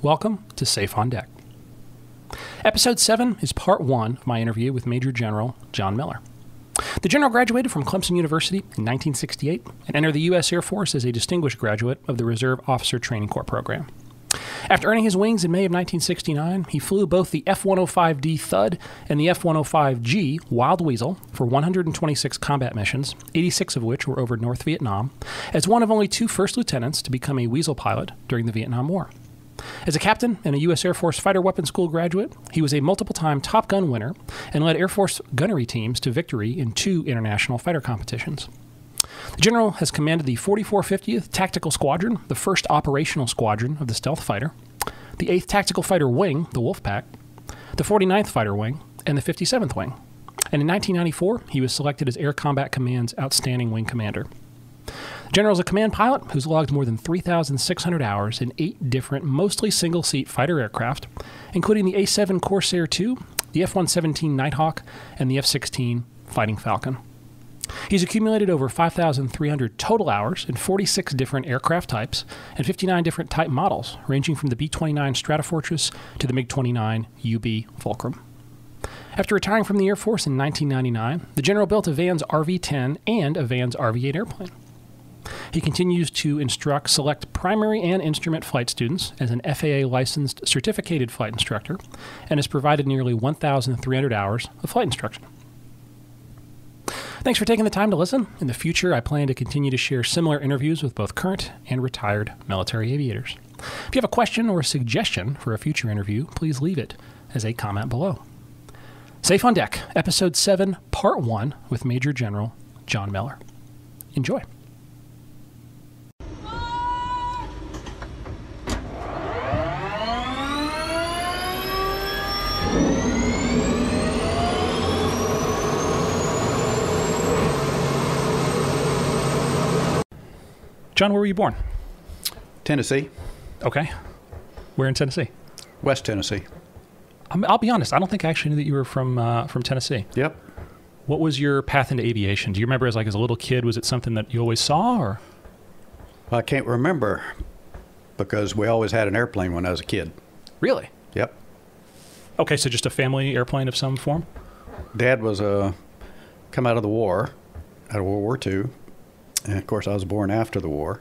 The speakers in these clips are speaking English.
Welcome to Safe on Deck. Episode 7 is part 1 of my interview with Major General John Miller. The General graduated from Clemson University in 1968 and entered the U.S. Air Force as a distinguished graduate of the Reserve Officer Training Corps program. After earning his wings in May of 1969, he flew both the F-105D Thud and the F-105G Wild Weasel for 126 combat missions, 86 of which were over North Vietnam, as one of only 2 first lieutenants to become a Weasel pilot during the Vietnam War. As a captain and a U.S. Air Force Fighter Weapons School graduate, he was a multiple-time Top Gun winner and led Air Force gunnery teams to victory in 2 international fighter competitions. The General has commanded the 4450th Tactical Squadron, the first operational squadron of the stealth fighter, the 8th Tactical Fighter Wing, the Wolfpack, the 49th Fighter Wing, and the 57th Wing. And in 1994, he was selected as Air Combat Command's Outstanding Wing Commander. The General is a command pilot who's logged more than 3,600 hours in 8 different, mostly single-seat fighter aircraft, including the A-7 Corsair II, the F-117 Nighthawk, and the F-16 Fighting Falcon. He's accumulated over 5,300 total hours in 46 different aircraft types and 59 different type models, ranging from the B-29 Stratofortress to the MiG-29 UB Fulcrum. After retiring from the Air Force in 1999, the General built a Vans RV-10 and a Vans RV-8 airplane. He continues to instruct select primary and instrument flight students as an FAA-licensed certificated flight instructor and has provided nearly 1,300 hours of flight instruction. Thanks for taking the time to listen. In the future, I plan to continue to share similar interviews with both current and retired military aviators. If you have a question or a suggestion for a future interview, please leave it as a comment below. Safe on Deck, Episode 7, Part 1 with Major General John Miller. Enjoy. John, where were you born? Tennessee. Okay. Where in Tennessee? West Tennessee. I'll be honest, I don't think I actually knew that you were from Tennessee. Yep. What was your path into aviation? Do you remember as a little kid, was it something that you always saw, or? I can't remember because we always had an airplane when I was a kid. Really? Yep. Okay, so just a family airplane of some form? Dad was come out of the war, out of World War II. And of course, I was born after the war.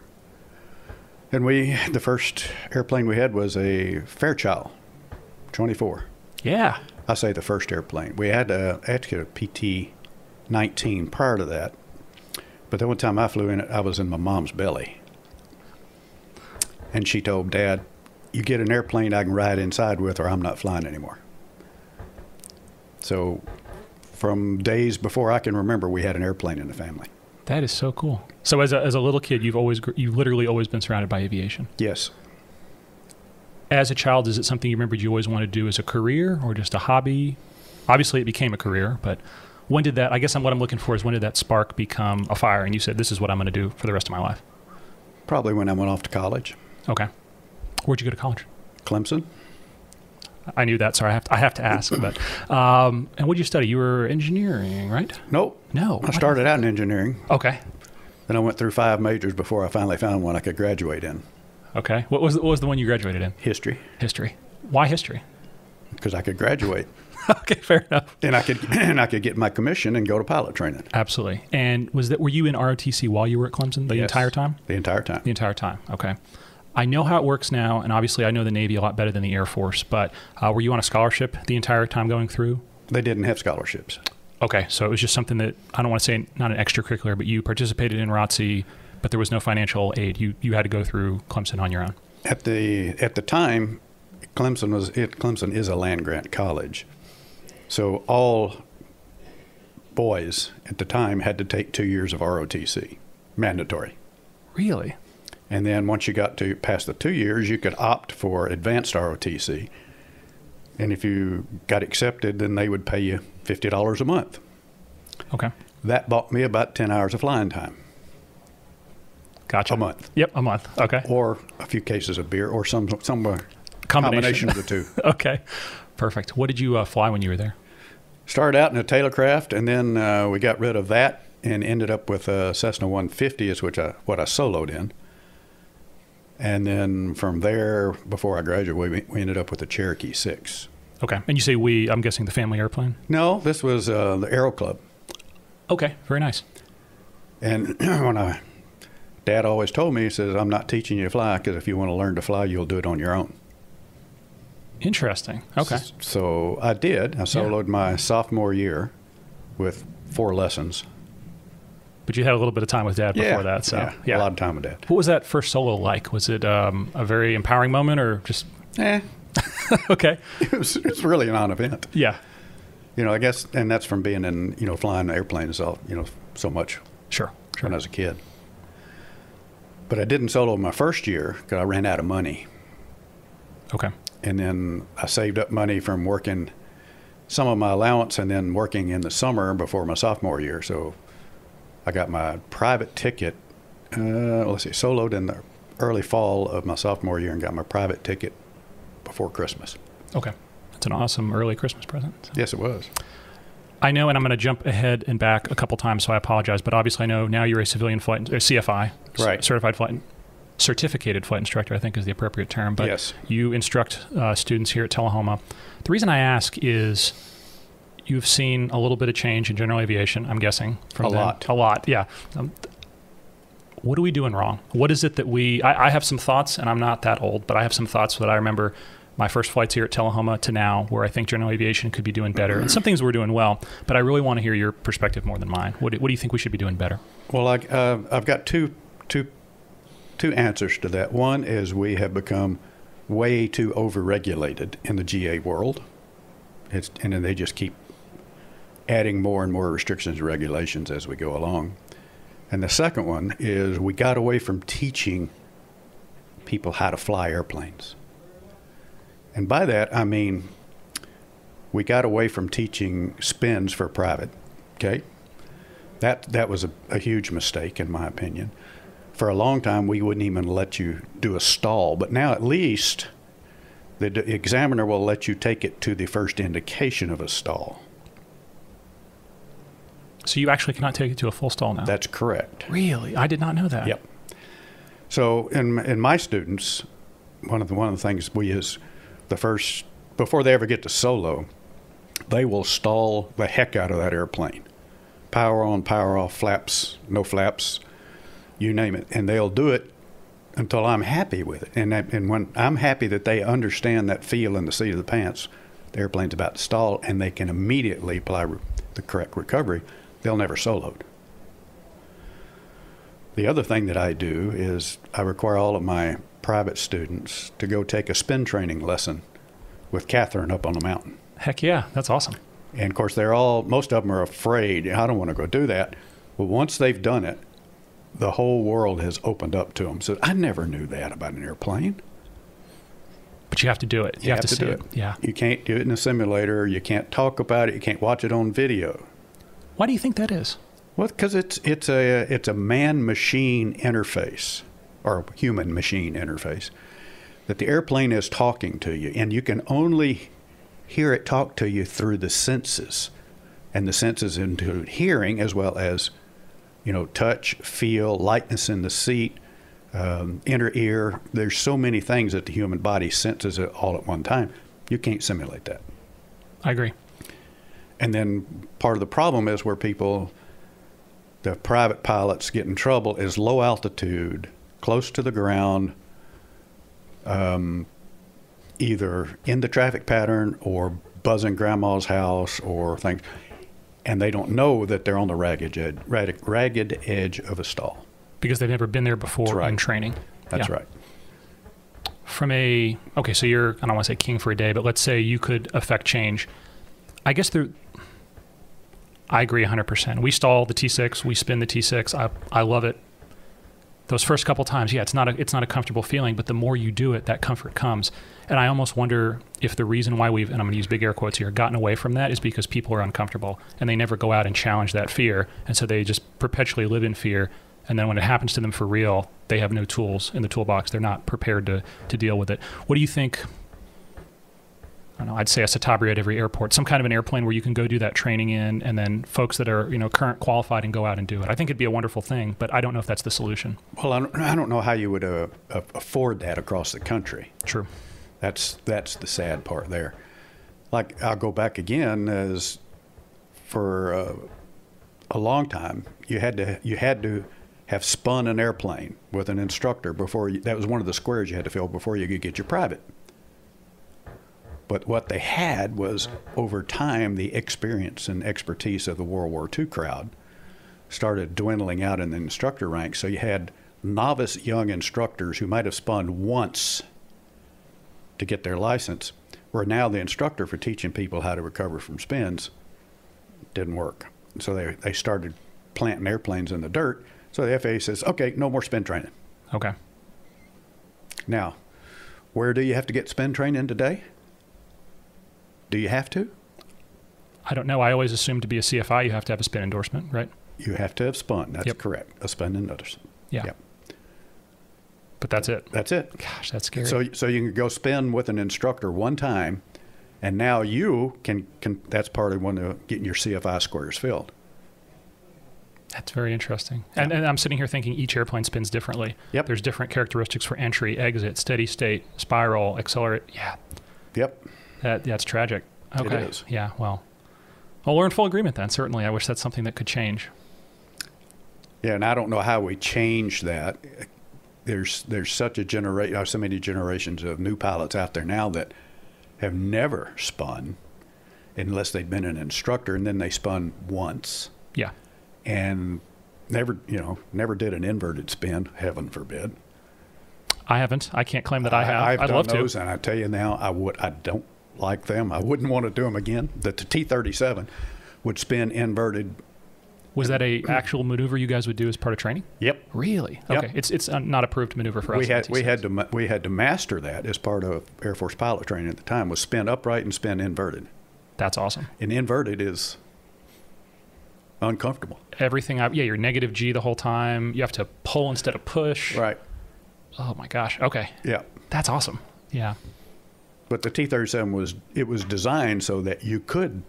And the first airplane we had was a Fairchild 24. Yeah. I say the first airplane. We had to get a PT-19 prior to that. But the one time I flew in it, I was in my mom's belly. And she told Dad, you get an airplane I can ride inside with or I'm not flying anymore. So from days before I can remember, we had an airplane in the family. That is so cool. So as a little kid, you've literally always been surrounded by aviation. Yes. As a child, is it something you remembered you always wanted to do as a career or just a hobby? Obviously, it became a career, but when did that, I guess what I'm looking for is when did that spark become a fire and you said, this is what I'm going to do for the rest of my life? Probably when I went off to college. Okay. Where'd you go to college? Clemson. I knew that, sorry. I have to ask. But and what did you study? You were engineering, right? Nope. No. I started out in engineering. Okay. Then I went through 5 majors before I finally found one I could graduate in. Okay. What was the one you graduated in? History. History. Why history? Because I could graduate. Okay, fair enough. And I could get my commission and go to pilot training. Absolutely. And were you in ROTC while you were at Clemson the entire time? The entire time. The entire time. Okay. I know how it works now, and obviously I know the Navy a lot better than the Air Force, but were you on a scholarship the entire time going through? They didn't have scholarships. Okay, so it was just something that, I don't want to say not an extracurricular, but you participated in ROTC, but there was no financial aid. You had to go through Clemson on your own. At the time, Clemson is a land-grant college. So all boys at the time had to take 2 years of ROTC, mandatory. Really? And then once you got to past the 2 years, you could opt for advanced ROTC. And if you got accepted, then they would pay you $50 a month. Okay. That bought me about 10 hours of flying time. Gotcha. A month. Yep, a month. Okay. Or a few cases of beer or some combination of the two. Okay. Perfect. What did you fly when you were there? Started out in a Tailorcraft, and then we got rid of that and ended up with a Cessna 150, is what I soloed in. And then from there, before I graduated, we ended up with the Cherokee 6. Okay. And you say we, I'm guessing the family airplane? No, this was the Aero Club. Okay. Very nice. And Dad always told me, he says, I'm not teaching you to fly, because if you want to learn to fly, you'll do it on your own. Interesting. Okay. So I did. I soloed my sophomore year with 4 lessons. But you had a little bit of time with Dad before that. So yeah, a lot of time with Dad. What was that first solo like? Was it a very empowering moment or just... Okay. It was really a non-event. Yeah. I guess, and that's from being in, flying airplanes, so much. Sure. When I was a kid. But I didn't solo my first year because I ran out of money. Okay. And then I saved up money from working some of my allowance and then working in the summer before my sophomore year. So I got my private ticket, soloed in the early fall of my sophomore year and got my private ticket before Christmas. Okay. That's an awesome early Christmas present. So. Yes, it was. I know, and I'm going to jump ahead and back a couple times, so I apologize, but obviously I know now you're a civilian flight, CFI, right. certificated flight instructor, I think is the appropriate term, but yes. You instruct students here at Tullahoma. The reason I ask is you've seen a little bit of change in general aviation, I'm guessing. From A lot, yeah. What are we doing wrong? What is it that I have some thoughts, and I'm not that old, but I have some thoughts that I remember my first flights here at Tullahoma to now, where I think general aviation could be doing better. And some things we're doing well, but I really want to hear your perspective more than mine. What do you think we should be doing better? Well, I've got two answers to that. One is we have become way too overregulated in the GA world. And then they just keep adding more and more restrictions and regulations as we go along. And the second one is we got away from teaching people how to fly airplanes. And by that, I mean, we got away from teaching spins for private, okay? That was a huge mistake, in my opinion. For a long time, we wouldn't even let you do a stall. But now at least the examiner will let you take it to the first indication of a stall. So you actually cannot take it to a full stall now? That's correct. Really? I did not know that. Yep. So in my students, one of the things we is before they ever get to solo, they will stall the heck out of that airplane. Power on, power off, flaps, no flaps, you name it. And they'll do it until I'm happy with it. And when I'm happy that they understand that feel in the seat of the pants, the airplane's about to stall, and they can immediately apply the correct recovery, they'll never soloed. The other thing that I do is I require all of my private students to go take a spin training lesson with Catherine up on the mountain. Heck yeah, that's awesome. And of course, most of them are afraid. I don't want to go do that. Well, once they've done it, the whole world has opened up to them. So I never knew that about an airplane. But you have to do it. You have to see it. Yeah. You can't do it in a simulator. You can't talk about it. You can't watch it on video. Why do you think that is? Well, because it's a man-machine interface, or human-machine interface, that the airplane is talking to you, and you can only hear it talk to you through the senses, and the senses include hearing as well as, touch, feel, lightness in the seat, inner ear. There's so many things that the human body senses it all at one time. You can't simulate that. I agree. And then part of the problem is where the private pilots get in trouble is low altitude, close to the ground, either in the traffic pattern or buzzing grandma's house or things, and they don't know that they're on the ragged edge of a stall. Because they've never been there before in training. That's right. So you're, I don't want to say king for a day, but let's say you could affect change. I guess I agree 100%. We stall the T6, we spin the T6. I love it. Those first couple times, it's not a comfortable feeling, but the more you do it, that comfort comes. And I almost wonder if the reason why we've, and I'm going to use big air quotes here, gotten away from that is because people are uncomfortable and they never go out and challenge that fear. And so they just perpetually live in fear. And then when it happens to them for real, they have no tools in the toolbox. They're not prepared to deal with it. What do you think? I don't know, I'd say a Citabria at every airport, some kind of an airplane where you can go do that training in, and then folks that are, current qualified and go out and do it. I think it'd be a wonderful thing, but I don't know if that's the solution. Well, I don't know how you would afford that across the country. True. That's the sad part there. Like, I'll go back again, as for a long time, you had to have spun an airplane with an instructor before that was one of the squares you had to fill before you could get your private. But what they had was, over time, the experience and expertise of the World War II crowd started dwindling out in the instructor ranks. So you had novice young instructors who might have spun once to get their license, where now the instructor for teaching people how to recover from spins didn't work. So they started planting airplanes in the dirt. So the FAA says, okay, no more spin training. Okay. Now, where do you have to get spin training today? Do you have to? I don't know. I always assumed to be a CFI, you have to have a spin endorsement, right? You have to have spun. That's Yep. correct. A spin endorsement. Yeah. Yep. But that's it. That's it. Gosh, that's scary. So you can go spin with an instructor one time, and now you can that's part of one of getting your CFI squares filled. That's very interesting. And I'm sitting here thinking each airplane spins differently. Yep. There's different characteristics for entry, exit, steady state, spiral, accelerate. Yeah. Yep. That's tragic. Okay. It is. Yeah, well, we're in full agreement then, certainly. I wish that's something that could change. Yeah, and I don't know how we change that. There's such a so many generations of new pilots out there now that have never spun unless they've been an instructor, and then they spun once. Yeah. And never did an inverted spin, heaven forbid. I haven't. I can't claim that I have. I've I'd done love those, to. and I tell you now, I don't like them. I wouldn't want to do them again. The T-37 would spin inverted. Was that a actual maneuver you guys would do as part of training? Yep. Really? Yep. Okay. It's a not approved maneuver for us. We had to master that as part of Air Force pilot training at the time, was spin upright and spin inverted. That's awesome. And inverted is uncomfortable. Everything. You're negative G the whole time. You have to pull instead of push. Right. Oh my gosh. Okay. Yeah. That's awesome. Yeah. But the T-37 was designed so that you could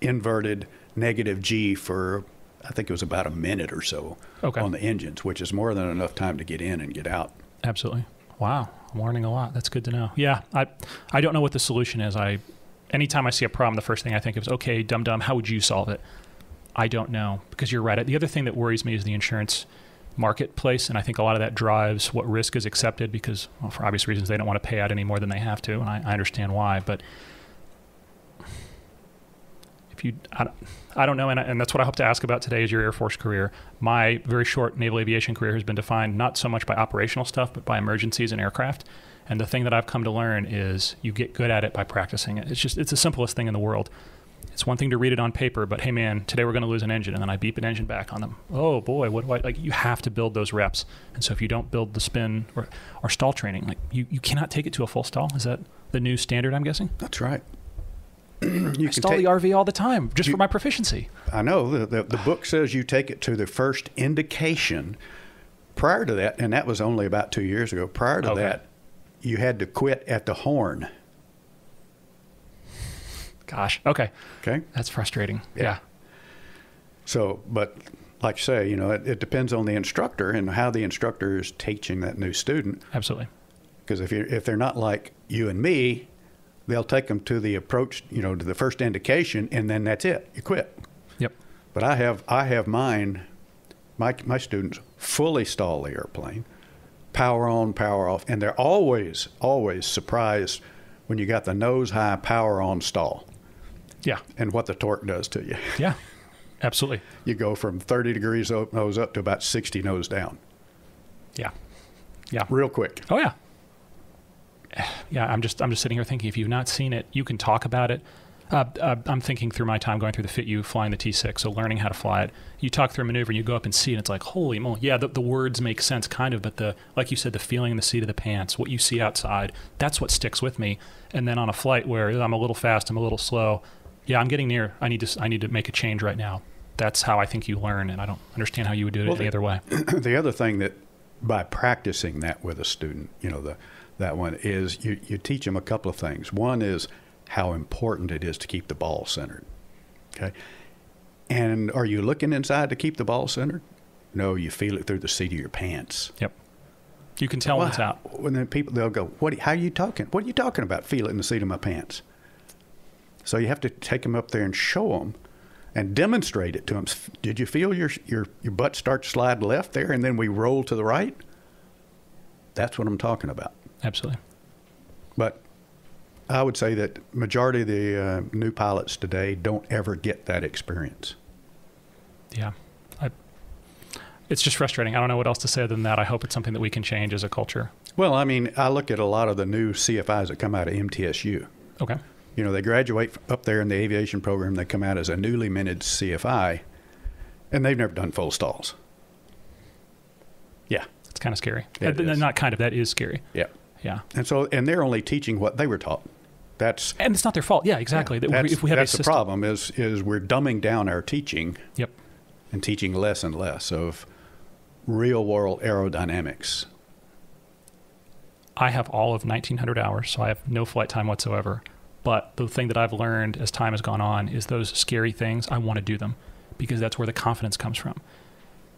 inverted negative G for, I think it was about a minute or so on the engines, which is more than enough time to get in and get out. Absolutely. Wow. I'm learning a lot. That's good to know. Yeah. I don't know what the solution is. Anytime I see a problem, the first thing I think of is, okay, dum-dum, how would you solve it? I don't know, because you're right. The other thing that worries me is the insurance marketplace, and I think a lot of that drives what risk is accepted because, well, for obvious reasons, they don't want to pay out any more than they have to, and I understand why. But if I don't know, and that's what I hope to ask about today is your Air Force career. My very short naval aviation career has been defined not so much by operational stuff, but by emergencies in aircraft. And the thing that I've come to learn is you get good at it by practicing it. It's the simplest thing in the world. It's one thing to read it on paper, but hey man, today we're going to lose an engine, and then I beep an engine back on them. Oh boy, what do I like? You have to build those reps, and so if you don't build the spin or stall training, like you cannot take it to a full stall. Is that the new standard? I'm guessing. That's right. I stall the RV all the time just for my proficiency. I know the book says you take it to the first indication. Prior to that, and that was only about 2 years ago. Prior to that, you had to quit at the horn. Gosh. Okay. Okay. That's frustrating. Yeah. So, but like you say, it depends on the instructor and how the instructor is teaching that new student. Absolutely. Because if they're not like you and me, they'll take them to the approach, to the first indication, and then that's it. You quit. Yep. But I have mine, my students fully stall the airplane, power on, power off, and they're always surprised when you got the nose high power on stall. Yeah. And what the torque does to you. Yeah, absolutely. You go from 30 degrees nose up to about 60 nose down. Yeah. Yeah. Real quick. Oh, yeah. Yeah, I'm just sitting here thinking, if you've not seen it, you can talk about it. I'm thinking through my time going through the FIT-U, flying the T6, so learning how to fly it. You talk through a maneuver, and you go up and see it, and it's like, holy moly. Yeah, the words make sense, kind of, but like you said, the feeling in the seat of the pants, what you see outside, that's what sticks with me. And then on a flight where I'm a little fast, I'm a little slow, yeah, I'm getting near. I need to make a change right now. That's how I think you learn, and I don't understand how you would do it any other way. The other thing that by practicing that with a student, that one is you teach them a couple of things. One is how important it is to keep the ball centered. Okay. And are you looking inside to keep the ball centered? No, you feel it through the seat of your pants. Yep. You can tell when it's out. When then they'll go, how are you talking? What are you talking about? Feel it in the seat of my pants. So you have to take them up there and show them and demonstrate it to them. Did you feel your butt start to slide left there and then we roll to the right? That's what I'm talking about. Absolutely. But I would say that majority of the new pilots today don't ever get that experience. Yeah. It's just frustrating. I don't know what else to say other than that. I hope it's something that we can change as a culture. Well, I mean, I look at a lot of the new CFIs that come out of MTSU. Okay. You know, they graduate up there in the aviation program. They come out as a newly minted CFI, and they've never done full stalls. Yeah. It's kind of scary. Yeah, Not kind of. That is scary. Yeah. Yeah. And they're only teaching what they were taught. And it's not their fault. Yeah, exactly. Yeah, If we have that's a system. the problem is we're dumbing down our teaching. Yep. And teaching less and less of real world aerodynamics. I have all of 1,900 hours, so I have no flight time whatsoever. But the thing that I've learned as time has gone on is those scary things, I want to do them because that's where the confidence comes from.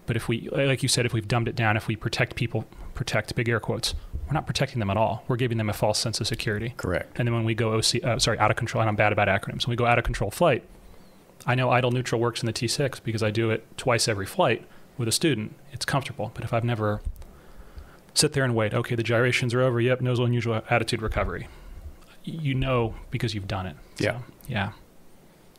But if we, like you said, if we've dumbed it down, if we protect people, protect big air quotes, we're not protecting them at all. We're giving them a false sense of security. Correct. And then when we go out of control, and I'm bad about acronyms, when we go out of control flight, I know idle neutral works in the T6 because I do it twice every flight with a student. It's comfortable. But if I've never sit there and wait, okay, the gyrations are over. Yep, nozzle unusual attitude recovery. You know because you've done it. Yeah. So, yeah.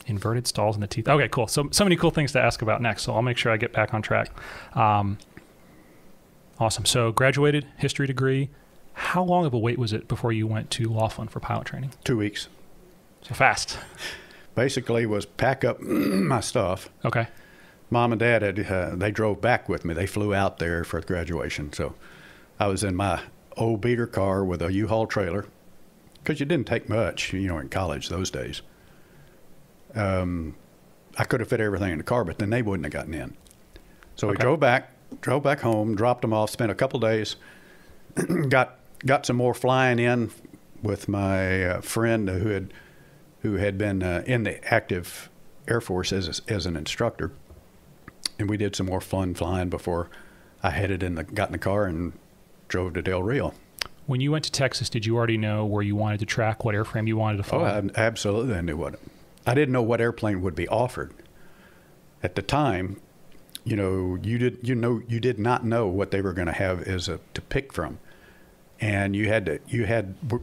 Inverted stalls in the teeth. Okay, cool. So many cool things to ask about next. So I'll make sure I get back on track. Awesome. So graduated, history degree. How long of a wait was it before you went to Laughlin for pilot training? 2 weeks. So fast. Basically was pack up my stuff. Okay. Mom and Dad, they drove back with me. They flew out there for graduation. So I was in my old beater car with a U-Haul trailer because you didn't take much, in college those days. I could have fit everything in the car, but then they wouldn't have gotten in. So we drove back home, dropped them off, spent a couple days, got some more flying in with my friend who had been in the active Air Force as an instructor. And we did some more fun flying before I got in the car and drove to Del Rio. When you went to Texas, did you already know where you wanted to track, what airframe you wanted to fly? Oh, absolutely. I knew I didn't know what airplane would be offered. At the time, you did not know what they were going to have to pick from. And you had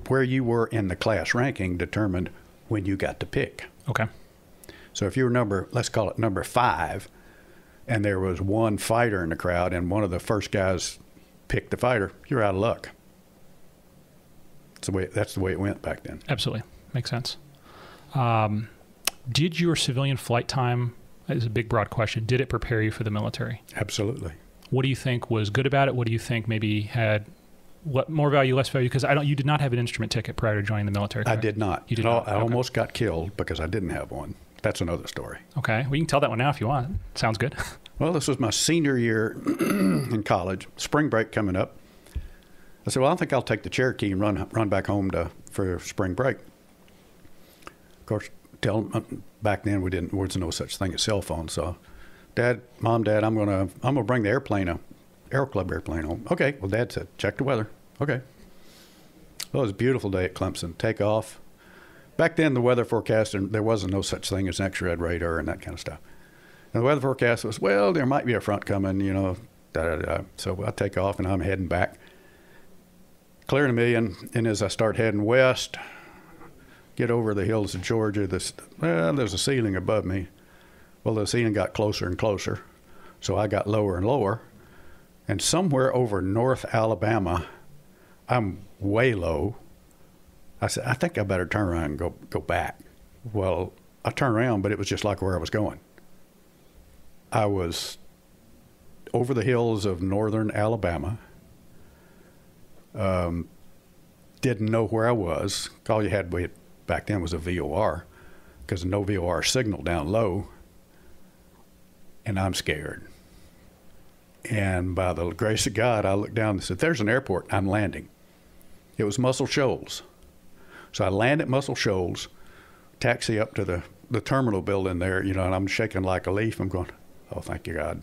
where you were in the class ranking determined when you got to pick. Okay. So if you were let's call it number 5, and there was one fighter in the crowd, and one of the first guys picked the fighter, you're out of luck. That's the way it went back then. Absolutely. Makes sense. Did your civilian flight time, is a big broad question, did it prepare you for the military? Absolutely. What do you think was good about it? What do you think maybe had more value, less value? Because you did not have an instrument ticket prior to joining the military, correct? I did not. You did not? I almost got killed because I didn't have one. That's another story. Okay. Well, you can tell that one now if you want. Sounds good. Well, this was my senior year in college, spring break coming up. I said, well, I think I'll take the Cherokee and run back home for spring break. Of course, back then there was no such thing as cell phones. So, Mom, Dad, I'm gonna bring the Aero Club airplane home. Okay. Well, Dad said, check the weather. Okay. Well, it was a beautiful day at Clemson. Take off. Back then, the weather forecast, there wasn't no such thing as X-ray radar and that kind of stuff. And the weather forecast was, well, there might be a front coming, So I take off and I'm heading back. Clear to me, and as I start heading west, get over the hills of Georgia, there's a ceiling above me. Well, the ceiling got closer and closer, so I got lower and lower. And somewhere over North Alabama, I'm way low. I said, I think I better turn around and go back. Well, I turned around, but it was just like where I was going. I was over the hills of northern Alabama. Didn't know where I was. All you had back then was a VOR, because no VOR signal down low. And I'm scared. And by the grace of God, I looked down and said, there's an airport. I'm landing. It was Muscle Shoals. So I land at Muscle Shoals, taxi up to the terminal building there, and I'm shaking like a leaf. I'm going, oh, thank you, God.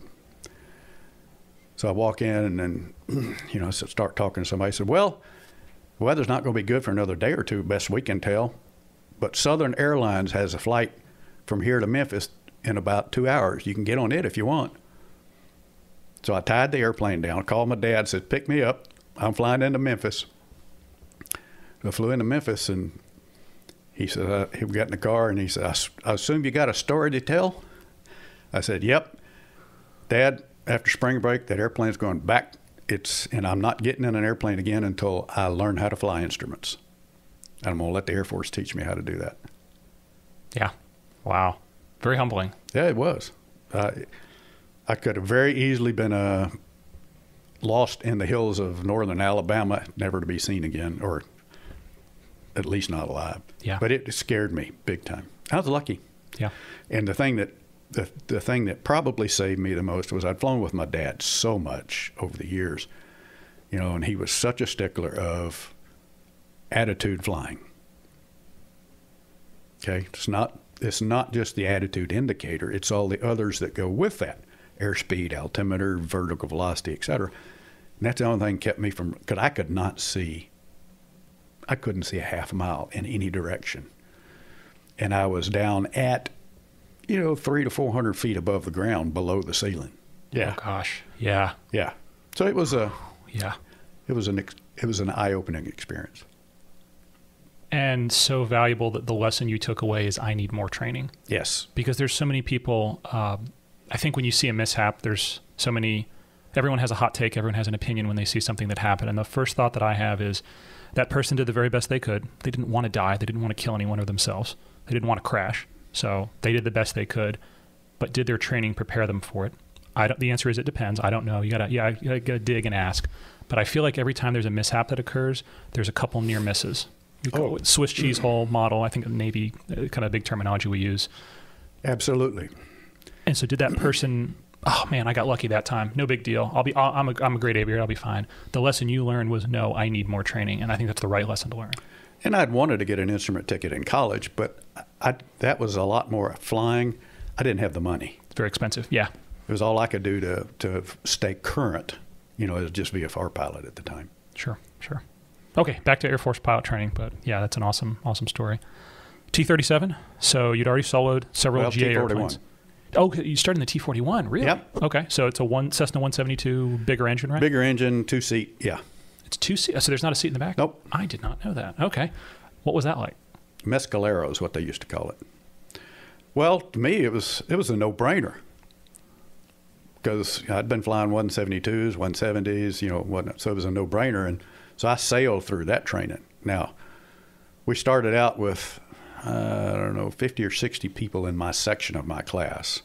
So I walk in and then, start talking to somebody. I said, well, the weather's not going to be good for another day or two, best we can tell. But Southern Airlines has a flight from here to Memphis in about 2 hours. You can get on it if you want. So I tied the airplane down, called my dad, said, pick me up. I'm flying into Memphis. I flew into Memphis, and he said, he got in the car, and he said, I assume you got a story to tell? I said, yep. Dad, after spring break, that airplane's going back. And I'm not getting in an airplane again until I learn how to fly instruments. And I'm going to let the Air Force teach me how to do that. Yeah. Wow. Very humbling. Yeah, it was. I could have very easily been lost in the hills of northern Alabama, never to be seen again, or at least not alive. Yeah. But it scared me big time. I was lucky. Yeah. And the thing that probably saved me the most was I'd flown with my dad so much over the years, and he was such a stickler of attitude flying. Okay, it's not just the attitude indicator; it's all the others that go with that: airspeed, altimeter, vertical velocity, etc. And that's the only thing that kept me from, because I couldn't see a half mile in any direction, and I was down at 300 to 400 feet above the ground, below the ceiling. Yeah. Oh gosh. Yeah. Yeah. So it was an eye-opening experience. And so valuable that the lesson you took away is I need more training. Yes. Because there's so many people, I think when you see a mishap, there's so many, everyone has a hot take, everyone has an opinion when they see something that happened. And the first thought that I have is that person did the very best they could. They didn't want to die. They didn't want to kill anyone or themselves. They didn't want to crash. So they did the best they could, but did their training prepare them for it? The answer is it depends. I don't know. You gotta dig and ask. But I feel like every time there's a mishap that occurs, there's a couple near misses. Swiss cheese hole model. I think the Navy, kind of big terminology we use. Absolutely. And so did that person? Oh man, I got lucky that time. No big deal. I'm a great aviator. I'll be fine. The lesson you learned was no. I need more training, and I think that's the right lesson to learn. And I'd wanted to get an instrument ticket in college, but that was a lot more flying. I didn't have the money. It's very expensive. Yeah. It was all I could do to stay current, as just VFR pilot at the time. Sure. Okay, back to Air Force pilot training, but yeah, that's an awesome Story. T-37, so you'd already soloed several GA airplanes. Oh, you started in the T-41, really? Yep. Okay, so it's a Cessna 172 bigger engine, right? Bigger engine, 2-seat, yeah. It's 2-seat, so there's not a seat in the back? Nope. I did not know that. Okay. What was that like? Mescalero is what they used to call it. Well, to me, it was a no-brainer, because I'd been flying 172s, 170s, so it was a no-brainer, and so I sailed through that training. Now, we started out with, 50 or 60 people in my section of my class,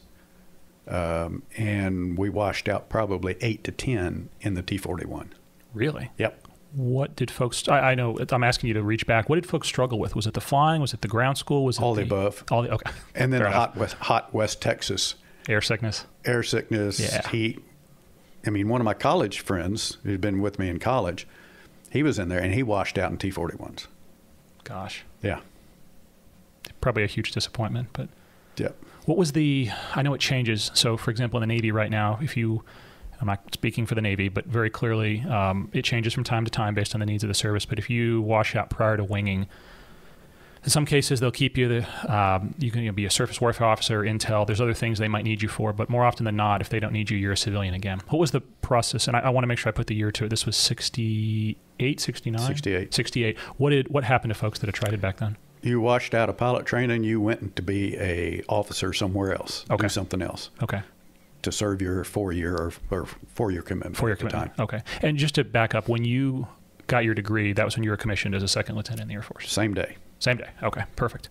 and we washed out probably 8 to 10 in the T-41. Really? Yep. What did folks, I know I'm asking you to reach back. What did folks struggle with? Was it the flying? Was it the ground school? Was it all the above? Okay. And then hot West Texas. Air sickness, yeah. Heat. I mean, one of my college friends who'd been with me in college, he was in there and he washed out in T-41s. Gosh. Yeah. Probably a huge disappointment, but. Yep. What was I know it changes. So for example, in the Navy right now, I'm not speaking for the Navy, but very clearly it changes from time to time based on the needs of the service. But if you wash out prior to winging, in some cases they'll keep you. You can be a surface warfare officer, intel. There's other things they might need you for, but more often than not, if they don't need you, you're a civilian again. What was the process? And I want to make sure I put the year to it. This was 68, 69? 68. 68. What happened to folks that had tried it back then? You washed out of pilot training, you went to be a officer somewhere else. Okay. Do something else. Okay. To serve your 4-year or 4-year commitment. 4-year commitment. Okay. And just to back up, when you got your degree, that was when you were commissioned as a second lieutenant in the Air Force? Same day. Same day. Okay. Perfect.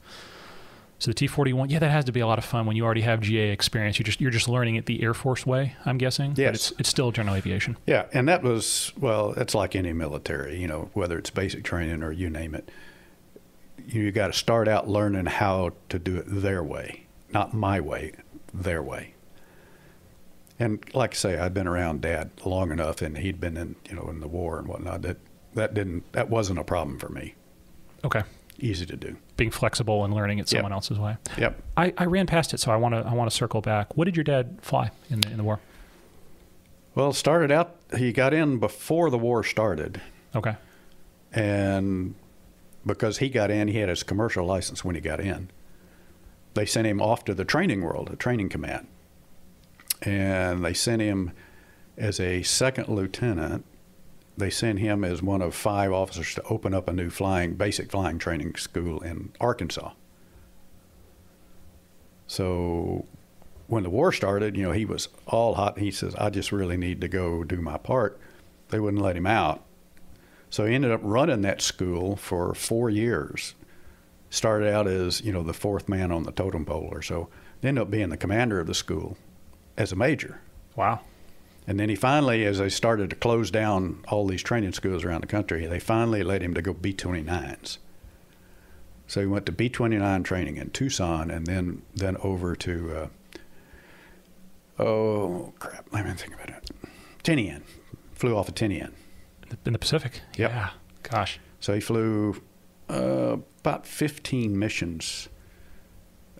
So the T-41, that has to be a lot of fun when you already have GA experience. You're just learning it the Air Force way, I'm guessing. Yes. But it's still general aviation. Yeah, and that was, it's like any military, whether it's basic training or you name it. You got to start out learning how to do it their way, not my way, their way. And like I say, I'd been around Dad long enough, and he'd been in the war and whatnot. That wasn't a problem for me. Okay. easy to do. Being flexible and learning it someone else's way. Yep. I ran past it, so I want to circle back. What did your dad fly in the war? Well, it started out, he got in before the war started. Okay. And because he got in, he had his commercial license when he got in. They sent him off to the training world, a training command. And they sent him as a second lieutenant. They sent him as one of 5 officers to open up a new basic flying training school in Arkansas. So when the war started, you know, he was all hot. He says, I just really need to go do my part. They wouldn't let him out. So he ended up running that school for 4 years. Started out as, you know, the 4th man on the totem pole or so. Ended up being the commander of the school as a major. Wow. And then he finally, as they started to close down all these training schools around the country, they finally let him to go B-29s. So he went to B-29 training in Tucson and then over to, let me think about it. Tinian. Flew off of Tinian. In the Pacific? Yep. Yeah. Gosh. So he flew about 15 missions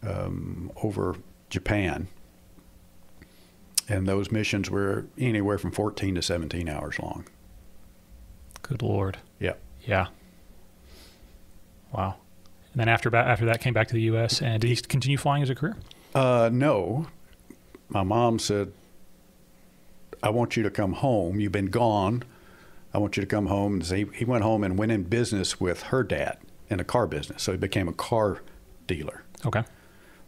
over Japan. And those missions were anywhere from 14 to 17 hours long. Good Lord. Yep. Yeah. Wow. And then after that, came back to the U.S. And did he continue flying as a career? No. My mom said, I want you to come home. You've been gone. I want you to come home. And so he went home and went in business with her dad in a car business. So he became a car dealer. Okay.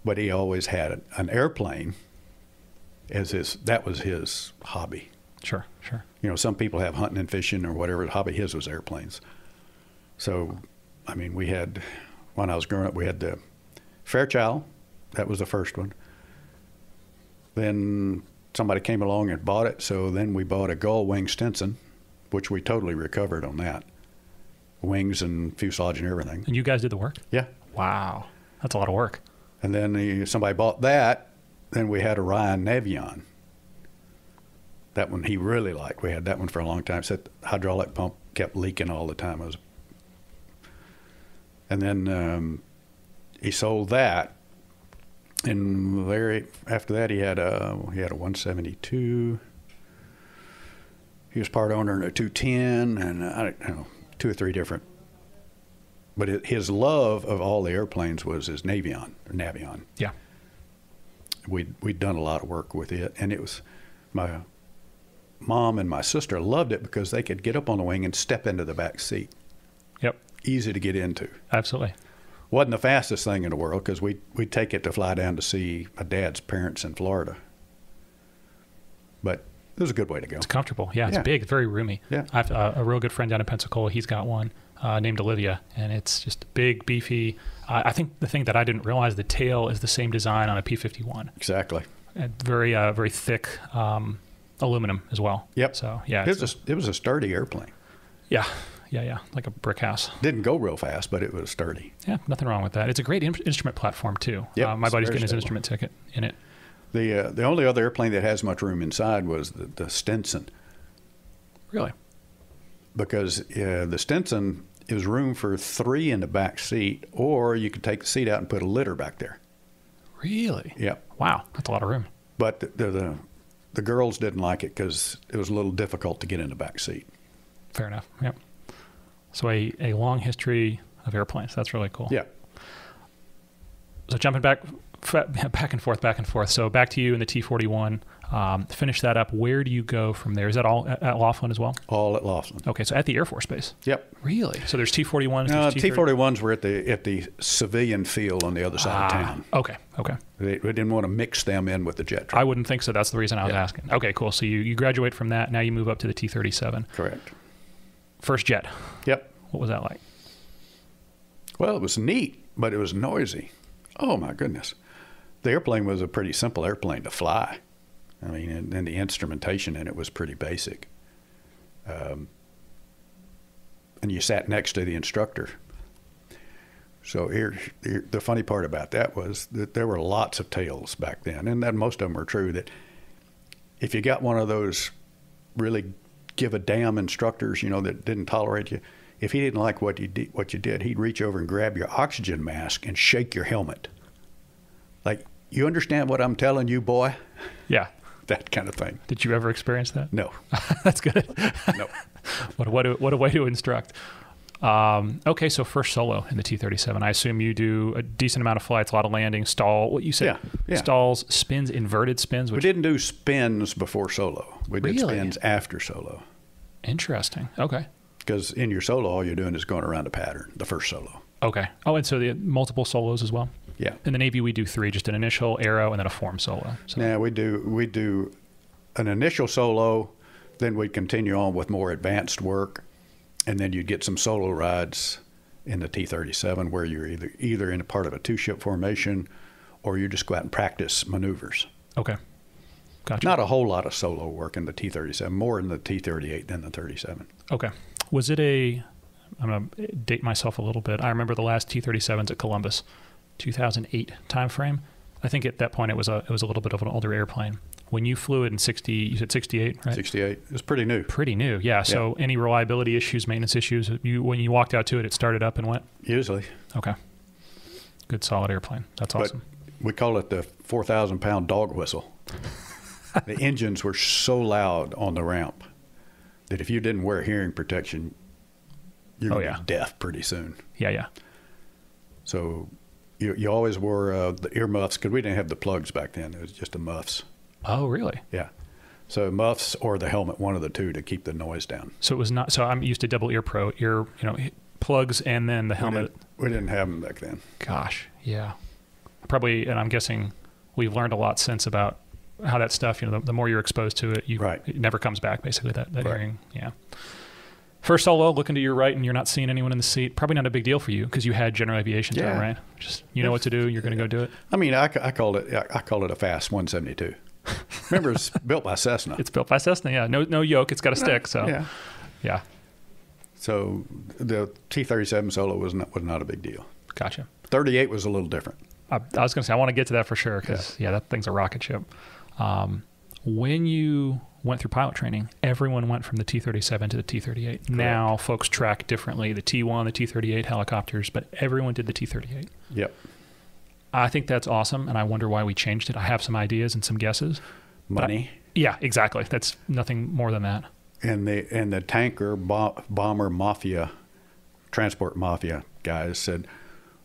But he always had an airplane that was his hobby. Sure. You know, some people have hunting and fishing or whatever. The hobby his was airplanes. So, I mean, when I was growing up, we had the Fairchild. That was the first one. Then somebody came along and bought it. So then we bought a gull wing Stinson, which we totally recovered on that. Wings and fuselage and everything. And you guys did the work? Yeah. Wow. That's a lot of work. And then somebody bought that. Then we had a Ryan Navion. That one he really liked. We had that one for a long time. Said the hydraulic pump kept leaking all the time. And then he sold that. And after that, he had a 172. He was part owner in a 210, and I don't know, 2 or 3 different. But his love of all the airplanes was his Navion. Yeah. We'd done a lot of work with it, and it was my mom and my sister loved it because they could get up on the wing and step into the back seat. Yep. Easy to get into. Absolutely. Wasn't the fastest thing in the world because we'd take it to fly down to see my dad's parents in Florida. But it was a good way to go. It's comfortable. Yeah, it's big. It's very roomy. Yeah. I have a real good friend down in Pensacola. He's got one named Olivia, and it's just big, beefy. I think the thing that I didn't realize, the tail is the same design on a P-51. Exactly. And very, very thick aluminum as well. Yep. So, yeah. It was a sturdy airplane. Yeah. Like a brick house. Didn't go real fast, but it was sturdy. Yeah, nothing wrong with that. It's a great instrument platform, too. Yep, my buddy's getting his instrument ticket in it. The only other airplane that has much room inside was the Stinson. Really? Because the Stinson is room for 3 in the back seat, or you could take the seat out and put a litter back there. Really? Yep. Wow, that's a lot of room. But the girls didn't like it because it was a little difficult to get in the back seat. Fair enough. Yep. So a long history of airplanes. That's really cool. Yeah. So jumping back and forth. So back to you in the T-41. Finish that up. Where do you go from there? Is that all at Laughlin as well? All at Laughlin. Okay, so at the Air Force Base. Yep. Really? So there's T-41s. No, T-41s were at the civilian field on the other side of town. Okay. We didn't want to mix them in with the jet train. I wouldn't think so. That's the reason I was asking. Okay, cool. So you graduate from that. Now you move up to the T-37. Correct. First jet. Yep. What was that like? Well, it was neat, but it was noisy. Oh, my goodness. The airplane was a pretty simple airplane to fly. I mean, and the instrumentation in it was pretty basic. And you sat next to the instructor. So the funny part about that was that there were lots of tales back then, and that most of them were true, that if you got one of those really give a damn instructors, that didn't tolerate you, if he didn't like what you did, he'd reach over and grab your oxygen mask and shake your helmet. Like, you understand what I'm telling you, boy? Yeah. That kind of thing. Did you ever experience that? No. That's good. No. What a way to instruct. Okay, so first solo in the T-37. I assume you do a decent amount of flights, a lot of landings, stall. What you said? Yeah. Stalls, spins, inverted spins. We didn't do spins before solo. We did Really? spins after solo. Interesting. Okay. Because in your solo, all you're doing is going around a pattern, the first solo. Okay. Oh, and so the multiple solos as well? Yeah. In the Navy, we do 3, just an initial, arrow, and then a form solo. So. Now, we do an initial solo, then we'd continue on with more advanced work, and then you'd get some solo rides in the T-37 where you're either in a part of a 2-ship formation or you just go out and practice maneuvers. Okay. Gotcha. Not a whole lot of solo work in the T-37, more in the T-38 than the 37. Okay. Was it I'm going to date myself a little bit. I remember the last T-37s at Columbus, 2008 timeframe. I think at that point it was a little bit of an older airplane. When you flew it in 60, you said 68, right? 68. It was pretty new. Pretty new, yeah. So any reliability issues, maintenance issues, when you walked out to it, it started up and went? Usually. Okay. Good solid airplane. That's awesome. But we call it the 4,000-pound dog whistle. The engines were so loud on the ramp that if you didn't wear hearing protection, you're going to be deaf pretty soon. Yeah. So you always wore the earmuffs, because we didn't have the plugs back then. It was just the muffs. Oh, really? Yeah. So muffs or the helmet, one of the two, to keep the noise down. So it was not. So I'm used to double plugs and then the helmet. We didn't have them back then. Gosh, yeah. Probably, and I'm guessing we've learned a lot since about how that stuff. The more you're exposed to it, it never comes back. Basically, that hearing. Yeah. First solo, looking to your right, and you're not seeing anyone in the seat. Probably not a big deal for you because you had general aviation time, right? Just know what to do. You're going to go do it. I mean, I call it a fast 172. Remember, it's built by Cessna. It's built by Cessna, yeah. No yoke. It's got a stick, so yeah. So the T-37 solo was not a big deal. Gotcha. 38 was a little different. I was going to say, I want to get to that for sure because, that thing's a rocket ship. When you went through pilot training, everyone went from the T-37 to the T-38. Correct. Now folks track differently, the T-1, the T-38 helicopters, but everyone did the T-38. Yep. I think that's awesome, and I wonder why we changed it. I have some ideas and some guesses. Money. Yeah, exactly. That's nothing more than that. And the tanker bomber mafia, transport mafia guys said,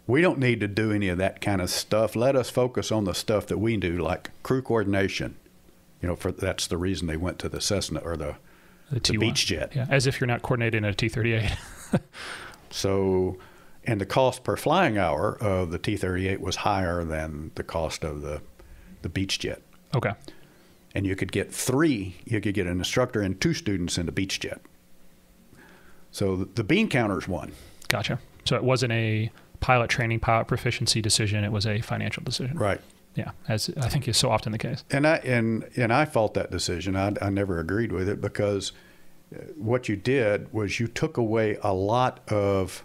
we don't need to do any of that kind of stuff. Let us focus on the stuff that we do, like crew coordination. That's the reason they went to the Cessna or the Beach jet. Yeah, as if you're not coordinating a T-38. So, and the cost per flying hour of the T-38 was higher than the cost of the Beach jet. Okay. And you could get an instructor and 2 students in the Beach jet. So the bean counters won. Gotcha. So it wasn't a pilot training, pilot proficiency decision. It was a financial decision. Right. Yeah, as I think is so often the case. And I fought that decision. I never agreed with it because what you did was you took away a lot of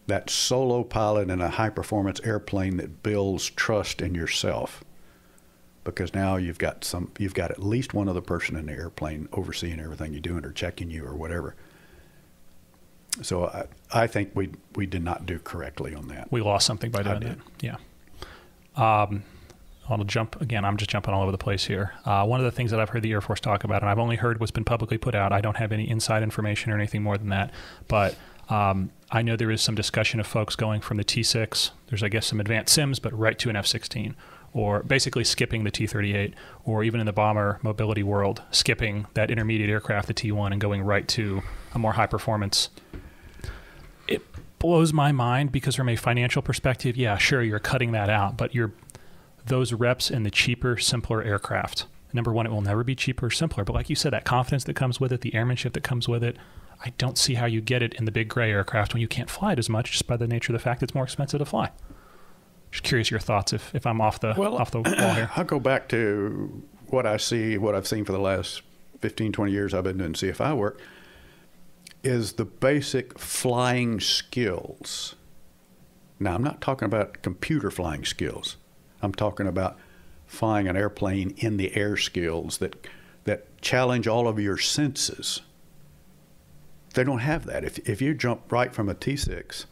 that solo pilot in a high-performance airplane that builds trust in yourself. Because now you've got at least one other person in the airplane overseeing everything you're doing or checking you or whatever. So I think we did not do correctly on that. We lost something by doing that. Yeah. I'll jump again. I'm just jumping all over the place here. One of the things that I've heard the Air Force talk about, and I've only heard what's been publicly put out. I don't have any inside information or anything more than that. But I know there is some discussion of folks going from the T6. There's, I guess, some advanced sims, but right to an F-16, or basically skipping the T-38, or even in the bomber mobility world, skipping that intermediate aircraft, the T-1, and going right to a more high performance. It blows my mind because from a financial perspective, yeah, sure, you're cutting that out, but those reps in the cheaper, simpler aircraft. Number one, it will never be cheaper or simpler. But like you said, that confidence that comes with it, the airmanship that comes with it, I don't see how you get it in the big gray aircraft when you can't fly it as much just by the nature of the fact it's more expensive to fly. Just curious your thoughts if I'm off the wall here. I'll go back to what I've seen for the last 15, 20 years I've been doing CFI work, is the basic flying skills. Now, I'm not talking about computer flying skills. I'm talking about flying an airplane in the air skills that challenge all of your senses. They don't have that. If you jump right from a T6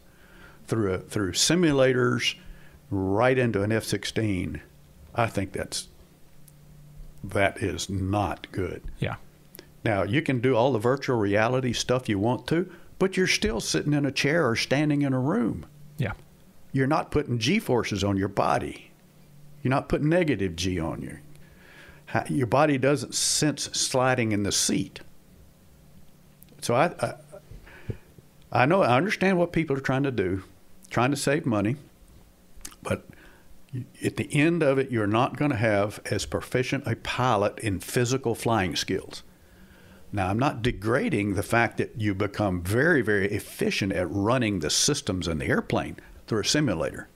through simulators right into an F-16, I think that is not good. Yeah. Now, you can do all the virtual reality stuff you want to, but you're still sitting in a chair or standing in a room. Yeah. You're not putting G-forces on your body. You're not putting negative G on you. Your body doesn't sense sliding in the seat. So I know, I understand what people are trying to do, trying to save money, but at the end of it, you're not going to have as proficient a pilot in physical flying skills. Now, I'm not degrading the fact that you become very, very efficient at running the systems in the airplane through a simulator.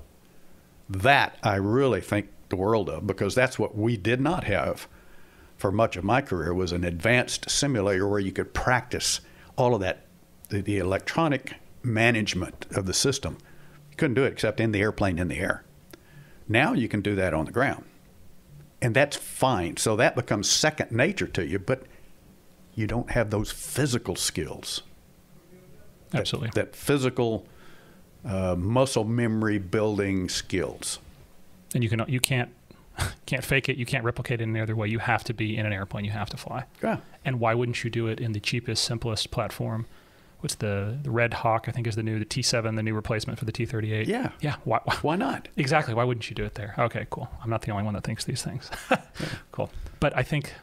That I really think the world of, because that's what we did not have for much of my career, was an advanced simulator where you could practice all of that, the electronic management of the system. You couldn't do it except in the airplane in the air. Now you can do that on the ground, and that's fine. So that becomes second nature to you, but you don't have those physical skills. Absolutely. That physical muscle memory building skills. And you can't fake it. You can't replicate it in any other way. You have to be in an airplane. You have to fly. Yeah. And why wouldn't you do it in the cheapest, simplest platform? What's the Red Hawk, I think, is the T7, the new replacement for the T-38. Yeah. Yeah. Why not? Exactly. Why wouldn't you do it there? Okay, cool. I'm not the only one that thinks these things. Cool. But I think,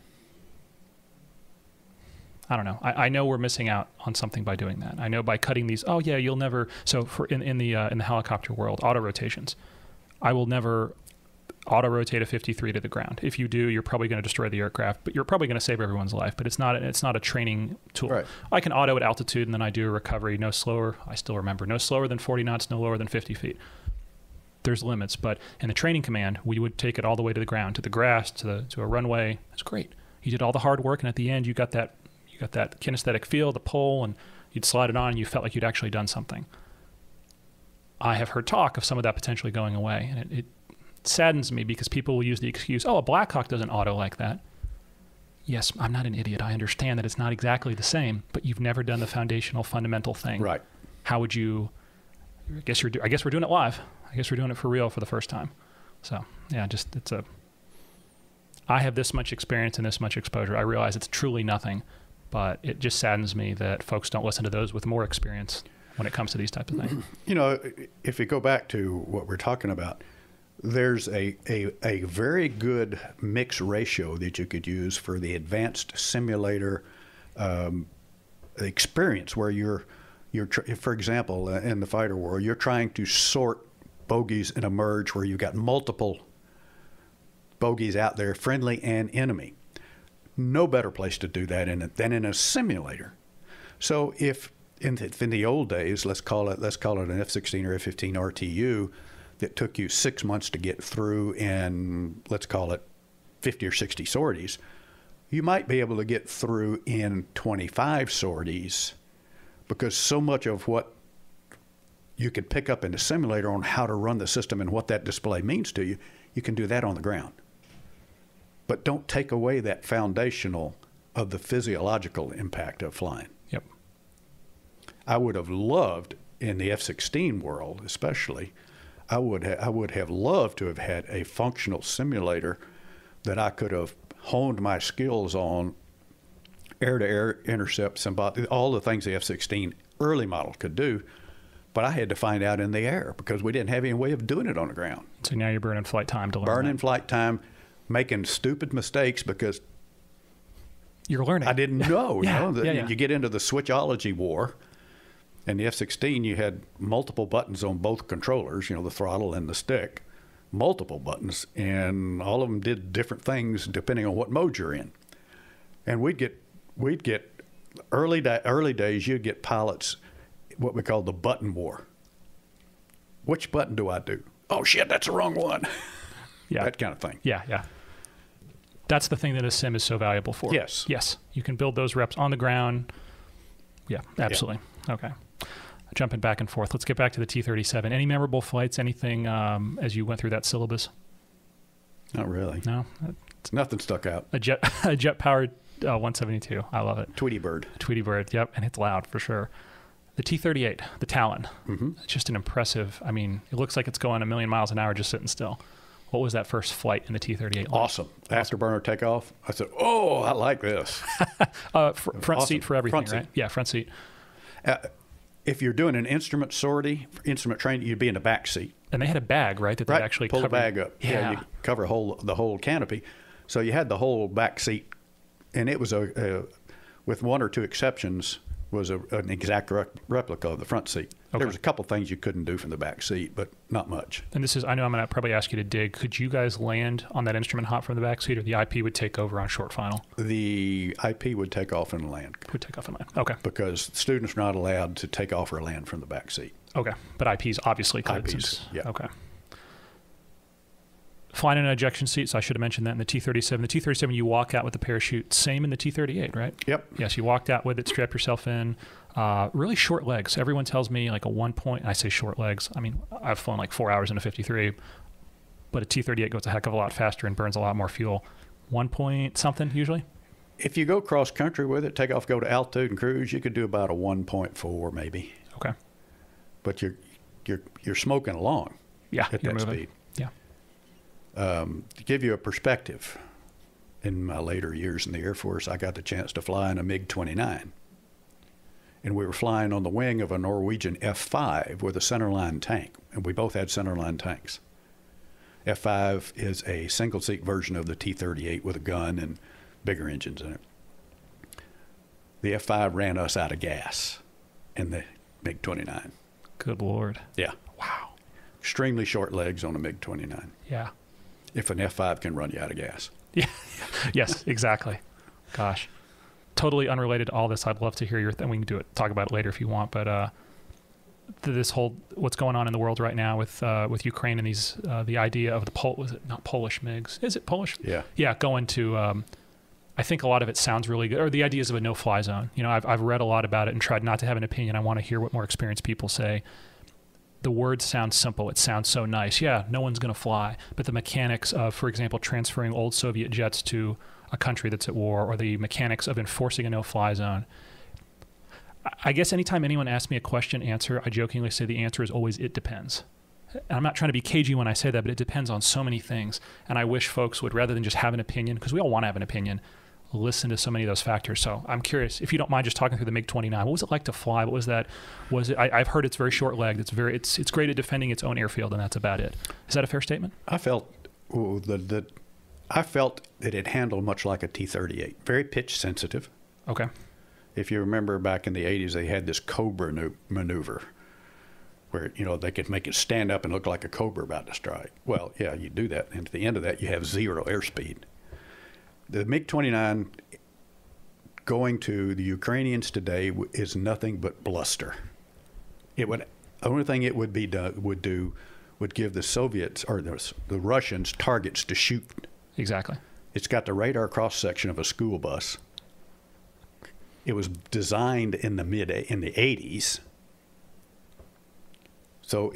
I don't know. I know we're missing out on something by doing that. I know by cutting these, oh yeah, you'll never, so for in the helicopter world, auto rotations, I will never auto rotate a 53 to the ground. If you do, you're probably going to destroy the aircraft, but you're probably going to save everyone's life. But it's not a training tool. Right. I can auto at altitude, and then I do a recovery no slower. I still remember no slower than 40 knots, no lower than 50 feet. There's limits, but in the training command, we would take it all the way to the ground, to the grass, to a runway. It's great. You did all the hard work, and at the end, you got that kinesthetic feel, the pull, and you'd slide it on, and you felt like you'd actually done something. I have heard talk of some of that potentially going away, and it saddens me because people will use the excuse, oh, a Black Hawk doesn't auto like that. Yes, I'm not an idiot. I understand that it's not exactly the same, but you've never done the foundational, fundamental thing. Right. How would you? I guess we're doing it live. I guess we're doing it for real for the first time. So yeah, I have this much experience and this much exposure. I realize it's truly nothing, but it just saddens me that folks don't listen to those with more experience when it comes to these types of things. You know, if you go back to what we're talking about, there's a very good mix ratio that you could use for the advanced simulator experience, where you're for example, in the fighter world, you're trying to sort bogies in a merge where you've got multiple bogies out there, friendly and enemy. No better place to do that than in a simulator. So if in the old days, let's call it an F-16 or F-15 RTU that took you 6 months to get through in, let's call it 50 or 60 sorties, you might be able to get through in 25 sorties, because so much of what you could pick up in the simulator on how to run the system and what that display means to you, you can do that on the ground. But don't take away that foundational of the physiological impact of flying. Yep. I would have loved, in the F-16 world especially, I would have loved to have had a functional simulator that I could have honed my skills on, air-to-air intercepts and all the things the F-16 early model could do, but I had to find out in the air because we didn't have any way of doing it on the ground. So now you're burning flight time to learn. Burning flight time, making stupid mistakes because you're learning. I didn't know. Yeah. You get into the switchology war. In the F-16, you had multiple buttons on both controllers, the throttle and the stick, multiple buttons, and all of them did different things depending on what mode you're in. And we'd get early days, you'd get pilots, what we call the button war. Which button do I do? Oh shit, that's the wrong one. Yeah. That kind of thing. Yeah. That's the thing that a sim is so valuable for. Yes. You can build those reps on the ground. Yeah, absolutely. Yeah. Okay. Jumping back and forth. Let's get back to the T-37. Any memorable flights, anything as you went through that syllabus? Not really. No? Nothing stuck out. A jet-powered 172. I love it. Tweety Bird. Tweety Bird, yep, and it's loud for sure. The T-38, the Talon. Mm-hmm. It's just an impressive, I mean, it looks like it's going a million miles an hour just sitting still. What was that first flight in the T-38? Awesome. Afterburner takeoff, I said, oh, I like this. Front seat for everything, front right? seat. Yeah, front seat. If you're doing an instrument sortie, instrument training, you'd be in the back seat. And they had a bag, right, that they actually pull covered. the bag up. Yeah. You cover the whole canopy. So you had the whole back seat, and it was with one or two exceptions, was an exact replica of the front seat. Okay. There was a couple things you couldn't do from the back seat, but not much. And this is, I know I'm going to probably ask you to dig. Could you guys land on that instrument hop from the back seat, or the IP would take over on short final? The IP would take off and land. Would take off and land. Okay. Because students are not allowed to take off or land from the back seat. Okay. But IPs obviously could. IPs, yeah. Okay. Flying in an ejection seat, so I should have mentioned that in the T-37. The T-37, you walk out with the parachute. Same in the T-38, right? Yep. Yes, you walked out with it, strapped yourself in. Really short legs. Everyone tells me like a 1 point. I say short legs. I mean, I've flown like 4 hours in a 53, but a T-38 goes a heck of a lot faster and burns a lot more fuel. 1 point something usually? If you go cross country with it, take off, go to altitude and cruise, you could do about a 1.4 maybe. Okay. But you're smoking along. Yeah, at you're that moving. speed. Yeah. To give you a perspective, in my later years in the Air Force, I got the chance to fly in a MiG-29. And we were flying on the wing of a Norwegian F-5 with a centerline tank. And we both had centerline tanks. F-5 is a single-seat version of the T-38 with a gun and bigger engines in it. The F-5 ran us out of gas in the MiG-29. Good Lord. Yeah. Wow. Extremely short legs on a MiG-29. Yeah. If an F-5 can run you out of gas. Yeah. Yes, exactly. Gosh. Totally unrelated to all this. I'd love to hear your thing. We can talk about it later if you want. But this whole what's going on in the world right now with Ukraine and these the idea of was it not Polish MiGs? Is it Polish? Yeah. Yeah. Going to. I think a lot of it sounds really good. Or the ideas of a no-fly zone. You know, I've read a lot about it and tried not to have an opinion. I want to hear what more experienced people say. The words sound simple. It sounds so nice. Yeah, no one's going to fly. But the mechanics of, for example, transferring old Soviet jets to a country that's at war, or the mechanics of enforcing a no-fly zone. I guess anytime anyone asks me a question answer, I jokingly say the answer is always, it depends. And I'm not trying to be cagey when I say that, but it depends on so many things. And I wish folks would, rather than just have an opinion, because we all want to have an opinion, listen to so many of those factors. So I'm curious, if you don't mind just talking through the MiG-29, what was it like to fly? What was that? Was it? I've heard it's very short-legged. It's great at defending its own airfield, and that's about it. Is that a fair statement? I felt that it handled much like a T-38, very pitch sensitive. Okay. If you remember back in the 80s, they had this Cobra maneuver where, they could make it stand up and look like a Cobra about to strike. Well, yeah, you do that. And at the end of that, you have zero airspeed. The MiG-29 going to the Ukrainians today is nothing but bluster. The only thing it would give the Soviets or the Russians targets to shoot. Exactly. It's got the radar cross section of a school bus. It was designed in the 80s. So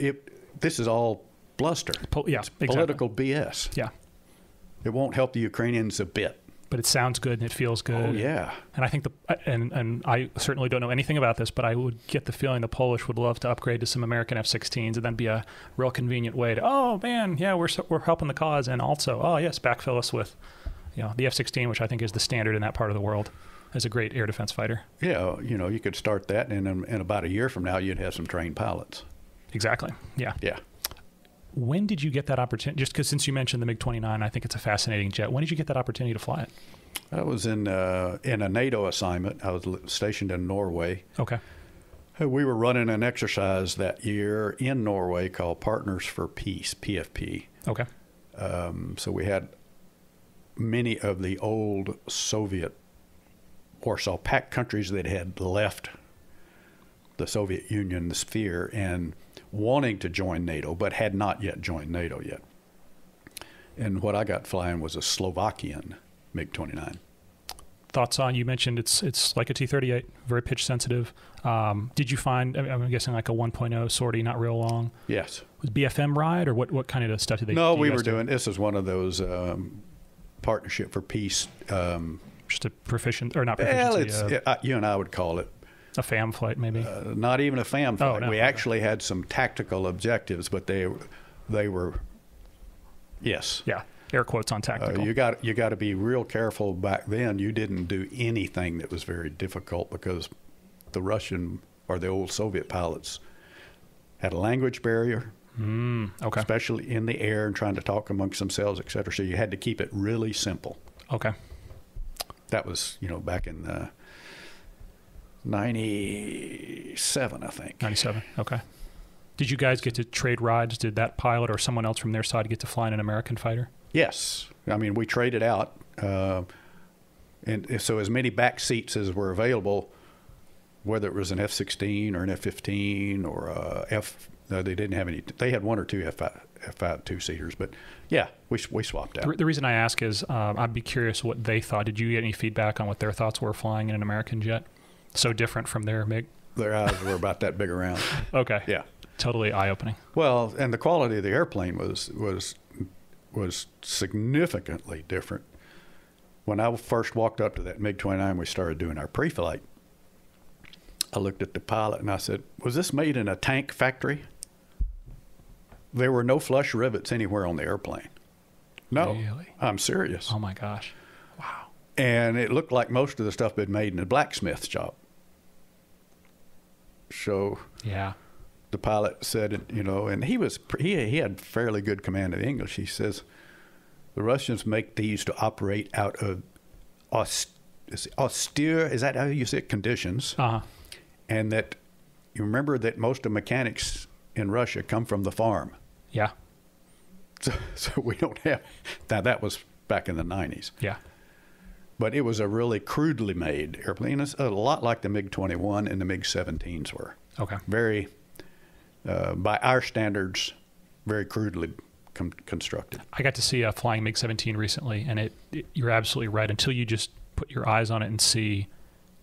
this is all bluster. It's political BS. Yeah. It won't help the Ukrainians a bit. But it sounds good and it feels good. Oh, yeah. And I think and I certainly don't know anything about this, but I would get the feeling the Polish would love to upgrade to some American F-16s, and then be a real convenient way to, oh man, yeah, we're helping the cause, and also, oh yes, backfill us with, the F-16, which I think is the standard in that part of the world, as a great air defense fighter. Yeah, you could start that, and in about a year from now, you'd have some trained pilots. Exactly. Yeah. Yeah. When did you get that opportunity? Just because since you mentioned the MiG-29, I think it's a fascinating jet. When did you get that opportunity to fly it? I was in a NATO assignment. I was stationed in Norway. Okay. We were running an exercise that year in Norway called Partners for Peace, PFP. Okay. So we had many of the old Soviet Warsaw Pact countries that had left the Soviet Union, the sphere, and wanting to join NATO, but had not yet joined NATO yet. And what I got flying was a Slovakian MiG-29. Thoughts on, you mentioned it's like a T-38, very pitch sensitive. Did you find, I'm guessing like a 1.0 sortie, not real long? Yes. Was BFM ride, or what kind of stuff did they do? No, we were doing, this is one of those Partnership for Peace Just a proficient, or not Well, proficiency. you and I would call it A FAM flight, maybe? not even a FAM flight. No. We actually had some tactical objectives, but they were, yes. Yeah, air quotes on tactical. You got to be real careful. Back then, you didn't do anything that was very difficult because the Russian or the old Soviet pilots had a language barrier, Okay. especially in the air and trying to talk amongst themselves, et cetera. So you had to keep it really simple. Okay. That was, back in 97, I think. 97. Okay. Did you guys get to trade rides? Did that pilot or someone else from their side get to fly in an American fighter? Yes. I mean, we traded out. And so as many back seats as were available, whether it was an F-16 or an F-15 or no, they didn't have any. They had one or two F-5 two-seaters. But, yeah, we swapped out. The reason I ask is I'd be curious what they thought. Did you get any feedback on what their thoughts were flying in an American jet? So different from their MiG? Their eyes were about that big around. Okay. Yeah. Totally eye-opening. Well, and the quality of the airplane was significantly different. When I first walked up to that MiG-29, we started doing our pre-flight. I looked at the pilot and I said, "Was this made in a tank factory?" There were no flush rivets anywhere on the airplane. No, Really? I'm serious. Oh, my gosh. Wow. And it looked like most of the stuff had been made in a blacksmith shop. So Yeah. the pilot said, and he had fairly good command of English. He says, the Russians make these to operate out of austere, is that how you say it, conditions? Uh-huh. And that you remember that most of mechanics in Russia come from the farm. Yeah. So we don't have, now that was back in the 90s. Yeah. But it was a really crudely made airplane. It's a lot like the MiG-21 and the MiG-17s were. Okay. Very, by our standards, very crudely constructed. I got to see a flying MiG-17 recently, and you're absolutely right. Until you just put your eyes on it and see,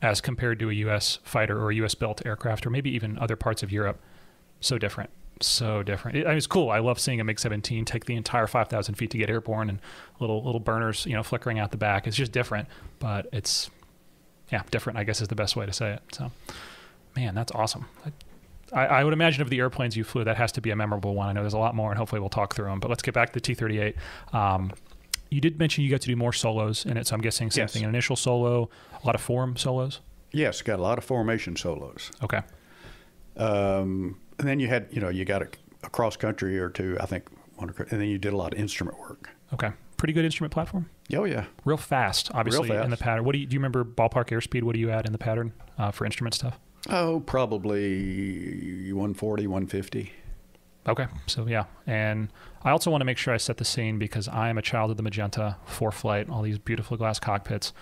as compared to a U.S. fighter or a U.S.-built aircraft, or maybe even other parts of Europe, so different. So different. It's cool. I love seeing a MiG-17 take the entire 5,000 feet to get airborne, and little burners, flickering out the back. It's just different, but it's, different, I guess, is the best way to say it. So, man, that's awesome. I would imagine of the airplanes you flew, that has to be a memorable one. I know there's a lot more, and hopefully we'll talk through them. But let's get back to the T-38. You did mention you got to do more solos in it, so I'm guessing same thing. An initial solo, a lot of form solos? Yes, got a lot of formation solos. Okay. And then you had, you got a cross country or two, I think, and then you did a lot of instrument work. Okay. Pretty good instrument platform? Oh, yeah. Real fast, obviously, Real fast. in the pattern. Do you remember ballpark airspeed? What do you add in the pattern for instrument stuff? Oh, probably 140, 150. Okay. So, yeah. And I also want to make sure I set the scene because I am a child of the magenta, for flight, all these beautiful glass cockpits.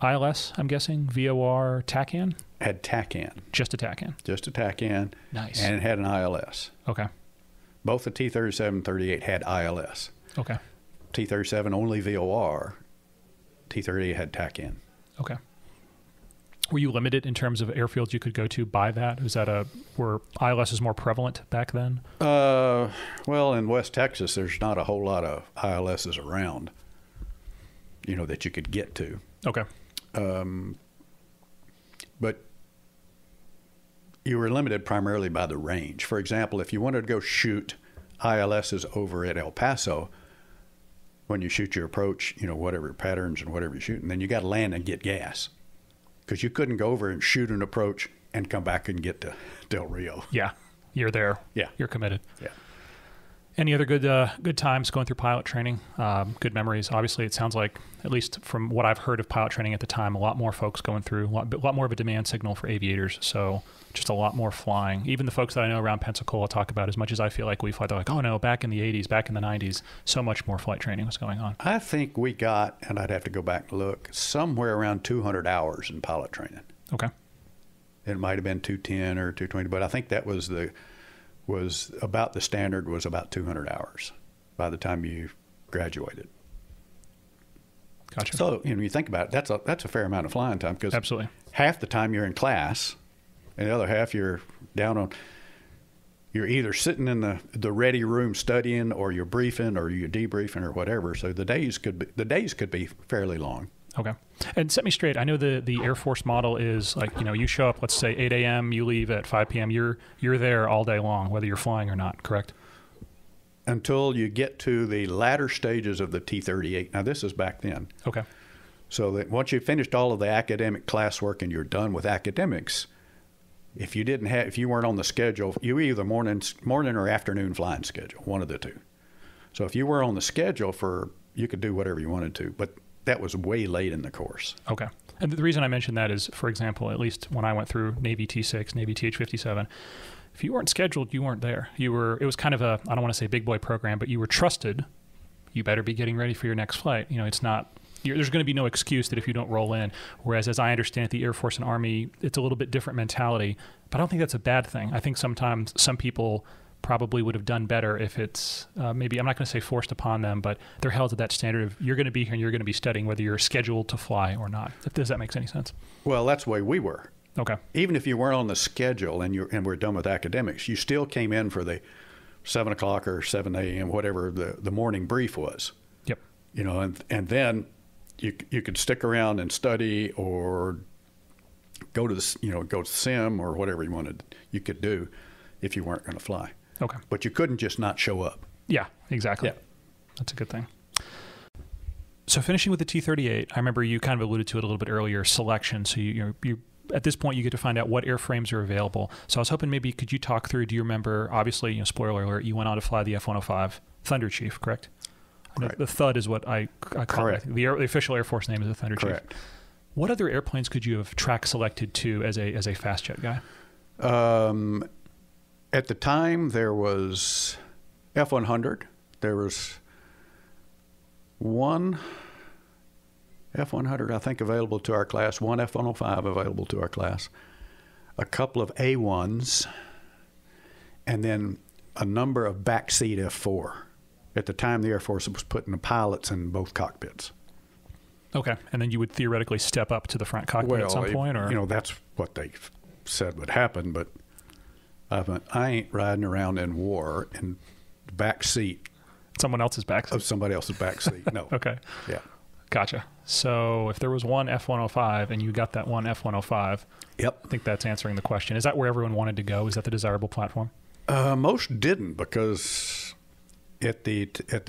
ILS, I'm guessing, VOR, TACAN? Had TACAN. Just a TACAN. Just a TACAN. Nice. And it had an ILS. Okay. Both the T-37 and 38 had ILS. Okay. T-37 only VOR. T-38 had TACAN. Okay. Were you limited in terms of airfields you could go to by that? Were ILSs more prevalent back then? Well, in West Texas, there's not a whole lot of ILSs around, that you could get to. Okay. But you were limited primarily by the range. For example, if you wanted to go shoot ILSs over at El Paso, when you shoot your approach, whatever patterns and whatever you're shooting, then you got to land and get gas. Because you couldn't go over and shoot an approach and come back and get to Del Rio. Yeah. You're there. Yeah. You're committed. Yeah. Any other good times going through pilot training? Good memories. Obviously, it sounds like, at least from what I've heard of pilot training at the time, a lot more folks going through, a lot more of a demand signal for aviators. So just a lot more flying. Even the folks that I know around Pensacola talk about, as much as I feel like we fly, they're like, oh no, back in the 80s, back in the 90s, so much more flight training was going on. I think we got, and I'd have to go back and look, somewhere around 200 hours in pilot training. Okay. It might have been 210 or 220, but I think that was about the standard was about 200 hours by the time you graduated. Gotcha. So you think about it, that's a fair amount of flying time because absolutely half the time you're in class, and the other half you're either sitting in the ready room studying, or you're briefing, or you're debriefing, or whatever. So the days could be fairly long. Okay. And set me straight. I know the Air Force model is like, you show up, let's say 8 a.m., you leave at 5 p.m. You're there all day long, whether you're flying or not, correct? Until you get to the latter stages of the T-38. Now, this is back then. Okay. So that once you finished all of the academic classwork and you're done with academics, if you weren't on the schedule, you were either morning or afternoon flying schedule, one of the two. So if you were on the schedule you could do whatever you wanted to, but that was way late in the course. Okay. And the reason I mentioned that is, for example, at least when I went through Navy T6, Navy TH-57, if you weren't scheduled, you weren't there. It was kind of I don't want to say big boy program, but you were trusted. You better be getting ready for your next flight. It's not, there's going to be no excuse that if you don't roll in. Whereas, as I understand it, the Air Force and Army, it's a little bit different mentality. But I don't think that's a bad thing. I think sometimes some people probably would have done better if it's maybe, I'm not going to say forced upon them, but they're held to that standard of you're going to be here and you're going to be studying whether you're scheduled to fly or not. Does that make any sense? Well, that's the way we were. Okay. Even if you weren't on the schedule and we're done with academics, you still came in for the 7 o'clock or 7 a.m., whatever the morning brief was. Yep. And then you could stick around and study or go to the sim or whatever you could do if you weren't going to fly. Okay. But you couldn't just not show up. Yeah, exactly. Yeah. That's a good thing. So finishing with the T-38, I remember you kind of alluded to it a little bit earlier, selection. So you at this point, you get to find out what airframes are available. So I was hoping maybe could you talk through, do you remember, obviously, spoiler alert, you went on to fly the F-105 Thunder Chief, correct? Correct. The Thud is what I call it. The official Air Force name is the Thunder Correct. Chief. What other airplanes could you have track selected to as a fast jet guy? At the time, there was F-100. There was one F-100, I think, available to our class, one F-105 available to our class, a couple of A-1s, and then a number of backseat F-4. At the time, the Air Force was putting the pilots in both cockpits. Okay, and then you would theoretically step up to the front cockpit at some point? Or? That's what they said would happen, but I ain't riding around in war in the back seat. Someone else's back seat? Of somebody else's back seat, no. Okay. Yeah. Gotcha. So if there was one F-105 and you got that one F-105, yep. I think that's answering the question. Is that where everyone wanted to go? Is that the desirable platform? Most didn't, because at the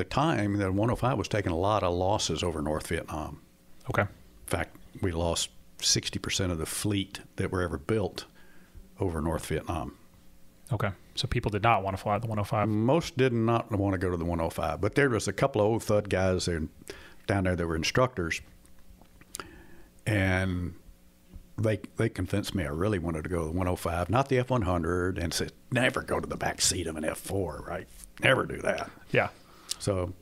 time, the 105 was taking a lot of losses over North Vietnam. Okay. In fact, we lost 60% of the fleet that were ever built over North Vietnam. Okay. So people did not want to fly the 105? Most did not want to go to the 105, but there was a couple of old Thud guys down there that were instructors, and they convinced me I really wanted to go to the 105, not the F-100, and said, never go to the back seat of an F-4, right? Never do that. Yeah. So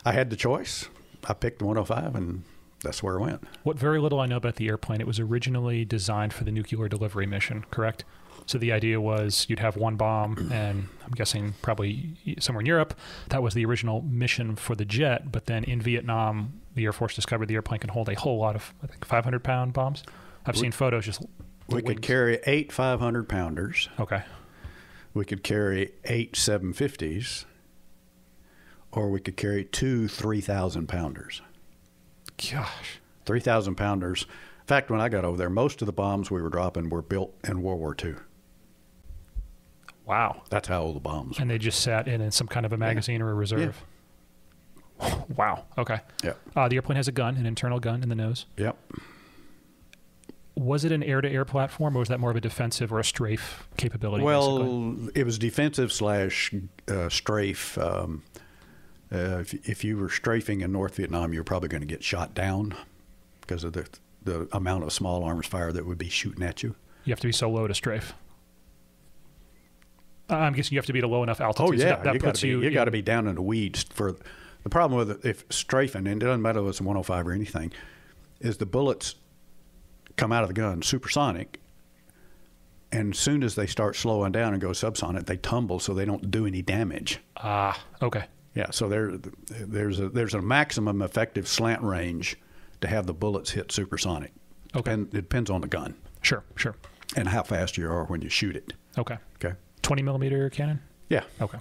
I had the choice. I picked the 105, and that's where I went. What very little I know about the airplane, it was originally designed for the nuclear delivery mission, correct? So the idea was you'd have one bomb, and I'm guessing probably somewhere in Europe, that was the original mission for the jet. But then in Vietnam, the Air Force discovered the airplane can hold a whole lot of, I think, 500-pound bombs. I've seen photos just... We could carry 8 500-pounders. Okay. We could carry 8 750s, or we could carry 2 3,000-pounders. Gosh. 3,000-pounders. In fact, when I got over there, most of the bombs we were dropping were built in World War II. Wow. That's how old the bombs were. And they just sat in some kind of a magazine or a reserve. Yeah. Wow. Okay. Yep. The airplane has a gun, an internal gun in the nose. Yep. Was it an air-to-air platform, or was that more of a defensive or a strafe capability? Well, basically? It was defensive / strafe. If you were strafing in North Vietnam, you're probably going to get shot down because of the amount of small arms fire that would be shooting at you. You have to be so low to strafe. I'm guessing you have to be at a low enough altitude. Oh, yeah. So that puts you got to be down in the weeds. For the problem with it, if strafing, and it doesn't matter if it's a 105 or anything, is the bullets come out of the gun supersonic, and as soon as they start slowing down and go subsonic, they tumble so they don't do any damage. Ah, okay. Yeah, so there's a maximum effective slant range to have the bullets hit supersonic. Okay. And it depends on the gun. Sure. And how fast you are when you shoot it. Okay. Okay. 20 millimeter cannon? Yeah. Okay.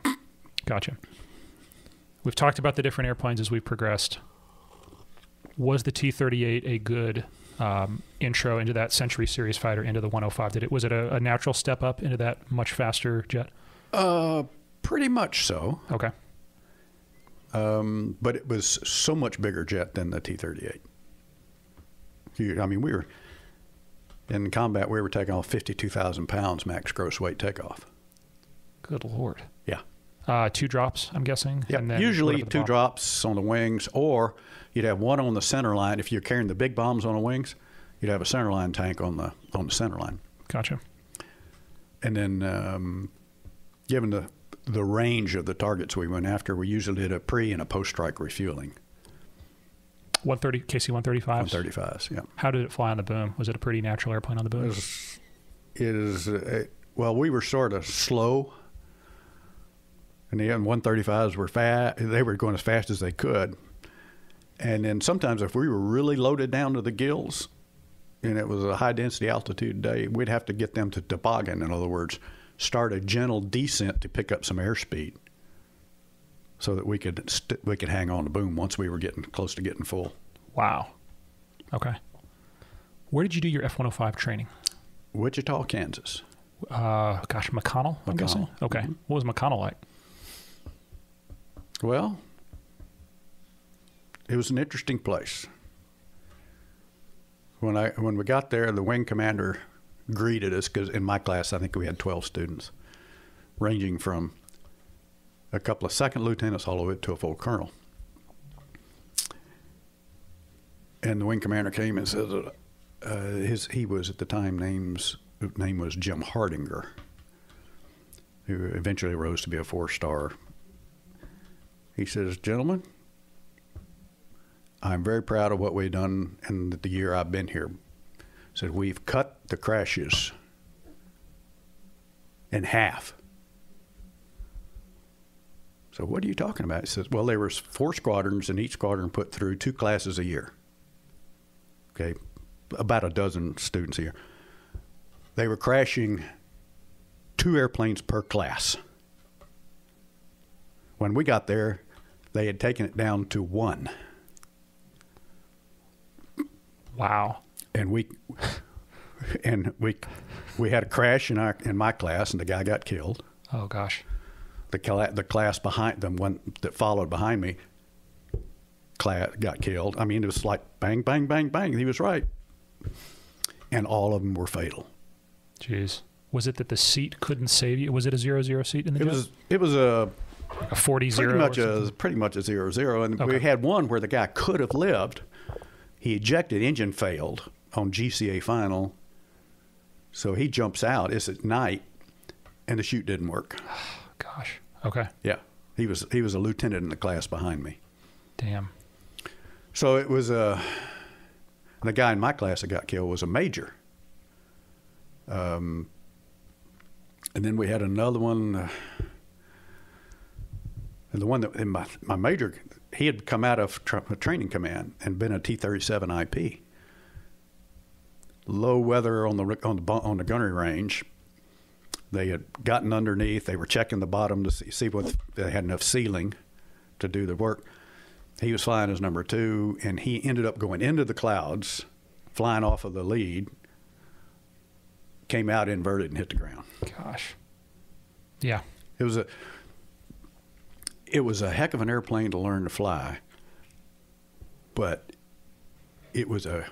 Gotcha. We've talked about the different airplanes as we've progressed. Was the T-38 a good intro into that Century Series fighter, into the 105? Was it a natural step up into that much faster jet? Pretty much so. Okay. But it was so much bigger jet than the T-38. I mean, we were in combat. We were taking off 52,000 pounds max gross weight takeoff. Good Lord. Yeah. 2 drops, I'm guessing. Yeah. And then usually 2 bomb. drops on the wings, or you'd have one on the center line. If you're carrying the big bombs on the wings, you'd have a center line tank on the center line. Gotcha. And then, given the range of the targets we went after, we usually did a pre and a post strike refueling. 130 KC-135s? 135s, yeah. How did it fly on the boom? Was it a pretty natural airplane on the boom? Well, we were sort of slow, and the 135s were fast. They were going as fast as they could. And then sometimes if we were really loaded down to the gills, and it was a high-density altitude day, we'd have to get them to toboggan, in other words, start a gentle descent to pick up some airspeed so that we could hang on the boom once we were getting close to getting full. Wow. Okay. Where did you do your F-105 training? Wichita, Kansas. McConnell, I'm guessing? Okay. Mm-hmm. What was McConnell like? Well, it was an interesting place. When we got there, the wing commander greeted us, because in my class, I think we had 12 students, ranging from a couple of second lieutenants all the way to a full colonel. And the wing commander came and said he was at the time name was Jim Hardinger, who eventually rose to be a 4-star. He says, "Gentlemen, I'm very proud of what we've done in the year I've been here." He said, "We've cut the crashes in half." So what are you talking about? He says, "Well, there was 4 squadrons, and each squadron put through 2 classes a year. Okay, about a dozen students a year. They were crashing 2 airplanes per class. When we got there, they had taken it down to 1. Wow. And we had a crash in my class, and the guy got killed. Oh gosh. The class behind them, one that followed behind me, got killed. I mean, it was like bang, bang, bang, bang. He was right. And all of them were fatal. Jeez. Was it that the seat couldn't save you? Was it a 0-0 seat in the jet? It was a 40-0. pretty much a 0-0. And Okay. we had one where the guy could have lived. He ejected, engine failed on GCA final. So he jumps out. It's at night, and the chute didn't work. Gosh. Okay. Yeah. He was a lieutenant in the class behind me. Damn. So it was the guy in my class that got killed was a major. And then we had another one, and the one that in my major, he had come out of training command and been a T-37 IP. Low weather on the gunnery range. They had gotten underneath. They were checking the bottom to see what they had enough ceiling to do the work. He was flying as number 2, and he ended up going into the clouds, flying off of the lead, came out inverted and hit the ground. Gosh. Yeah. It was a heck of an airplane to learn to fly, but it was an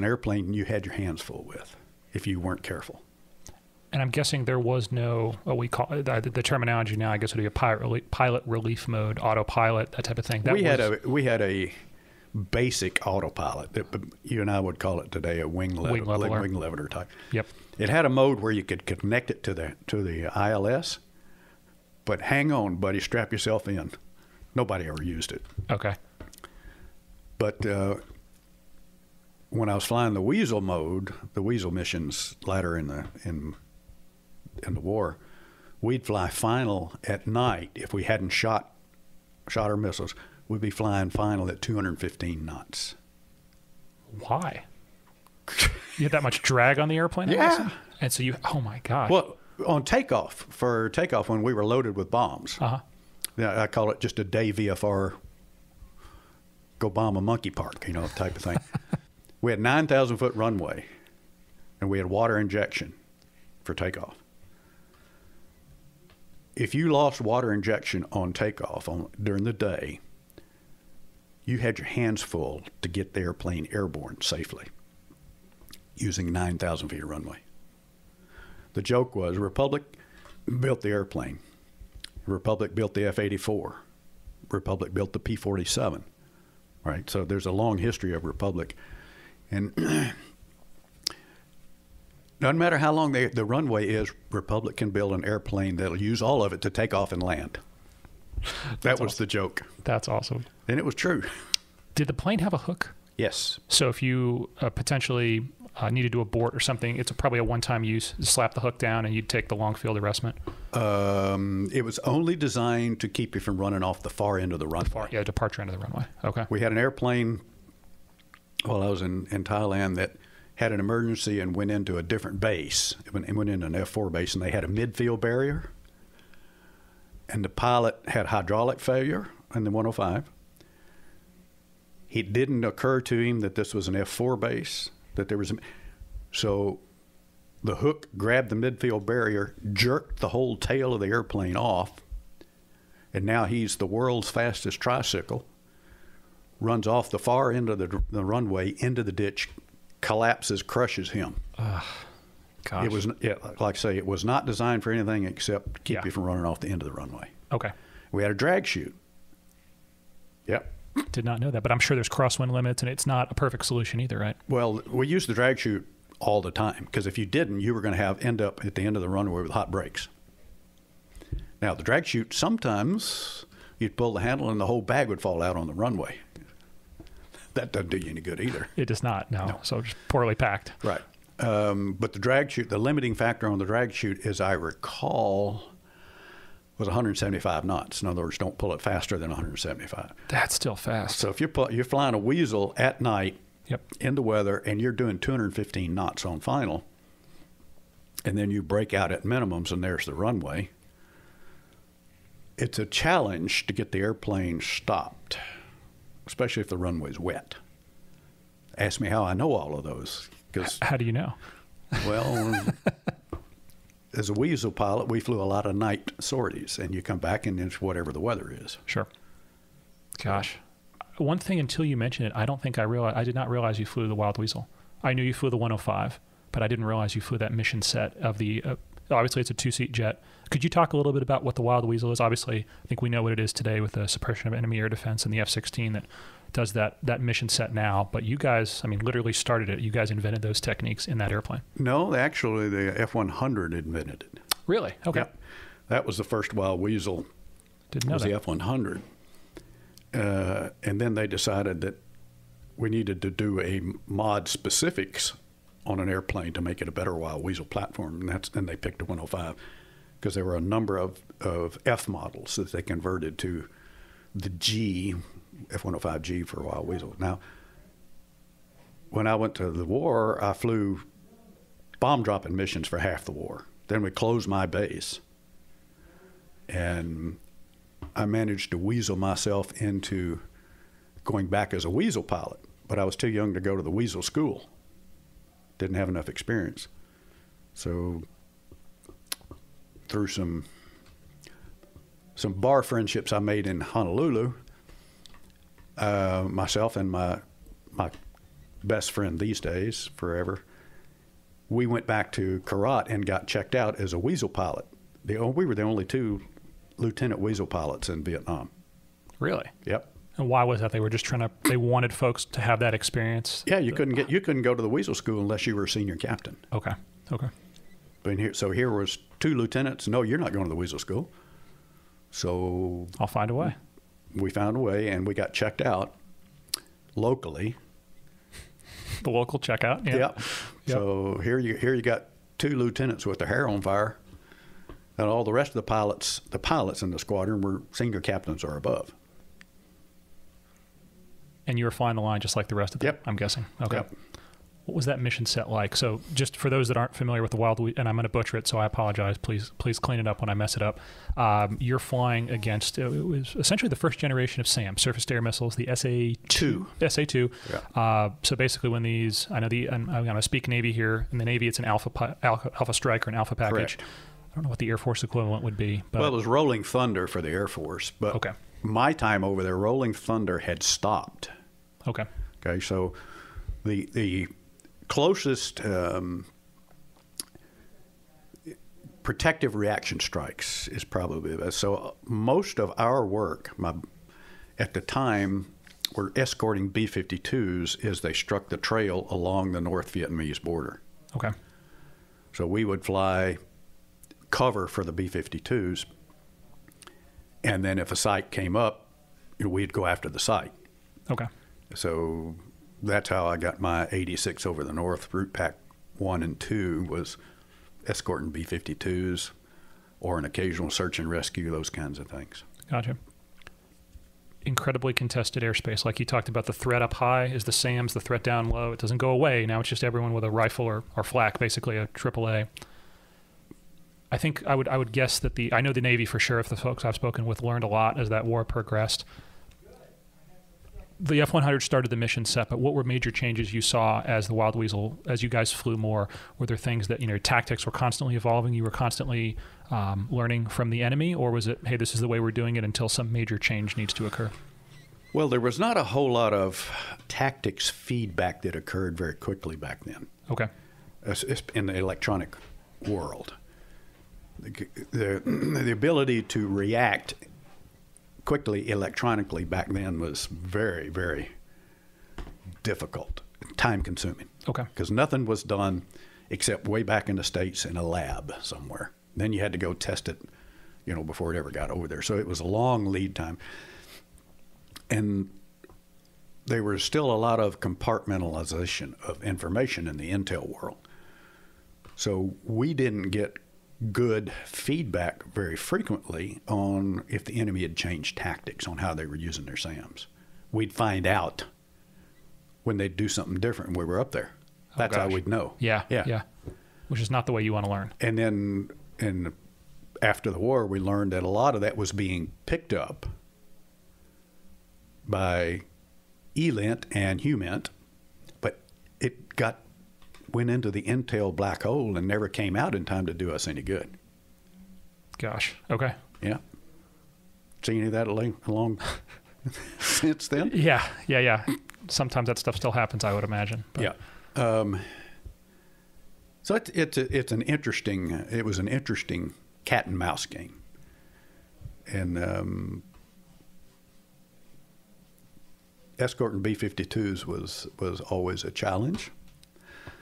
airplane you had your hands full with if you weren't careful. And I'm guessing there was no, what we call the terminology now, I guess would be a pilot relief mode, autopilot, that type of thing. We had a basic autopilot that you and I would call it today a wing leveler type. Yep. It had a mode where you could connect it to the ILS, but hang on, buddy, strap yourself in. Nobody ever used it. Okay. But when I was flying the Weasel mode, the Weasel missions later in the war, we'd fly final at night. If we hadn't shot our missiles, we'd be flying final at 215 knots. Why? You had that much drag on the airplane? Yeah. And so oh my gosh. Well, on takeoff when we were loaded with bombs, Uh-huh. I call it just a day VFR go bomb a monkey park, type of thing. We had 9,000-foot runway, and we had water injection for takeoff. If you lost water injection on takeoff during the day, you had your hands full to get the airplane airborne safely using 9,000 feet of runway. The joke was Republic built the airplane. Republic built the F-84. Republic built the P-47. Right? So there's a long history of Republic. And doesn't matter how long the runway is, Republic can build an airplane that'll use all of it to take off and land. That was awesome. The joke. That's awesome. And it was true. Did the plane have a hook? Yes. So if you potentially needed to abort or something, it's probably a one-time use. Slap the hook down and you'd take the long field arrestment? It was only designed to keep you from running off the far end of the runway. Departure end of the runway. Okay. We had an airplane while I was in Thailand that had an emergency and went into a different base. It went into an F-4 base, and they had a midfield barrier. And the pilot had hydraulic failure in the 105. It didn't occur to him that this was an F-4 base, that there was so the hook grabbed the midfield barrier, jerked the whole tail of the airplane off, and now he's the world's fastest tricycle, runs off the far end of the runway into the ditch, collapses, crushes him. Gosh. It was, like I say, it was not designed for anything except keep you from running off the end of the runway. Okay. We had a drag chute. Yep. Did not know that, but I'm sure there's crosswind limits, and it's not a perfect solution either, right? Well, we used the drag chute all the time, because if you didn't, you were going to end up at the end of the runway with hot brakes. Now, the drag chute, sometimes you'd pull the handle and the whole bag would fall out on the runway. That doesn't do you any good either. It does not, no. So just poorly packed. Right. But the drag chute, the limiting factor on the drag chute, as I recall, was 175 knots. In other words, don't pull it faster than 175. That's still fast. So if you're flying a Weasel at night in the weather and you're doing 215 knots on final, and then you break out at minimums and there's the runway, it's a challenge to get the airplane stopped, especially if the runway's wet. Ask me how I know all of those. How do you know? Well, as a Weasel pilot, we flew a lot of night sorties, and you come back and it's whatever the weather is. Sure. Gosh. One thing, until you mentioned it, I did not realize you flew the Wild Weasel. I knew you flew the 105, but I didn't realize you flew that mission set of the, obviously it's a two-seat jet. Could you talk a little bit about what the Wild Weasel is? Obviously, I think we know what it is today with the suppression of enemy air defense and the F-16 that does that mission set now. But you guys, literally started it. You guys invented those techniques in that airplane. No, actually, the F-100 invented it. Really? Okay. Yep. That was the first Wild Weasel. Didn't know that. The F-100. And then they decided that we needed to do a mod specifics on an airplane to make it a better Wild Weasel platform. And they picked a 105 because there were a number of F models that they converted to the G, F-105G for Wild Weasel. Now, when I went to the war, I flew bomb dropping missions for half the war. Then we closed my base. And I managed to weasel myself into going back as a Weasel pilot, but I was too young to go to the Weasel school. Didn't have enough experience. So through some bar friendships I made in Honolulu, myself and my best friend these days, forever, we went back to Karat and got checked out as a Weasel pilot. We were the only two lieutenant Weasel pilots in Vietnam. Really? Yep. And why was that? They were just they wanted folks to have that experience. Yeah, you couldn't go to the Weasel school unless you were a senior captain. Okay. But here was two lieutenants. No, you're not going to the Weasel school. So I'll find a way. We found a way, and we got checked out locally. The local checkout. Yeah. Yep. So here you got two lieutenants with their hair on fire, and all the rest of the pilots in the squadron were senior captains or above. And you were flying the line just like the rest of them, Yep. I'm guessing. Okay. Yep. What was that mission set like? So just for those that aren't familiar with the Wild West, and I'm going to butcher it, so I apologize. Please clean it up when I mess it up. You're flying against, it was essentially the first generation of SAM, surface-to-air missiles, the SA-2. SA-2. Yeah. So basically when these, I'm going to speak Navy here. In the Navy, it's an Alpha Strike or an Alpha package. Correct. I don't know what the Air Force equivalent would be. But Well, it was Rolling Thunder for the Air Force. But okay. My time over there, Rolling Thunder had stopped. Okay. Okay, so the closest protective reaction strikes is probably the best. So most of our work at the time were escorting B-52s as they struck the trail along the North Vietnamese border. Okay. So we would fly cover for the B-52s, and then if a site came up, we'd go after the site. Okay. So that's how I got my 86 over the North. Route Pack 1 and 2 was escorting B-52s or an occasional search and rescue, those kinds of things. Gotcha. Incredibly contested airspace. Like you talked about, the threat up high is the SAMs, the threat down low. It doesn't go away. Now it's just everyone with a rifle or flak, basically a AAA. I think I would guess that I know the Navy for sure, if the folks I've spoken with learned a lot as that war progressed. The F-100 started the mission set, but what were major changes you saw as the Wild Weasel, as you guys flew more? Were there things that, tactics were constantly evolving, you were constantly learning from the enemy, or was it, hey, this is the way we're doing it until some major change needs to occur? Well, there was not a whole lot of tactics feedback that occurred very quickly back then. Okay. In the electronic world. The ability to react quickly electronically back then was very, very difficult, time-consuming. Okay. Because nothing was done except way back in the States in a lab somewhere. Then you had to go test it, before it ever got over there. So it was a long lead time. And there was still a lot of compartmentalization of information in the intel world. So we didn't get good feedback very frequently on if the enemy had changed tactics on how they were using their SAMs. We'd find out when they'd do something different when we were up there. That's how we'd know. Yeah. Which is not the way you want to learn. And then after the war, we learned that a lot of that was being picked up by ELINT and HUMINT, but it went into the intel black hole and never came out in time to do us any good. Gosh. Okay. Yeah. Seen any of that along since then? Yeah. Sometimes that stuff still happens, I would imagine. But. Yeah. So it was an interesting cat and mouse game. And escorting B-52s was always a challenge.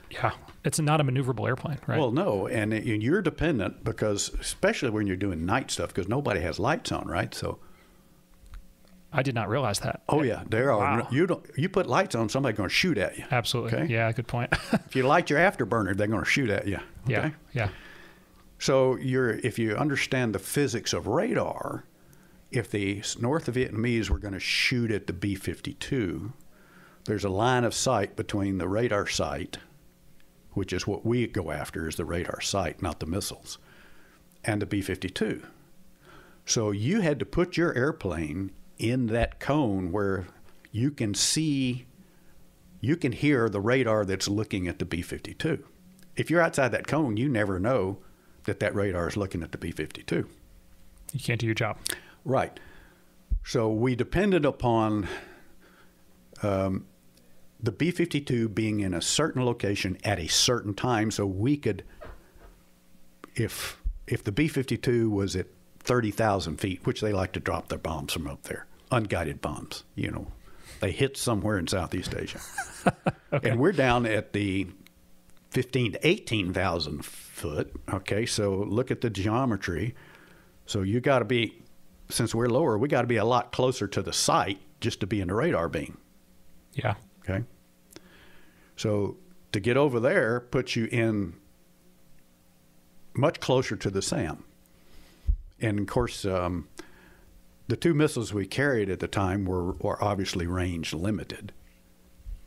Yeah, it's not a maneuverable airplane, right? Well, no, and you're dependent because, especially when you're doing night stuff, because nobody has lights on, right? So, I did not realize that. Oh yeah, there are. Wow. You put lights on, somebody's going to shoot at you. Absolutely. Okay? Yeah, good point. If you light your afterburner, they're going to shoot at you. Okay? Yeah. So if you understand the physics of radar, if the North Vietnamese were going to shoot at the B-52, there's a line of sight between the radar sight, which is what we go after, is the radar sight, not the missiles, and the B-52. So you had to put your airplane in that cone where you can hear the radar that's looking at the B-52. If you're outside that cone, you never know that radar is looking at the B-52. You can't do your job. Right. So we depended upon the B-52 being in a certain location at a certain time, so we could, if the B-52 was at 30,000 feet, which they like to drop their bombs from up there, unguided bombs, they hit somewhere in Southeast Asia. Okay. And we're down at the 15 to 18,000 foot. Okay, so look at the geometry. So you got to be, since we're lower, we got to be a lot closer to the site just to be in the radar beam. Yeah. Okay. So to get over there puts you in much closer to the SAM. And of course, the two missiles we carried at the time were obviously range limited.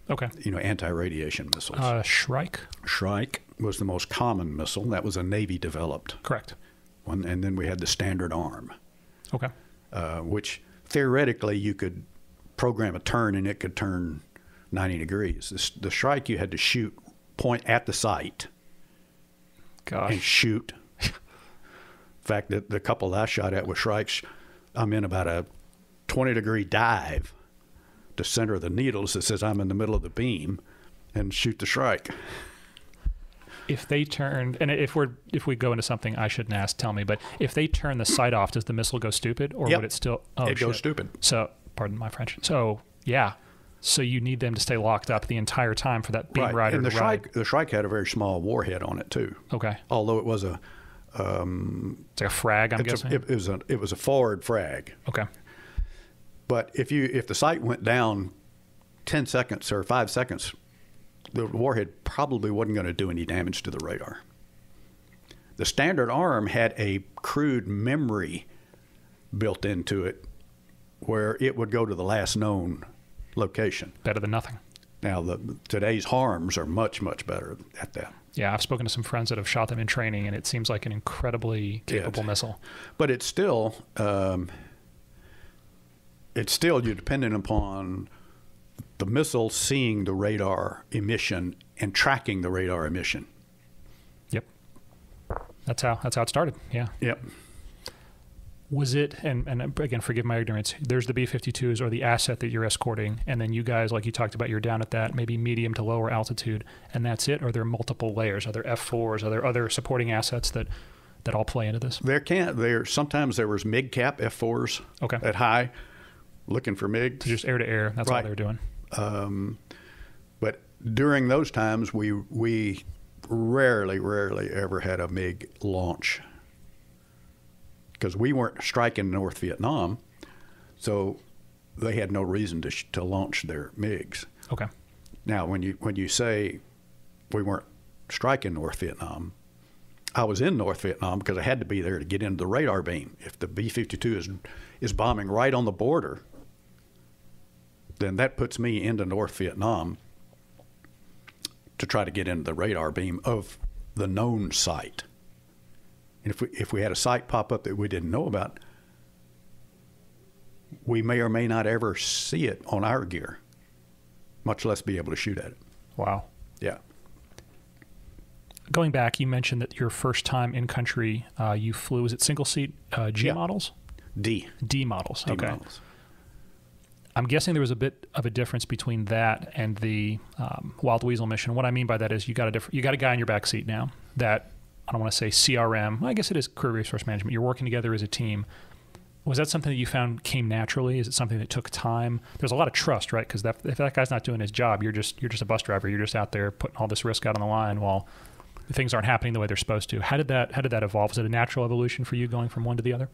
Okay. Anti-radiation missiles. Shrike? Shrike was the most common missile. That was a Navy-developed Correct. one. And then we had the Standard Arm, Okay. which theoretically you could program a turn and it could turn 90 degrees. The Shrike, you had to point at the sight Gosh. and shoot. In fact, the couple that I shot at with Shrikes, I'm in about a 20-degree dive to center the needles that says I'm in the middle of the beam and shoot the Shrike. If they turned, and if we go into something I shouldn't ask, tell me, but if they turn the sight off, does the missile go stupid, or would it still? Oh, it goes stupid. So, pardon my French. So, yeah. So you need them to stay locked up the entire time for that beam rider and the to ride. The Shrike had a very small warhead on it too. Okay. Although it was it's like a frag, I'm guessing. It was a forward frag. Okay. But if the sight went down 10 seconds or 5 seconds, the warhead probably wasn't going to do any damage to the radar. The Standard Arm had a crude memory built into it where it would go to the last known location. Better than nothing. Now, today's HARMs are much, much better at that. Yeah, I've spoken to some friends that have shot them in training, and it seems like an incredibly capable missile. But it's still you're dependent upon the missile seeing the radar emission and tracking the radar emission. Yep. That's how it started. Yeah. Yep. Was it, and again, forgive my ignorance, there's the B-52s or the asset that you're escorting, and then you guys, like you talked about, you're down at that maybe medium to lower altitude, and that's it? Or are there multiple layers? Are there F-4s? Are there other supporting assets that all play into this? Sometimes there was MiG-cap F-4s at high, looking for MiGs. So just air to air, that's all they're doing. But during those times, we rarely ever had a MiG launch because we weren't striking North Vietnam, so they had no reason to launch their MiGs. Okay. Now, when you say we weren't striking North Vietnam, I was in North Vietnam because I had to be there to get into the radar beam. If the B-52 is bombing right on the border, then that puts me into North Vietnam to try to get into the radar beam of the known site. And if we had a site pop up that we didn't know about, we may or may not ever see it on our gear, much less be able to shoot at it. Wow. Yeah. Going back, you mentioned that your first time in country, you flew, was it single seat G models? D models. D okay. models. I'm guessing there was a bit of a difference between that and the Wild Weasel mission. What I mean by that is you got a guy in your back seat now that, I don't want to say CRM, I guess it is career resource management. You're working together as a team. Was that something that you found came naturally? Is it something that took time? There's a lot of trust, right? Because if that guy's not doing his job, you're just a bus driver. You're just out there putting all this risk out on the line while things aren't happening the way they're supposed to. How did that evolve? Was it a natural evolution for you going from one to the other?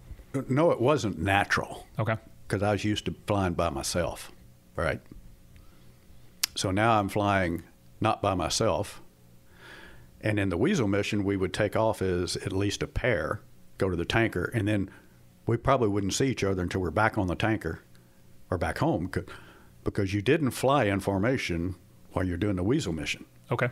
No, it wasn't natural. Okay. Because I was used to flying by myself, right? So now I'm flying not by myself. And in the Weasel mission, we would take off as at least a pair, go to the tanker, and then we probably wouldn't see each other until we're back on the tanker or back home because you didn't fly in formation while you're doing the Weasel mission. Okay.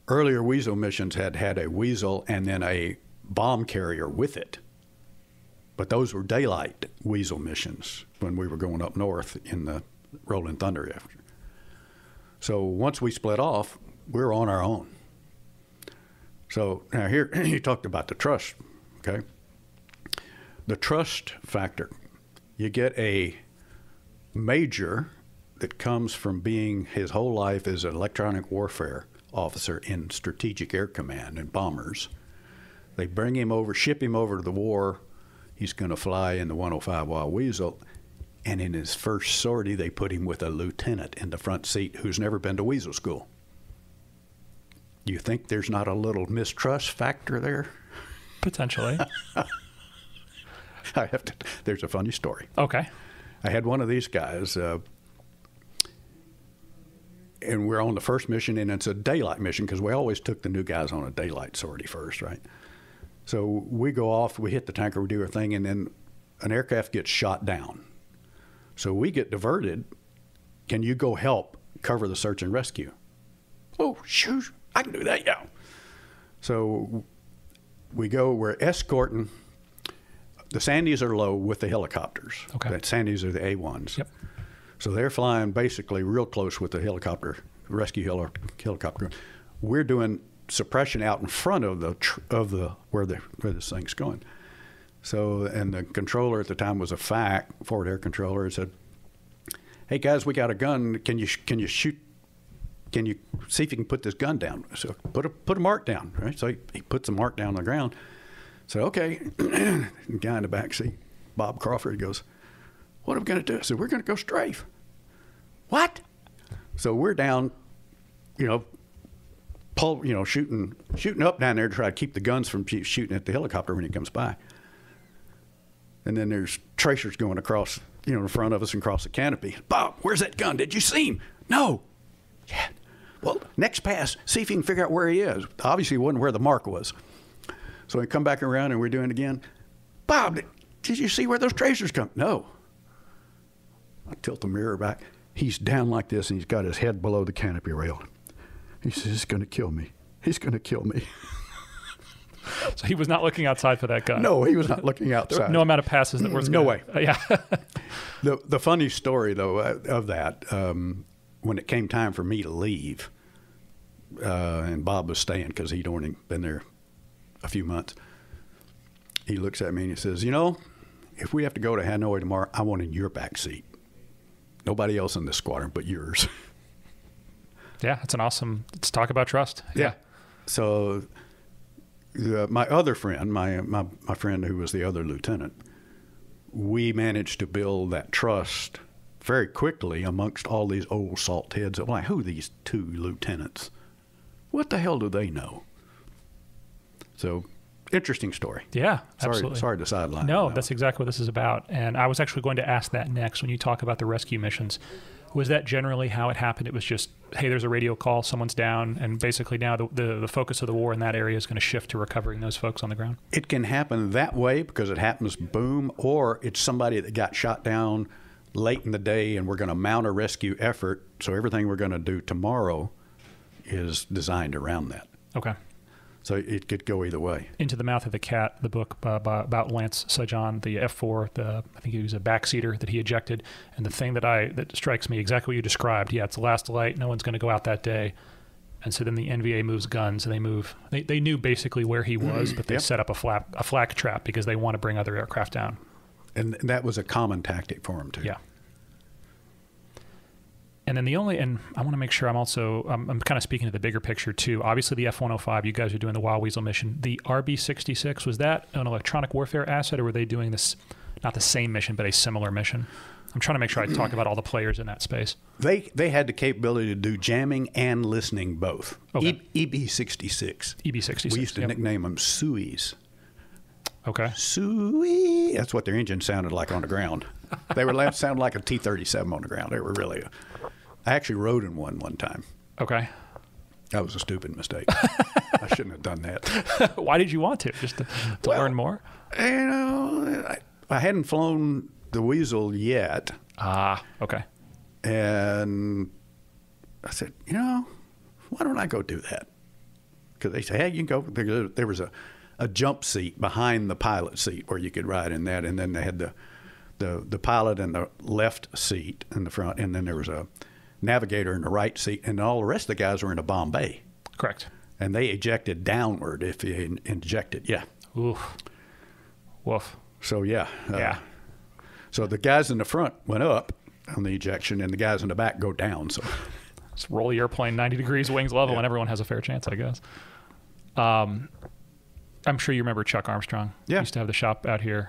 Earlier Weasel missions had a Weasel and then a bomb carrier with it. But those were daylight Weasel missions when we were going up north in the Rolling Thunder after. So once we split off, we were on our own. So now here, you talked about the trust, okay? The trust factor. You get a major that comes from being his whole life as an electronic warfare officer in Strategic Air Command and bombers. They bring him over, ship him over to the war. He's going to fly in the 105 Wild Weasel. And in his first sortie, they put him with a lieutenant in the front seat who's never been to Weasel School. You think there's not a little mistrust factor there? Potentially. There's a funny story. Okay. I had one of these guys, and we're on the first mission, and it's a daylight mission because we always took the new guys on a daylight sortie first, right? So we go off, we hit the tanker, we do our thing, and then an aircraft gets shot down. So we get diverted can you go help cover the search and rescue? Oh, shoot, I can do that, yeah. So we're escorting. The Sandys are low with the helicopters. Okay. The Sandys are the A1s. Yep. So they're flying basically real close with the helicopter, rescue helicopter. We're doing suppression out in front of the where this thing's going. So, and the controller at the time was a FAC, forward air controller, and said, "Hey guys, we got a gun. Can you shoot? Can you see if you can put this gun down?" So put a mark down, right? So he puts a mark down on the ground. So okay, the guy in the back seat, Bob Crawford, goes, "What are we going to do?" I said, "We're going to go strafe." What? So we're down, shooting up down there to try to keep the guns from shooting at the helicopter when he comes by. And then there's tracers going across, in front of us and across the canopy. "Bob, where's that gun? Did you see him?" "No." "Yeah. Well, next pass, see if you can figure out where he is." Obviously, it wasn't where the mark was. So we come back around and we're doing it again. "Bob, did you see where those tracers come?" "No." I tilt the mirror back. He's down like this and he's got his head below the canopy rail. He says, "He's going to kill me. He's going to kill me." So he was not looking outside for that gun. No, he was not looking outside. No amount of passes that was no way. Yeah. The funny story though of that, when it came time for me to leave, and Bob was staying because he'd only been there a few months. He looks at me and he says, "If we have to go to Hanoi tomorrow, I want in your back seat. Nobody else in the squadron but yours." Yeah, it's an awesome. Let's talk about trust. Yeah. So my other friend, my friend who was the other lieutenant, we managed to build that trust very quickly amongst all these old salt heads. I'm like, who are these two lieutenants? What the hell do they know? So, interesting story. Yeah, absolutely. Sorry to sideline. No, that's exactly what this is about. And I was actually going to ask that next when you talk about the rescue missions. Was that generally how it happened? It was just, hey, there's a radio call, someone's down, and basically now the focus of the war in that area is going to shift to recovering those folks on the ground? It can happen that way because it happens boom, or it's somebody that got shot down late in the day and we're going to mount a rescue effort. So everything we're going to do tomorrow is designed around that. Okay. So it could go either way. Into the Mouth of the Cat, the book about Lance Sajan, the F-4, I think he was a backseater that he ejected. And the thing that strikes me, exactly what you described, it's the last light, no one's going to go out that day. And so then the NVA moves guns, and they knew basically where he was, but they set up a flak trap because they want to bring other aircraft down. And that was a common tactic for him, too. Yeah. And then and I want to make sure I'm kind of speaking to the bigger picture too. Obviously the F-105, you guys are doing the Wild Weasel mission. The RB-66, was that an electronic warfare asset, or were they doing this, not the same mission, but a similar mission? I'm trying to make sure I talk about all the players in that space. They had the capability to do jamming and listening both. Okay. EB-66. EB-66. We used to nickname them Sueys. Okay. Suey. That's what their engine sounded like on the ground. They sounded like a T-37 on the ground. They were really. I actually rode in one time. Okay. That was a stupid mistake. I shouldn't have done that. Why did you want to? Just to learn more? I hadn't flown the Weasel yet. Okay. And I said, why don't I go do that? Because they said, hey, you can go. There was a jump seat behind the pilot seat where you could ride in that, and then they had the pilot in the left seat in the front, and then there was a navigator in the right seat, and all the rest of the guys were in a bomb bay. Correct. And they ejected downward if you injected. Yeah. Oof. Woof. So yeah. Yeah. So the guys in the front went up on the ejection, and the guys in the back go down. So just roll the airplane 90 degrees, wings level, and everyone has a fair chance, I guess. I'm sure you remember Chuck Armstrong. Yeah. He used to have the shop out here.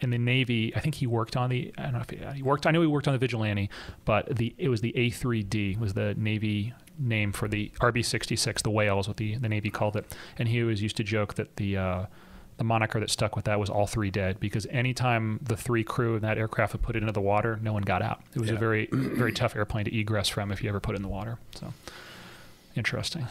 In the Navy, I think he worked on I don't know if he worked, I know he worked on the Vigilante, but it was the A3D was the Navy name for the RB-66, the whale is what the Navy called it. And he always used to joke that the moniker that stuck with that was all three dead, because anytime the three crew in that aircraft would put it into the water, no one got out. It was a very, very tough airplane to egress from if you ever put it in the water. So interesting.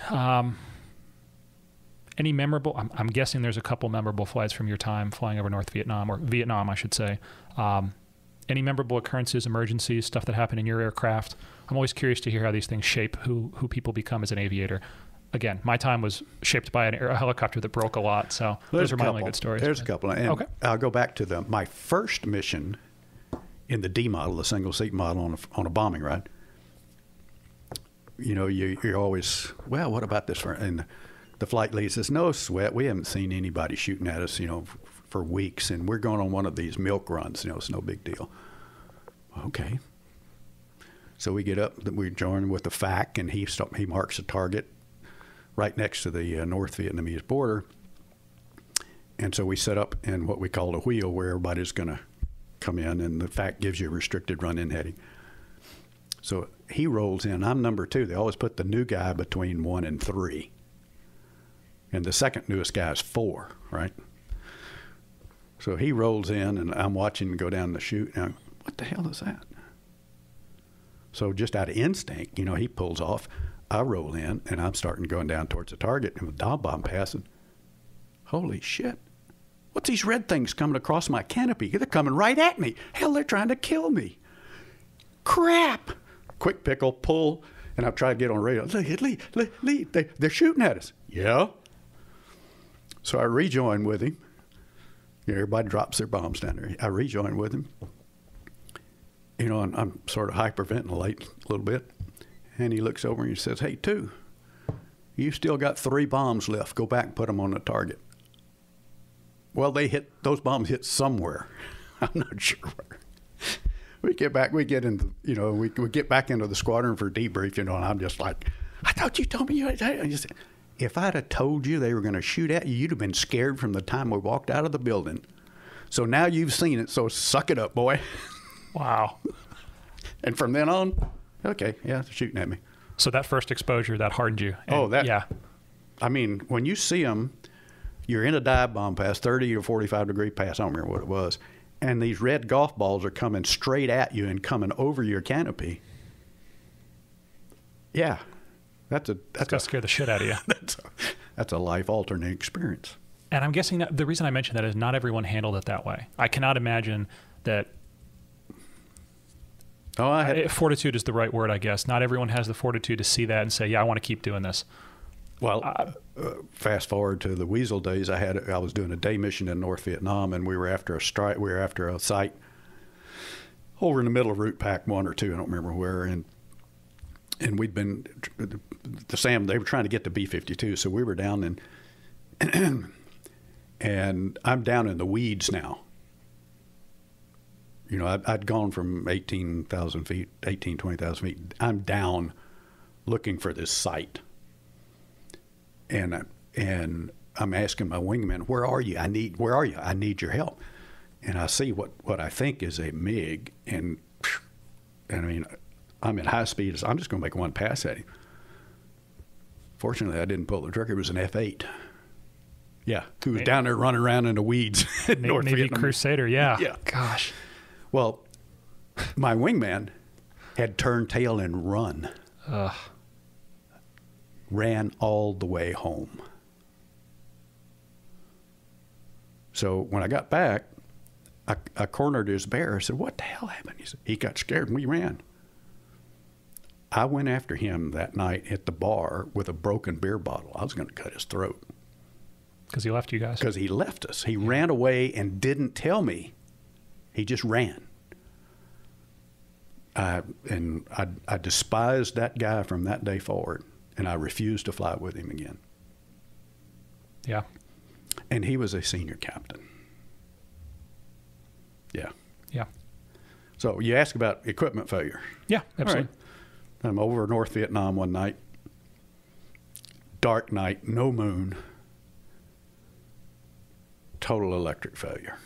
Any memorable, I'm guessing there's a couple memorable flights from your time flying over North Vietnam, or Vietnam, I should say. Any memorable occurrences, emergencies, stuff that happened in your aircraft I'm always curious to hear how these things shape who people become as an aviator. Again, my time was shaped by a helicopter that broke a lot, so those are my only good stories. There's a couple. And okay. I'll go back to my first mission in the D model, the single seat model on a bombing ride. You know, you're always, well, what about this? And the flight lead says, no sweat, we haven't seen anybody shooting at us, you know, for weeks, and we're going on one of these milk runs, you know, it's no big deal. Okay. So we get up, we join with the FAC, and he marks a target right next to the North Vietnamese border. And so we set up in what we call a wheel where everybody's going to come in, and the FAC gives you a restricted run-in heading. So he rolls in. I'm number 2. They always put the new guy between 1 and 3. And the second newest guy is 4, right? So he rolls in, and I'm watching him go down the chute. And what the hell is that? So just out of instinct, you know, he pulls off. I roll in, and I'm starting going down towards the target, and with dive bomb passing, holy shit. What's these red things coming across my canopy? They're coming right at me. Hell, they're trying to kill me. Crap. Quick pickle, pull, and I've tried to get on radio. Lee, they're shooting at us. Yeah. So I rejoin with him. You know, everybody drops their bombs down there. I rejoin with him. You know, and I'm sort of hyperventilating a little bit. And he looks over and he says, hey, 2, you still got 3 bombs left. Go back and put them on the target. Well, those bombs hit somewhere. I'm not sure where. We get back, we get into, you know, we get back into the squadron for debrief, you know, and I'm just like, I thought you told me if I'd have told you they were going to shoot at you, you'd have been scared from the time we walked out of the building. So now you've seen it, so suck it up, boy. Wow. And from then on, okay, yeah, they're shooting at me. So that first exposure, that hardened you. And yeah. I mean, when you see them, you're in a dive bomb pass, 30 or 45 degree pass, I don't remember what it was, and these red golf balls are coming straight at you and coming over your canopy. Yeah, that's got to scare the shit out of you. That's a life-altering experience. And I'm guessing that the reason I mention that is not everyone handled it that way. I cannot imagine that. Fortitude is the right word, I guess. Not everyone has the fortitude to see that and say, yeah, I want to keep doing this. Well, fast forward to the Weasel days. I was doing a day mission in North Vietnam, and we were after a strike. We were after a site over in the middle of Route Pack 1 or 2. I don't remember where. And we'd been they were trying to get the B-52, so we were down and I'm down in the weeds now. You know, I'd gone from 20,000 feet. I'm down looking for this site. And I'm asking my wingman, where are you? I need your help. And I see what I think is a MiG, and I mean, I'm at high speed. So I'm just going to make one pass at him. Fortunately, I didn't pull the trigger. It was an F-8. Yeah, who was down there running around in the weeds in North Vietnam. Navy Crusader, yeah. Yeah. Gosh. Well, my wingman had turned tail and run. Ugh. Ran all the way home. So when I got back, I cornered his bear. I said, what the hell happened? He said, he got scared and we ran. I went after him that night at the bar with a broken beer bottle. I was going to cut his throat. Because he left you guys? Because he left us. He ran away and didn't tell me. He just ran. And I despised that guy from that day forward, and I refused to fly with him again. Yeah. And he was a senior captain. Yeah. Yeah. So you ask about equipment failure. Yeah, absolutely. Right. I'm over North Vietnam one night. Dark night, no moon. Total electric failure.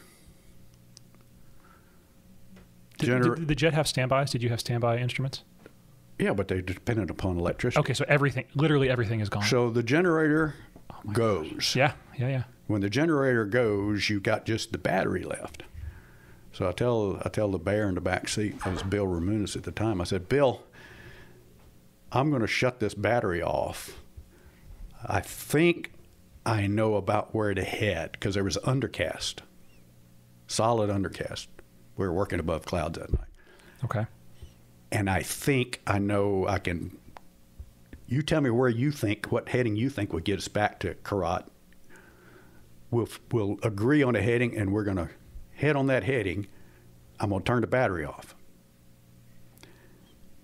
Did the jet have standbys? Did you have standby instruments? Yeah, but they depended upon electricity. Okay, so literally everything is gone. So the generator goes. Yeah. When the generator goes, you got just the battery left. So I tell the bear in the back seat, that was Bill Ramunis at the time, I said, Bill, I'm going to shut this battery off. I think I know about where to head, because there was undercast, solid undercast. We were working above clouds that night. Okay. and I think I know I can. You tell me where you think, what heading you think would get us back to Karat. We'll agree on a heading, and we're going to head on that heading. I'm going to turn the battery off.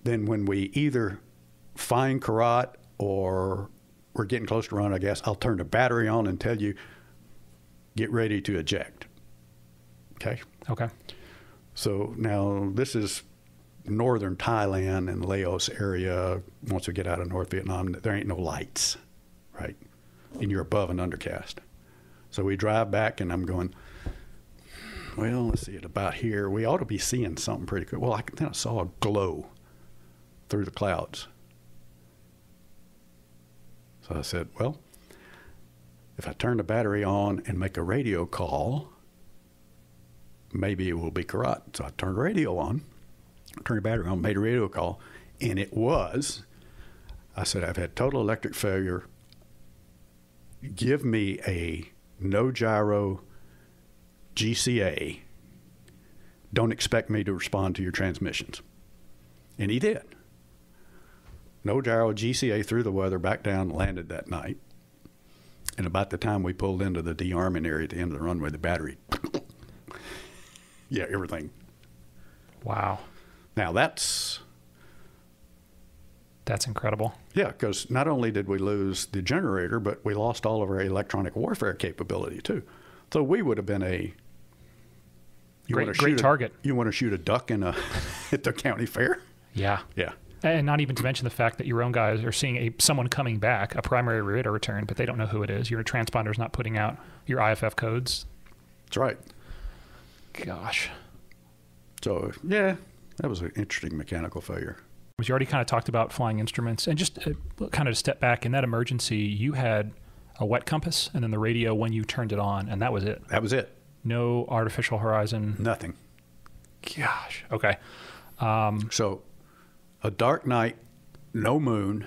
Then when we either find Karat or we're getting close to run, I guess, I'll turn the battery on and tell you, get ready to eject. Okay? Okay. So now this is northern Thailand and Laos area. Once we get out of North Vietnam, there ain't no lights, right? And you're above an undercast. So we drive back, and I'm going, well, let's see, at about here, we ought to be seeing something pretty good. Well, then I saw a glow through the clouds. So I said, well, if I turn the battery on and make a radio call, maybe it will be Karat. So I turned the radio on, turned the battery on, made a radio call, and it was. I said, I've had total electric failure. Give me a no gyro GCA. Don't expect me to respond to your transmissions. And he did. No gyro GCA through the weather, back down, landed that night. And about the time we pulled into the de-arming area at the end of the runway, the battery, yeah, everything. Wow. Now that's incredible. Yeah, because not only did we lose the generator, but we lost all of our electronic warfare capability too. So we would have been a great target. You want to shoot a duck at the county fair? Yeah. Yeah. And not even to mention the fact that your own guys are seeing someone coming back, a primary radar return, but they don't know who it is. Your transponder's not putting out your IFF codes. That's right. Gosh. So, yeah, that was an interesting mechanical failure. You already kind of talked about flying instruments. And just kind of to step back, in that emergency, you had a wet compass and then the radio when you turned it on, and that was it. That was it. No artificial horizon. Nothing. Gosh. Okay. So a dark night, no moon.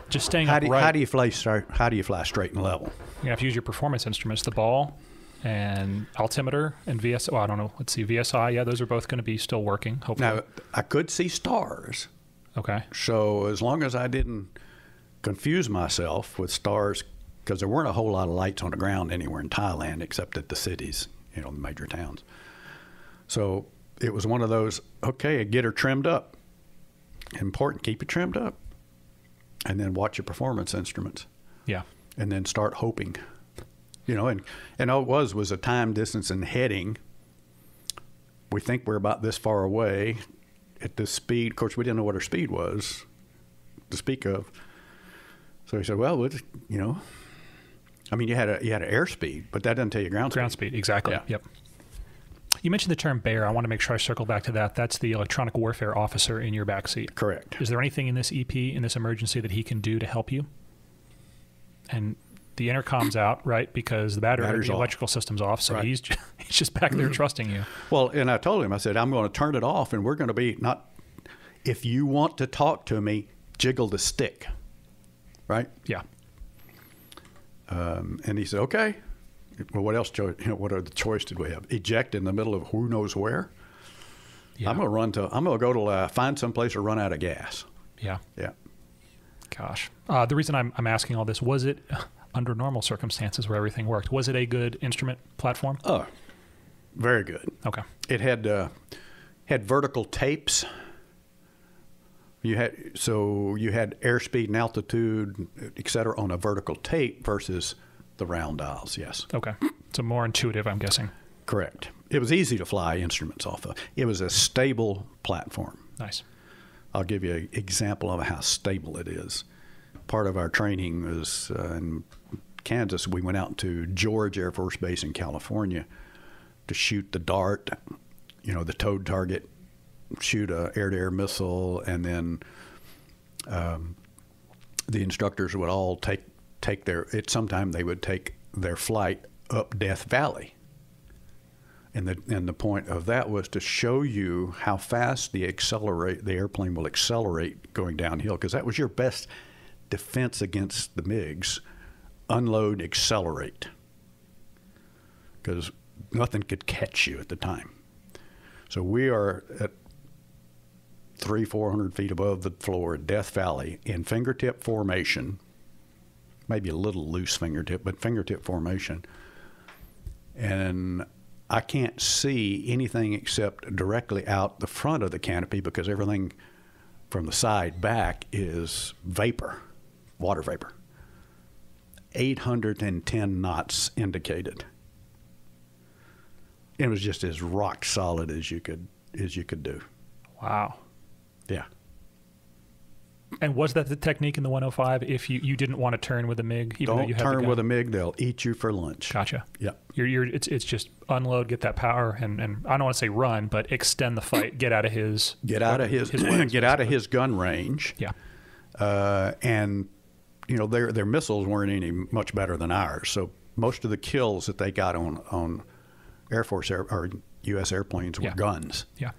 Just staying upright. How do you fly straight and level? You have to use your performance instruments, the ball and altimeter and VSI. Well, I don't know. Let's see. VSI. Yeah, those are both going to be still working, hopefully. Now, I could see stars. Okay. So as long as I didn't confuse myself with stars, because there weren't a whole lot of lights on the ground anywhere in Thailand except at the cities, the major towns. So it was one of those, okay, get her trimmed up. Important, keep it trimmed up. And then watch your performance instruments. Yeah. And then start hoping. And all it was a time, distance, and heading. We think we're about this far away at this speed. Of course, we didn't know what our speed was to speak of. So he said, well, I mean, you had an airspeed, but that doesn't tell you ground speed. Ground speed, exactly. Yeah. Yep. You mentioned the term bear. I want to make sure I circle back to that. That's the electronic warfare officer in your backseat. Correct. Is there anything in this EP, in this emergency, that he can do to help you? And the intercom's out, right? Because the battery, the electrical system's off, so right. he's just back there trusting you. Well, and I told him, I said, I'm going to turn it off, and we're going to be if you want to talk to me, jiggle the stick, right? Yeah. And he said, okay. Well, what else? What other choice did we have? Eject in the middle of who knows where. Yeah. I'm going to go to find some place to run out of gas. Yeah. Yeah. Gosh. The reason I'm asking all this, was it under normal circumstances where everything worked? Was it a good instrument platform? Oh, very good. Okay. It had vertical tapes. You had airspeed and altitude, et cetera, on a vertical tape versus the round dials. Yes. Okay. So more intuitive, I'm guessing. Correct. It was easy to fly instruments off of. It was a stable platform. Nice. I'll give you an example of how stable it is. Part of our training was in Kansas. We went out to George Air Force Base in California to shoot the DART, the towed target, shoot a air-to-air missile, and then the instructors would all take sometime they would take their flight up Death Valley. And the point of that was to show you how fast the airplane will accelerate going downhill, because that was your best defense against the MiGs. Unload, accelerate, because nothing could catch you at the time. So we are at 400 feet above the floor at Death Valley in fingertip formation, maybe a little loose fingertip, but fingertip formation. And I can't see anything except directly out the front of the canopy because everything from the side back is vapor, water vapor. 810 knots indicated. It was just as rock solid as you could do. Wow. Yeah. And was that the technique in the 105? If you didn't want to turn with a MiG, even though you had turn with a MiG; they'll eat you for lunch. Gotcha. Yeah. It's just unload, get that power, and I don't want to say run, but extend the fight, get out of his gun range. Yeah. And their missiles weren't any much better than ours. So most of the kills that they got on Air Force or U.S. airplanes were guns. Yeah.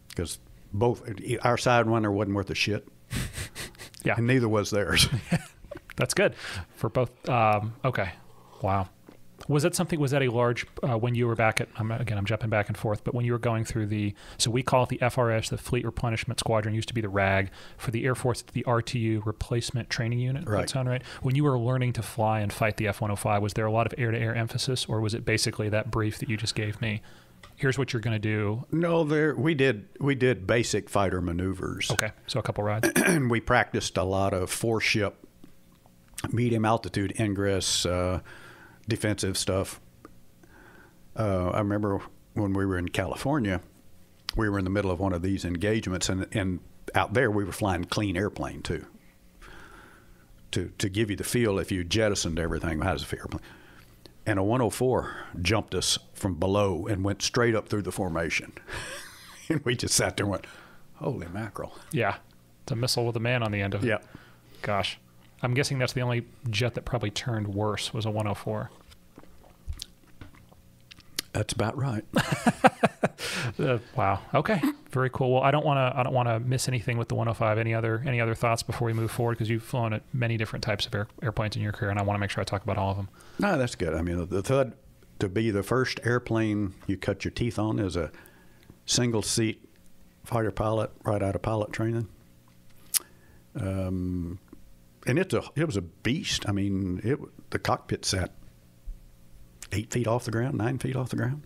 Because both our Sidewinder wasn't worth a shit. Yeah. And neither was theirs. That's good for both. Okay. Wow. Was that a large, when you were back at, I'm jumping back and forth, but when you were going through so we call it the FRS, the Fleet Replenishment Squadron, used to be the RAG. For the Air Force, it's the RTU, Replacement Training Unit. Does that sound right? When you were learning to fly and fight the F-105, was there a lot of air-to-air emphasis, or was it basically that brief that you just gave me? Here's what you're going to do. No, we did basic fighter maneuvers. Okay, so a couple rides. And we practiced a lot of four-ship, medium altitude ingress, defensive stuff. I remember when we were in California, we were in the middle of one of these engagements, and out there we were flying clean airplane too. To give you the feel, if you jettisoned everything, how does it feel? Airplane? And a 104 jumped us from below and went straight up through the formation. And we just sat there and went, holy mackerel. Yeah. It's a missile with a man on the end of it. Yeah. Gosh. I'm guessing that's the only jet that probably turned worse was a 104. That's about right. Wow. Okay. Very cool. Well, I don't want to miss anything with the 105. Any other thoughts before we move forward? Because you've flown at many different types of airplanes in your career, and I want to make sure I talk about all of them. No, that's good. I mean, to be the first airplane you cut your teeth on is a single seat fighter pilot right out of pilot training. And it was a beast. I mean, the cockpit sat 8 feet off the ground, 9 feet off the ground.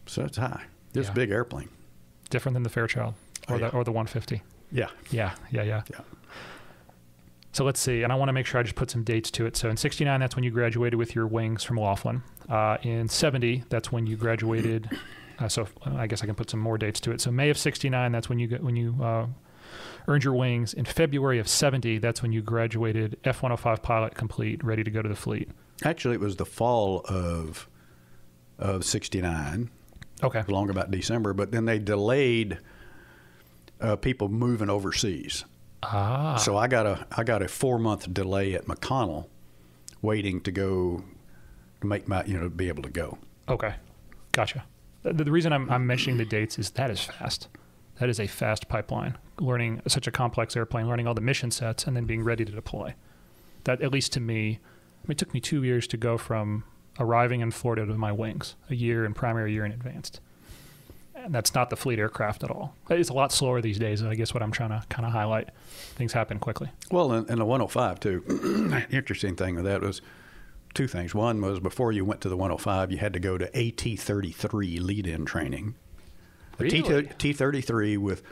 So it's high. It's a big airplane. Different than the Fairchild or the 150. Yeah. Yeah. So let's see, and I want to make sure I just put some dates to it. So in 69, that's when you graduated with your wings from Laughlin. In 70, that's when you graduated. So I guess I can put some more dates to it. So May of 69, that's when you earned your wings. In February of 70, that's when you graduated F-105 pilot complete, ready to go to the fleet. Actually, it was the fall of 69. Okay. Along about December, but then they delayed people moving overseas. Ah. So I got a 4-month delay at McConnell, waiting to go to make my be able to go. Okay, gotcha. The reason I'm mentioning the dates is that is fast. That is a fast pipeline. Learning such a complex airplane, learning all the mission sets, and then being ready to deploy. That, at least to me, it took me 2 years to go from arriving in Florida to my wings, a year in primary, a year in advanced. And that's not the fleet aircraft at all. It's a lot slower these days, I guess what I'm trying to kind of highlight. Things happen quickly. Well, and the 105, too. Interesting thing with that was two things. One was before you went to the 105, you had to go to AT-33 lead-in training. Really? T-33 with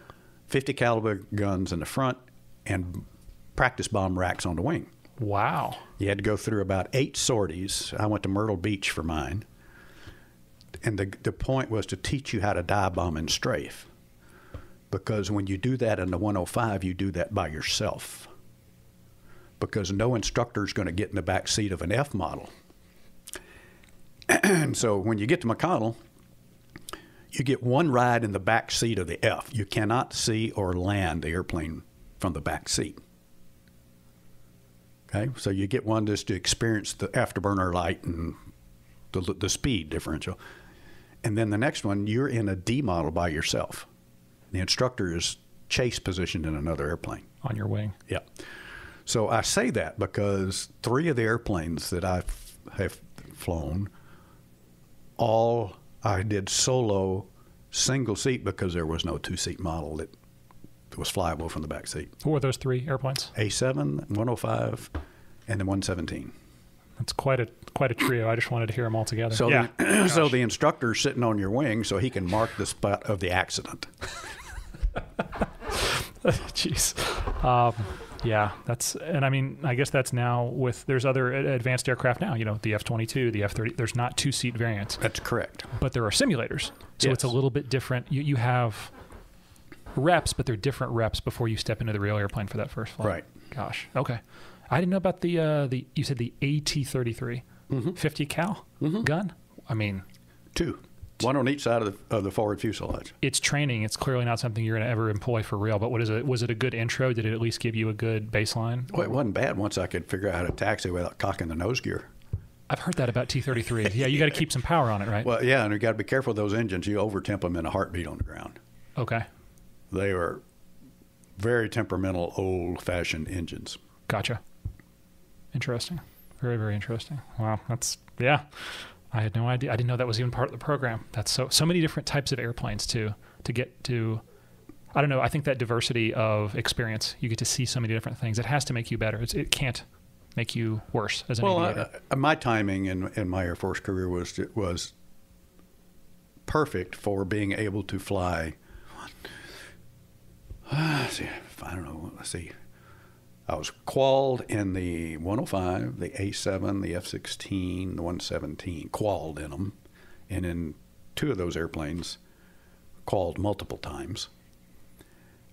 50 caliber guns in the front and practice bomb racks on the wing. Wow. You had to go through about 8 sorties. I went to Myrtle Beach for mine. And the point was to teach you how to dive bomb and strafe. Because when you do that in the 105, you do that by yourself. Because no instructor is going to get in the back seat of an F model. And so when you get to McConnell, you get one ride in the back seat of the F. You cannot see or land the airplane from the back seat. Okay, so you get one just to experience the afterburner light and the speed differential. And then the next one, you're in a D model by yourself. The instructor is chase positioned in another airplane. On your wing. Yeah. So I say that because 3 of the airplanes that I have flown, all I did solo single seat because there was no two-seat model that was flyable from the back seat. What were those 3 airplanes? A7, 105, and the 117. That's quite a trio. I just wanted to hear them all together. So, yeah. So the instructor's sitting on your wing so he can mark the spot of the accident. Jeez. Yeah, and I mean, I guess that's now there's other advanced aircraft now, the F-22, the F-30, there's not 2-seat variants. That's correct. But there are simulators. So Yes. it's a little bit different. You have reps, but they're different reps before you step into the real airplane for that first flight. Right. Gosh. Okay. I didn't know about the you said the AT-33, 50 cal gun? I mean, 2. One on each side of the forward fuselage. It's training. It's clearly not something you're going to ever employ for real. But what is it? Was it a good intro? Did it at least give you a good baseline? Well, it wasn't bad once I could figure out how to taxi without cocking the nose gear. I've heard that about T-33. Yeah, you got to keep some power on it, right? Well, yeah, and you got to be careful of those engines. You overtemp them in a heartbeat on the ground. Okay. They are very temperamental, old-fashioned engines. Gotcha. Interesting. Very, very interesting. Wow. Yeah. I had no idea. I didn't know that was even part of the program. That's so many different types of airplanes too, to get to, I don't know. I think that diversity of experience, you get to see so many different things. It has to make you better. It can't make you worse as an aviator. My timing in my Air Force career was perfect for being able to fly. Let's see. I was qualled in the 105, the A7, the F-16, the 117, qualled in them. And in 2 of those airplanes, qualled multiple times.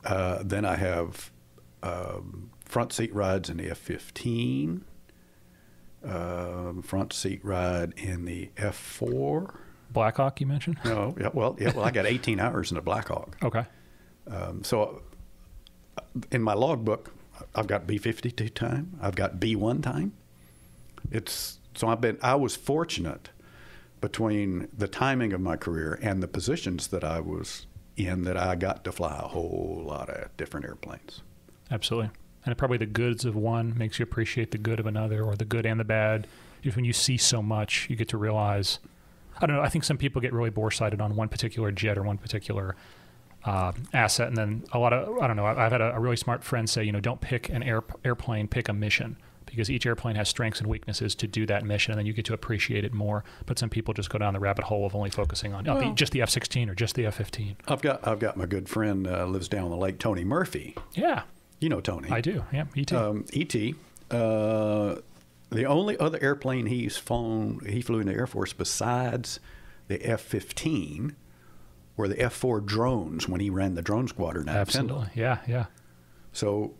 Then I have front seat rides in the F-15, front seat ride in the F-4. Blackhawk, you mentioned? No, well, I got 18 hours in the Blackhawk. Okay. So in my logbook, I've got B-52 time. I've got B-1 time. I was fortunate between the timing of my career and the positions that I was in that I got to fly a whole lot of different airplanes. Absolutely. And probably the goods of one makes you appreciate the good of another, or the good and the bad. Just when you see so much, you get to realize, I don't know, I think some people get really bore-sighted on one particular jet or one particular asset, and then I don't know, I've had a really smart friend say, don't pick an airplane, pick a mission, because each airplane has strengths and weaknesses to do that mission, and then you get to appreciate it more. But some people just go down the rabbit hole of only focusing on just the F-16 or just the F-15. I've got my good friend lives down the lake, Tony Murphy. Yeah. You know Tony. I do, yeah, E.T. E.T. The only other airplane he flew in the Air Force besides the F-15 were the F-4 drones when he ran the drone squadron at Absolutely. Kendall. Yeah. So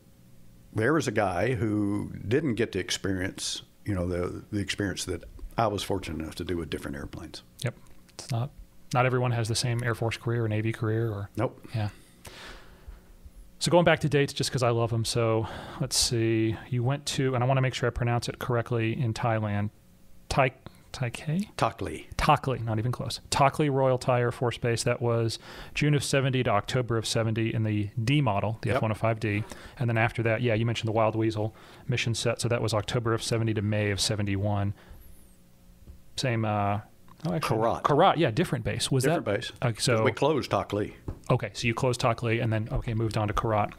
there was a guy who didn't get to experience, the experience that I was fortunate enough to do with different airplanes. Yep. It's not everyone has the same Air Force career or Navy career. Or Nope. Yeah. So going back to dates, just because I love them. So let's see. You went to, and I want to make sure I pronounce it correctly, in Thailand, Tockley, not even close. Tockley Royal Thai Air Force Base. That was June of 70 to October of 70 in the D model, the F-105D. And then after that, you mentioned the Wild Weasel mission set. So that was October of 70 to May of 71. Same, Karat. Yeah, different base. Was different that? Base. So we closed Tockley. Okay, so you closed Tockley and then, moved on to Karat.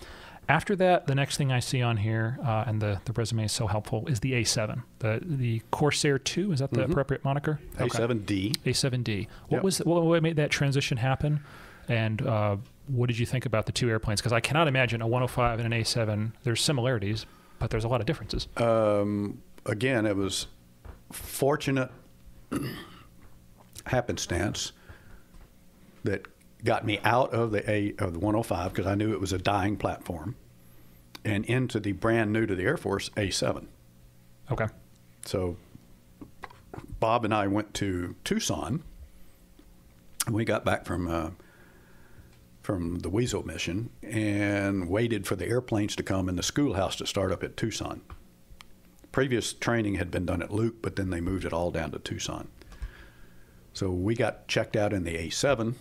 After that, the next thing I see on here, and the resume is so helpful, is the A7, the Corsair II. Is that the appropriate moniker? A7D. A7D. What made that transition happen, and what did you think about the 2 airplanes? Because I cannot imagine a 105 and an A7. There's similarities, but there's a lot of differences. Again, it was fortunate happenstance that got me out of the 105 because I knew it was a dying platform, and into the brand new to the Air Force A7. Okay. So Bob and I went to Tucson, and we got back from the Weasel mission and waited for the airplanes to come and the schoolhouse to start up at Tucson. Previous training had been done at Luke, but then they moved it all down to Tucson. So we got checked out in the A7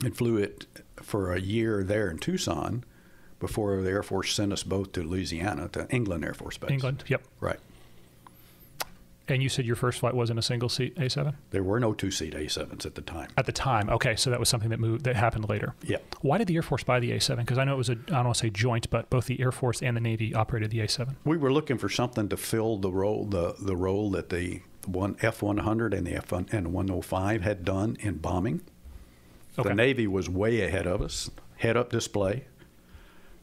and flew it for a year there in Tucson before the Air Force sent us both to Louisiana, to England Air Force Base. England, yep. Right. And you said your first flight wasn't a single-seat A7? There were no two-seat A7s at the time. At the time. Okay, so that was something that happened later. Yeah. Why did the Air Force buy the A7? Because I know it was I don't want to say joint, but both the Air Force and the Navy operated the A7. We were looking for something to fill the role that the F-100 and the F-105 had done in bombing. Okay. The Navy was way ahead of us. Head-up display,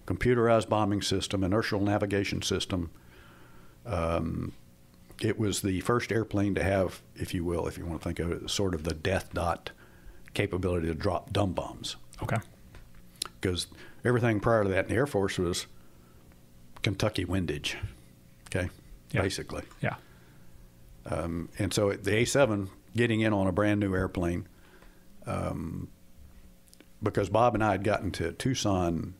computerized bombing system, inertial navigation system. It was the first airplane to have, if you will, if you want to think of it, sort of the death dot capability to drop dumb bombs. Okay. Because everything prior to that in the Air Force was Kentucky windage, okay, Yeah. basically. Yeah. And so the A7 getting in on a brand new airplane, because Bob and I had gotten to Tucson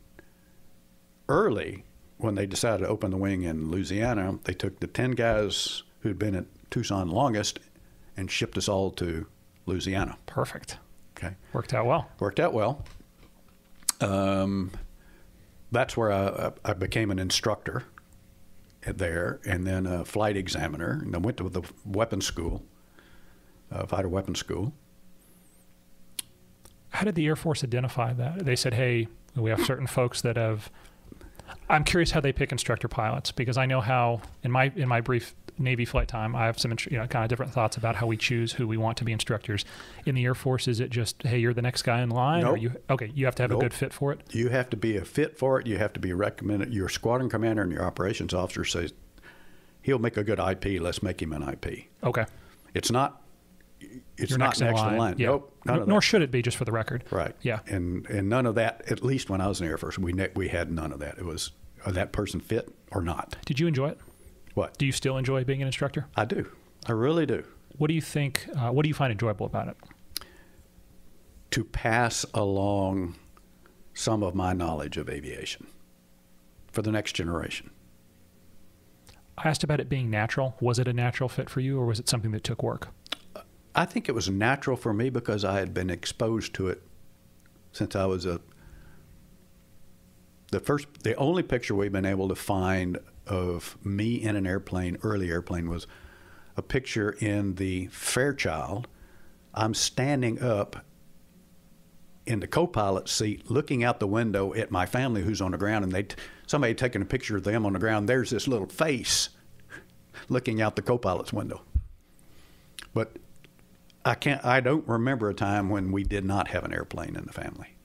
early when they decided to open the wing in Louisiana. They took the 10 guys who'd been at Tucson longest and shipped us all to Louisiana. Perfect. Okay. Worked out well. Worked out well. That's where I became an instructor there, and then a flight examiner, and I went to the weapons school, fighter weapons school. How did the Air Force identify that? They said, hey, we have certain folks that have... I'm curious how they pick instructor pilots, because I know how, in my brief Navy flight time, I have some kind of different thoughts about how we choose who we want to be instructors. In the Air Force, is it just, hey, you're the next guy in line? Nope. Or you have to have a good fit for it? You have to be a fit for it. You have to be recommended. Your squadron commander and your operations officer says, he'll make a good IP. Let's make him an IP. Okay. It's not You're next in line. Yeah. Nope. Nor should it be, just for the record. Right. Yeah. And none of that, at least when I was in the Air Force, we had none of that. It was, that person fit or not? Did you enjoy it? What? Do you still enjoy being an instructor? I do. I really do. What do you think, what do you find enjoyable about it? To pass along some of my knowledge of aviation for the next generation. I asked about it being natural. Was it a natural fit for you, or was it something that took work? I think it was natural for me because I had been exposed to it since I was the only picture we've been able to find of me in an airplane, early airplane, was a picture in the Fairchild. I'm standing up in the co-pilot seat looking out the window at my family who's on the ground, and somebody had taken a picture of them on the ground. There's this little face looking out the co-pilot's window. But I don't remember a time when we did not have an airplane in the family.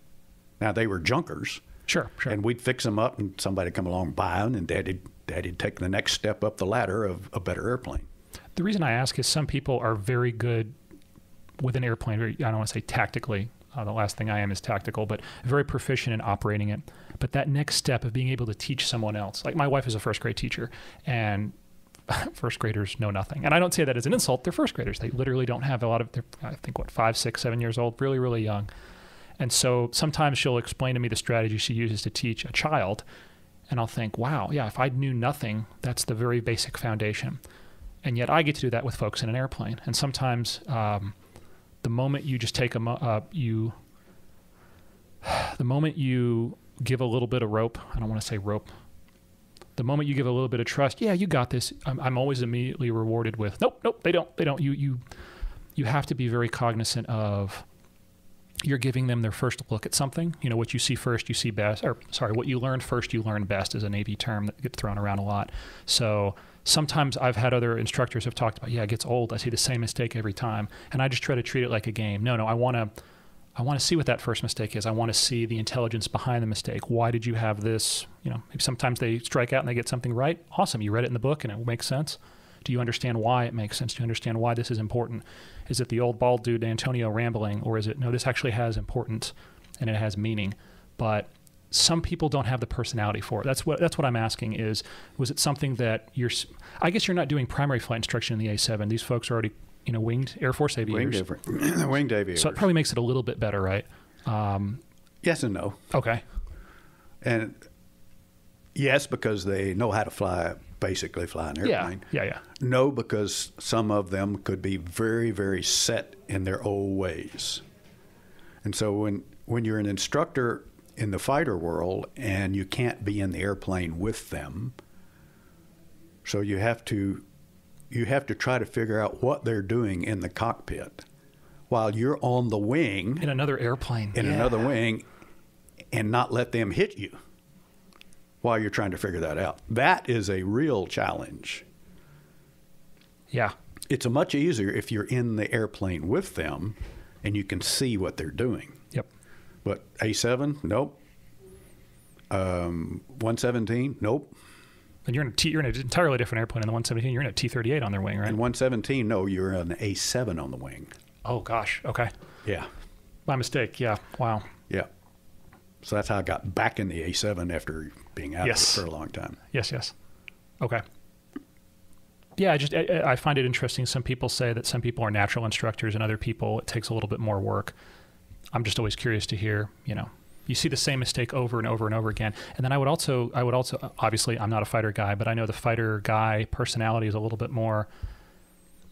Now, they were junkers. Sure. And we'd fix them up, and somebody come along buying, and Daddy'd take the next step up the ladder of a better airplane. The reason I ask is some people are very good with an airplane. I don't want to say tactically. The last thing I am is tactical, but very proficient in operating it. But that next step of being able to teach someone else, like my wife is a first grade teacher, and first graders know nothing. And I don't say that as an insult. They're first graders. They literally don't have a lot of, I think, 5, 6, 7 years old, really, really young. And so sometimes she'll explain to me the strategy she uses to teach a child, and I'll think, wow, yeah, if I knew nothing, that's the very basic foundation. And yet I get to do that with folks in an airplane. And sometimes the moment you just take the moment you give a little bit of rope, I don't want to say rope, the moment you give a little bit of trust, yeah, you got this, I'm always immediately rewarded with, nope, they don't. You have to be very cognizant of, you're giving them their first look at something. You know, what you see first, you see best. What you learn first, you learn best is a Navy term that gets thrown around a lot. So sometimes I've had other instructors have talked about, yeah, it gets old. I see the same mistake every time. And I just try to treat it like a game. No, I want to see what that first mistake is. I want to see the intelligence behind the mistake. Why did you have this? You know, maybe sometimes they strike out and they get something right. Awesome. You read it in the book and it makes sense. Do you understand why it makes sense? Do you understand why this is important? Is it the old bald dude Antonio rambling, or is it, no, this actually has importance and it has meaning? But some people don't have the personality for it. That's what I'm asking is, was it something that I guess you're not doing primary flight instruction in the A7. These folks are already, winged Air Force aviators. Winged aviators. So it probably makes it a little bit better, right? Yes and no. Okay. And yes, because they know how to basically fly an airplane. Yeah. No, because some of them could be very, very set in their old ways. And so when you're an instructor in the fighter world and you can't be in the airplane with them, so you have to you have to try to figure out what they're doing in the cockpit while you're on the wing. In another airplane. In another wing, and not let them hit you while you're trying to figure that out. That is a real challenge. Yeah. It's a much easier if you're in the airplane with them and you can see what they're doing. Yep. But A7, nope. 117, nope. And you're in an entirely different airplane in the 117. You're in a T-38 on their wing, right? And 117, no, you're an A7 on the wing. Oh, gosh. Okay. Yeah. My mistake. Yeah. Wow. Yeah. So that's how I got back in the A7 after being out of it for a long time. Yes, yes. Okay. Yeah, I find it interesting. Some people say that some people are natural instructors and other people, it takes a little bit more work. I'm just always curious to hear, you see the same mistake over and over and over again. And then I would also, obviously I'm not a fighter guy, but I know the fighter guy personality is a little bit more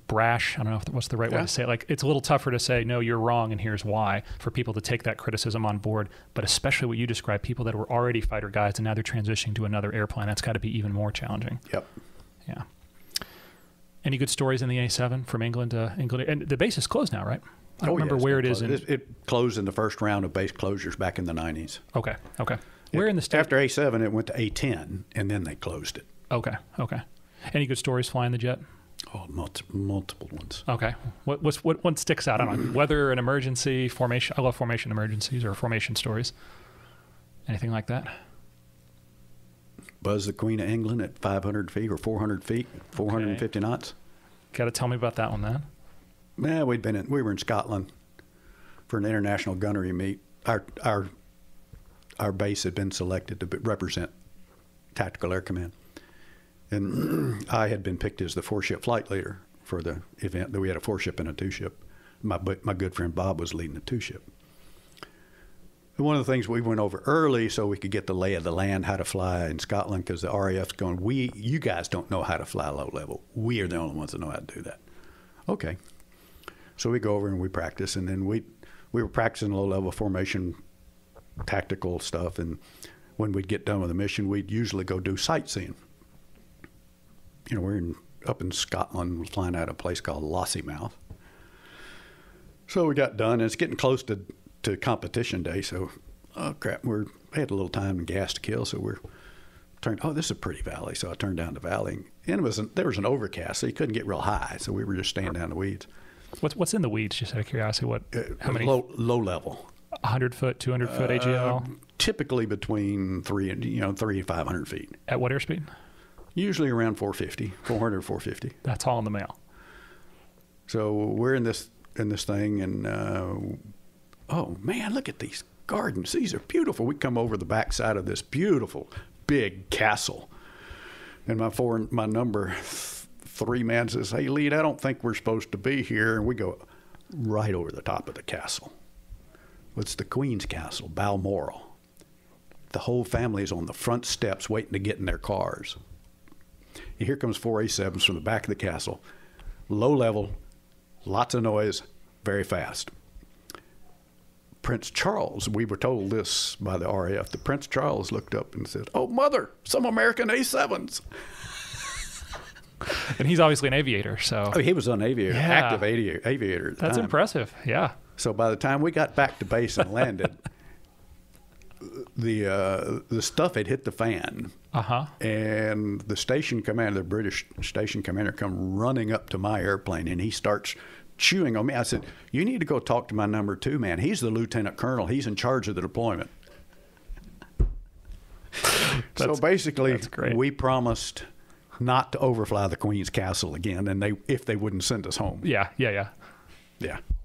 brash. I don't know what's the right way to say it. Like, it's a little tougher to say, no, you're wrong and here's why, for people to take that criticism on board. But especially what you described, people that were already fighter guys and now they're transitioning to another airplane, that's got to be even more challenging. Yep. Yeah. Any good stories in the A7 from England to England? And the base is closed now, right? I don't remember where it is. It closed in the first round of base closures back in the 90s. Okay. Where in the States? After A7, it went to A10, and then they closed it. Okay. Any good stories flying the jet? Oh, multiple ones. Okay. What one sticks out? I don't know. Weather, an emergency, formation. I love formation emergencies or formation stories. Anything like that? Buzz the Queen of England at 500 feet or 400 feet, 450 knots. Got to tell me about that one then. Yeah, we were in Scotland for an international gunnery meet. Our base had been selected to represent Tactical Air Command. And I had been picked as the 4-ship flight leader for the event. We had a 4-ship and a 2-ship. My good friend Bob was leading the 2-ship. And one of the things we went over early so we could get the lay of the land, how to fly in Scotland, because the RAF's going, you guys don't know how to fly low level. We are the only ones that know how to do that. Okay. So we go over and we practice, and then we were practicing low level formation, tactical stuff, and when we'd get done with the mission, we'd usually go do sightseeing. We're up in Scotland, flying out of a place called Lossiemouth. So we got done, and it's getting close to competition day. So, oh crap, we had a little time and gas to kill. So we're turned. Oh, this is a pretty valley. So I turned down the valley, and there was an overcast, so you couldn't get real high. So we were just staying down the weeds. What's in the weeds? Just out of curiosity, how many? Low level. 100 foot, 200 foot AGL. Typically between 300 and 500 feet. At what airspeed? Usually around 450, 400, 450. That's all in the mail. So we're in this thing, and oh man, look at these gardens. These are beautiful. We come over the backside of this beautiful big castle, and my number 3 man says, "Hey, lead, I don't think we're supposed to be here." And we go right over the top of the castle. It's the Queen's Castle, Balmoral. The whole family is on the front steps waiting to get in their cars. And here comes 4 A7s from the back of the castle. Low level, lots of noise, very fast. Prince Charles, we were told this by the RAF, the Prince Charles looked up and said, "Oh, mother, some American A7s." And he's obviously an aviator, so. Oh, he was an aviator, active aviator at the That's time. impressive, yeah. So by the time we got back to base and landed, the stuff had hit the fan. And the station commander, the British station commander, come running up to my airplane, and he starts chewing on me. I said, "You need to go talk to my number 2 man. He's the lieutenant colonel. He's in charge of the deployment." So basically, we promised not to overfly the Queen's Castle again, and if they wouldn't send us home. Yeah.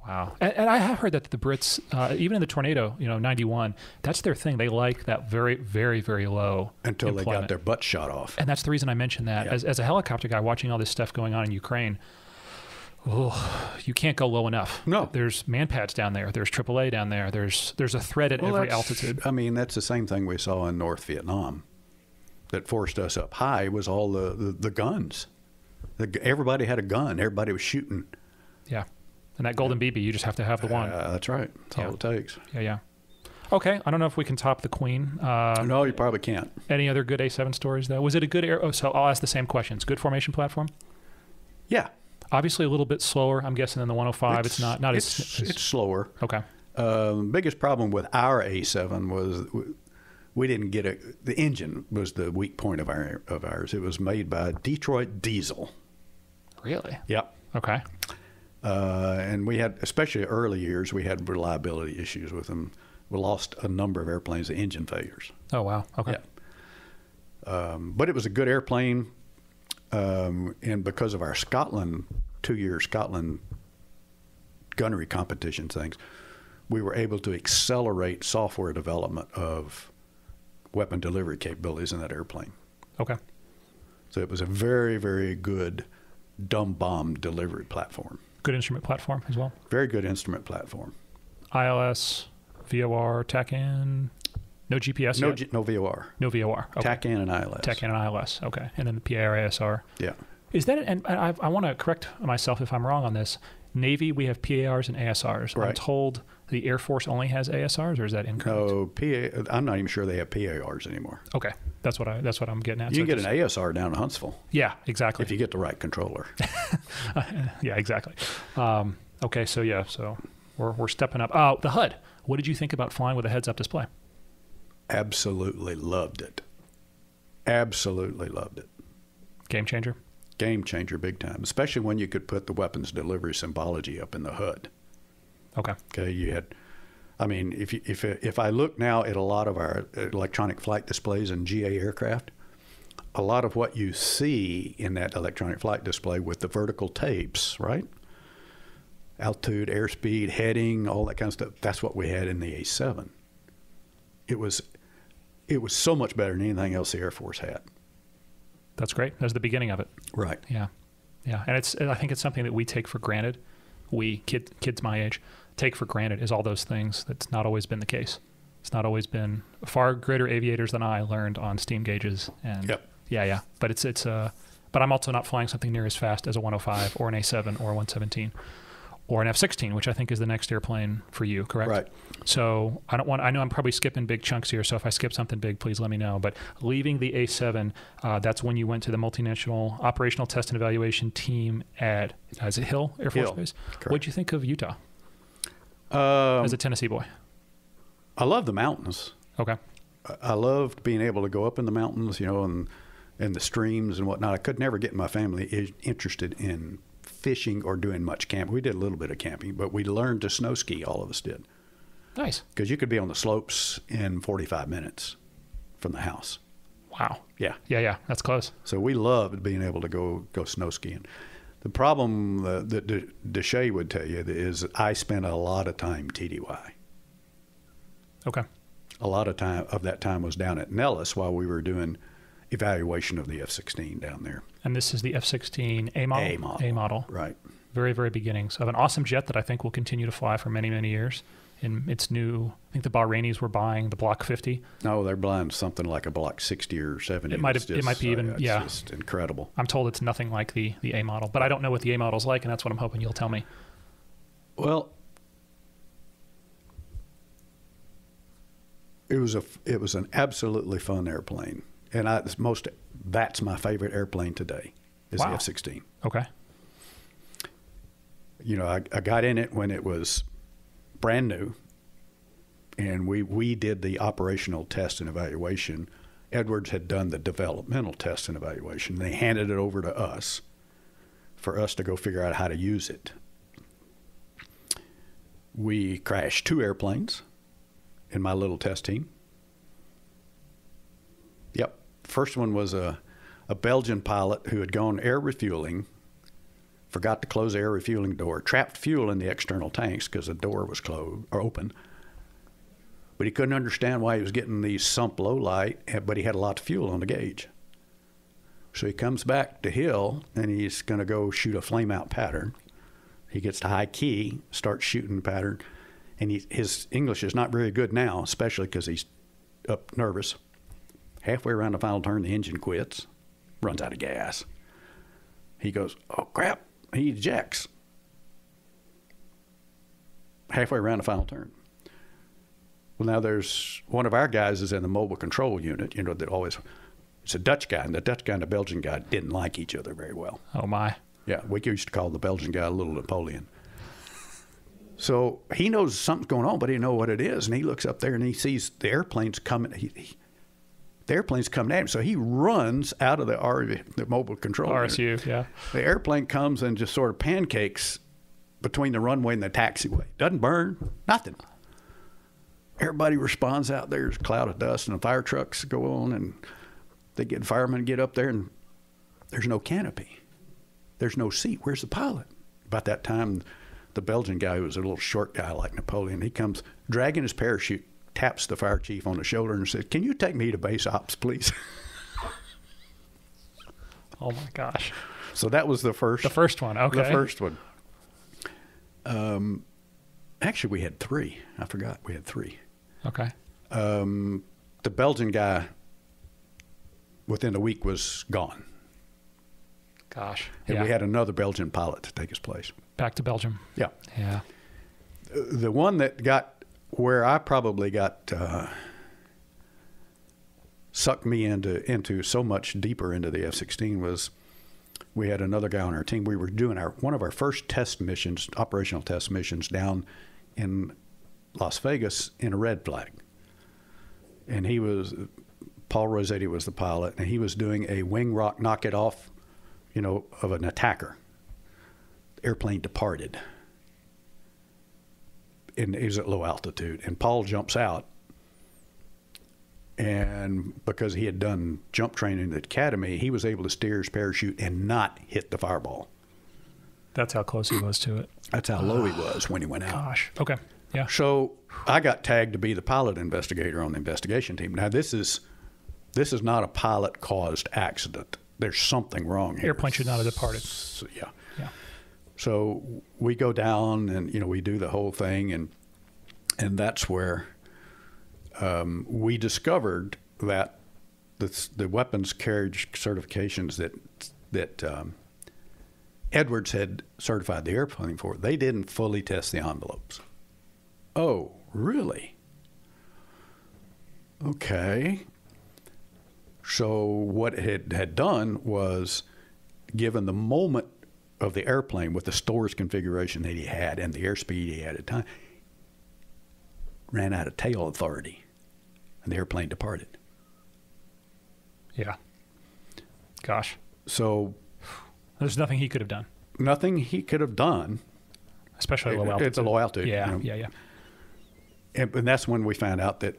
Wow. And I have heard that the Brits, even in the Tornado, 91, that's their thing. They like that very, very, very low until employment. They got their butt shot off. And that's the reason I mentioned that. Yeah. As a helicopter guy watching all this stuff going on in Ukraine, you can't go low enough. No. There's manpads down there. There's AAA down there. There's a threat at every altitude. I mean, that's the same thing we saw in North Vietnam that forced us up high was all the guns. Everybody had a gun. Everybody was shooting. Yeah. And that golden BB, you just have to have the one. That's right. That's all it takes. Yeah. Okay. I don't know if we can top the Queen. No, you probably can't. Any other good A7 stories, though? Was it a good air? Oh, so I'll ask the same questions. Good formation platform? Yeah. Obviously a little bit slower, I'm guessing, than the 105. It's not as... It's slower. Okay. Biggest problem with our A7 was we didn't get the engine was the weak point of ours. It was made by Detroit Diesel. Really? Yep. Okay. And we had, especially early years, we had reliability issues with them. We lost a number of airplanes to engine failures. Oh, wow. Okay. Yeah. But it was a good airplane. And because of our Scotland, 2-year Scotland gunnery competition things, we were able to accelerate software development of weapon delivery capabilities in that airplane. Okay. So it was a very, very good dumb bomb delivery platform. Good instrument platform as well. Very good instrument platform. ILS, VOR, TACAN, no GPS yet? No VOR. No VOR. Okay. TACAN and ILS. TACAN and ILS. Okay. And then the PAR, ASR. Yeah. Is that, and I want to correct myself if I'm wrong on this. Navy, we have PARs and ASRs. Right. I'm told the Air Force only has ASRs, or is that incorrect? No, I'm not even sure they have PARs anymore. Okay. That's what I'm getting at. You can get an ASR down in Huntsville. Yeah, exactly. If you get the right controller. Yeah, exactly. Okay, so we're stepping up. Oh, the HUD. What did you think about flying with a heads-up display? Absolutely loved it. Absolutely loved it. Game changer? Game changer big time, especially when you could put the weapons delivery symbology up in the HUD. Okay. Okay, you had, I mean, if I look now at a lot of our electronic flight displays in GA aircraft, a lot of what you see in that electronic flight display with the vertical tapes, right? Altitude, airspeed, heading, all that kind of stuff. That's what we had in the A7. It was so much better than anything else the Air Force had. That's great. That's the beginning of it. Right. Yeah. Yeah. And I think it's something that we take for granted. Kids my age, take for granted is all those things. That's not always been the case. It's not always been. Far greater aviators than I learned on steam gauges. And yep. Yeah. But but I'm also not flying something near as fast as a 105 or an A7 or a 117 or an F-16, which I think is the next airplane for you, correct? Right. So I know I'm probably skipping big chunks here, so if I skip something big, please let me know. But leaving the A7, that's when you went to the multinational operational test and evaluation team at, is it Hill Air Force Base? Correct. What'd you think of Utah as a Tennessee boy? I love the mountains. Okay. I loved being able to go up in the mountains, and the streams and whatnot. I could never get my family interested in fishing or doing much camping. We did a little bit of camping, but we learned to snow ski, all of us did. Nice. Because you could be on the slopes in 45 minutes from the house. Wow. Yeah. Yeah. That's close. So we loved being able to go snow skiing. The problem that Deshay would tell you is that I spent a lot of time TDY. Okay. A lot of that time was down at Nellis while we were doing evaluation of the F-16 down there. And this is the F-16 A model? A model. Right. Very, very beginnings of an awesome jet that I think will continue to fly for many, many years. And it's new. I think the Bahrainis were buying the Block 50. No, they're buying something like a Block 60 or 70. It might be even, it's just incredible. I'm told it's nothing like the A model, but I don't know what the A model's like, and that's what I'm hoping you'll tell me. Well, it was an absolutely fun airplane. And that's my favorite airplane today is the F-16. Okay. I got in it when it was brand new, and we did the operational test and evaluation. Edwards had done the developmental test and evaluation. They handed it over to us for us to go figure out how to use it. We crashed 2 airplanes in my little test team. Yep. First one was a Belgian pilot who had gone air refueling, forgot to close the air refueling door, trapped fuel in the external tanks because the door was closed or open. But he couldn't understand why he was getting the sump low light, but he had a lot of fuel on the gauge. So he comes back to Hill, and he's going to go shoot a flame-out pattern. He gets to high key, starts shooting the pattern, and his English is not very good now, especially because he's up nervous. Halfway around the final turn, the engine quits, runs out of gas. He goes, oh, crap. He ejects. Halfway around the final turn. Well, now there's one of our guys is in the mobile control unit, that always, it's a Dutch guy, and the Dutch guy and the Belgian guy didn't like each other very well. Oh, my. Yeah, we used to call the Belgian guy Little Napoleon. So he knows something's going on, but he doesn't know what it is. And he looks up there and he sees the airplanes coming. The airplane's coming at him. So he runs out of the mobile control RSU, yeah. The airplane comes and just sort of pancakes between the runway and the taxiway. Doesn't burn, nothing. Everybody responds out there. There's a cloud of dust and the fire trucks go on and firemen get up there and there's no canopy. There's no seat. Where's the pilot? About that time, the Belgian guy, who was a little short guy like Napoleon, he comes dragging his parachute, taps the fire chief on the shoulder and says, "Can you take me to base ops, please?" Oh, my gosh. So that was the first. The first one, okay. The first one. Actually, we had 3. I forgot we had 3. Okay. The Belgian guy, within a week, was gone. Gosh. And yeah. we had another Belgian pilot to take his place. Back to Belgium. Yeah. Yeah. The one that got where I probably got sucked me into so much deeper into the F-16 was we had another guy on our team. We were doing one of our first test missions, operational test missions, down in Las Vegas in a red flag. And Paul Rossetti was the pilot, and he was doing a wing rock knock it off, of an attacker. The airplane departed. And it was at low altitude. And Paul jumps out. And because he had done jump training at the academy, he was able to steer his parachute and not hit the fireball. That's how close he was to it. That's how low he was when he went out. Gosh. Okay. Yeah. So I got tagged to be the pilot investigator on the investigation team. Now, this is not a pilot-caused accident. There's something wrong here. Airplane should not have departed. So, yeah. Yeah. So we go down and, we do the whole thing. And that's where we discovered that the weapons carriage certifications that Edwards had certified the airplane for, they didn't fully test the envelopes. Oh, really? Okay. So what it had done was, given the moment of the airplane with the stores configuration that he had and the airspeed he had at the time, ran out of tail authority, and the airplane departed. Yeah. Gosh. So there's nothing he could have done. Nothing he could have done. Especially low altitude. It's a low altitude. Yeah, yeah. And that's when we found out that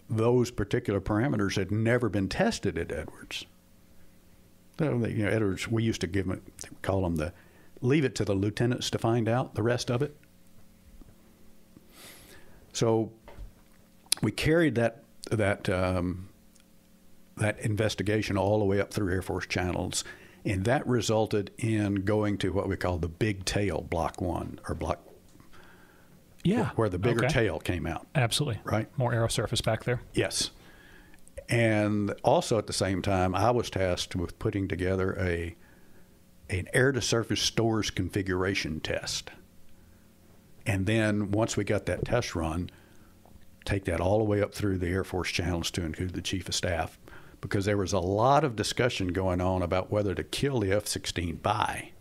those particular parameters had never been tested at Edwards. Edwards, we used to call them leave it to the lieutenants to find out the rest of it. So we carried that investigation all the way up through Air Force channels, and that resulted in going to what we call the big tail block 1 or block. Yeah. Where the bigger tail came out. Absolutely. Right. More aero surface back there. Yes. And also at the same time, I was tasked with putting together an air-to-surface stores configuration test. And then once we got that test run, take that all the way up through the Air Force channels to include the Chief of Staff, because there was a lot of discussion going on about whether to kill the F-16 buy.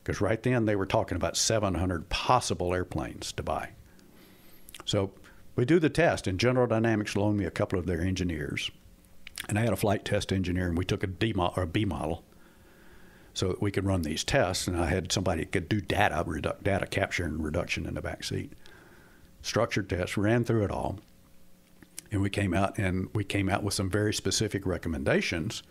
Because right then they were talking about 700 possible airplanes to buy. So we do the test, and General Dynamics loaned me a couple of their engineers. And I had a flight test engineer, and we took a B model so that we could run these tests. And I had somebody that could do data capture and reduction in the back seat. Structured tests, ran through it all. And we came out with some very specific recommendations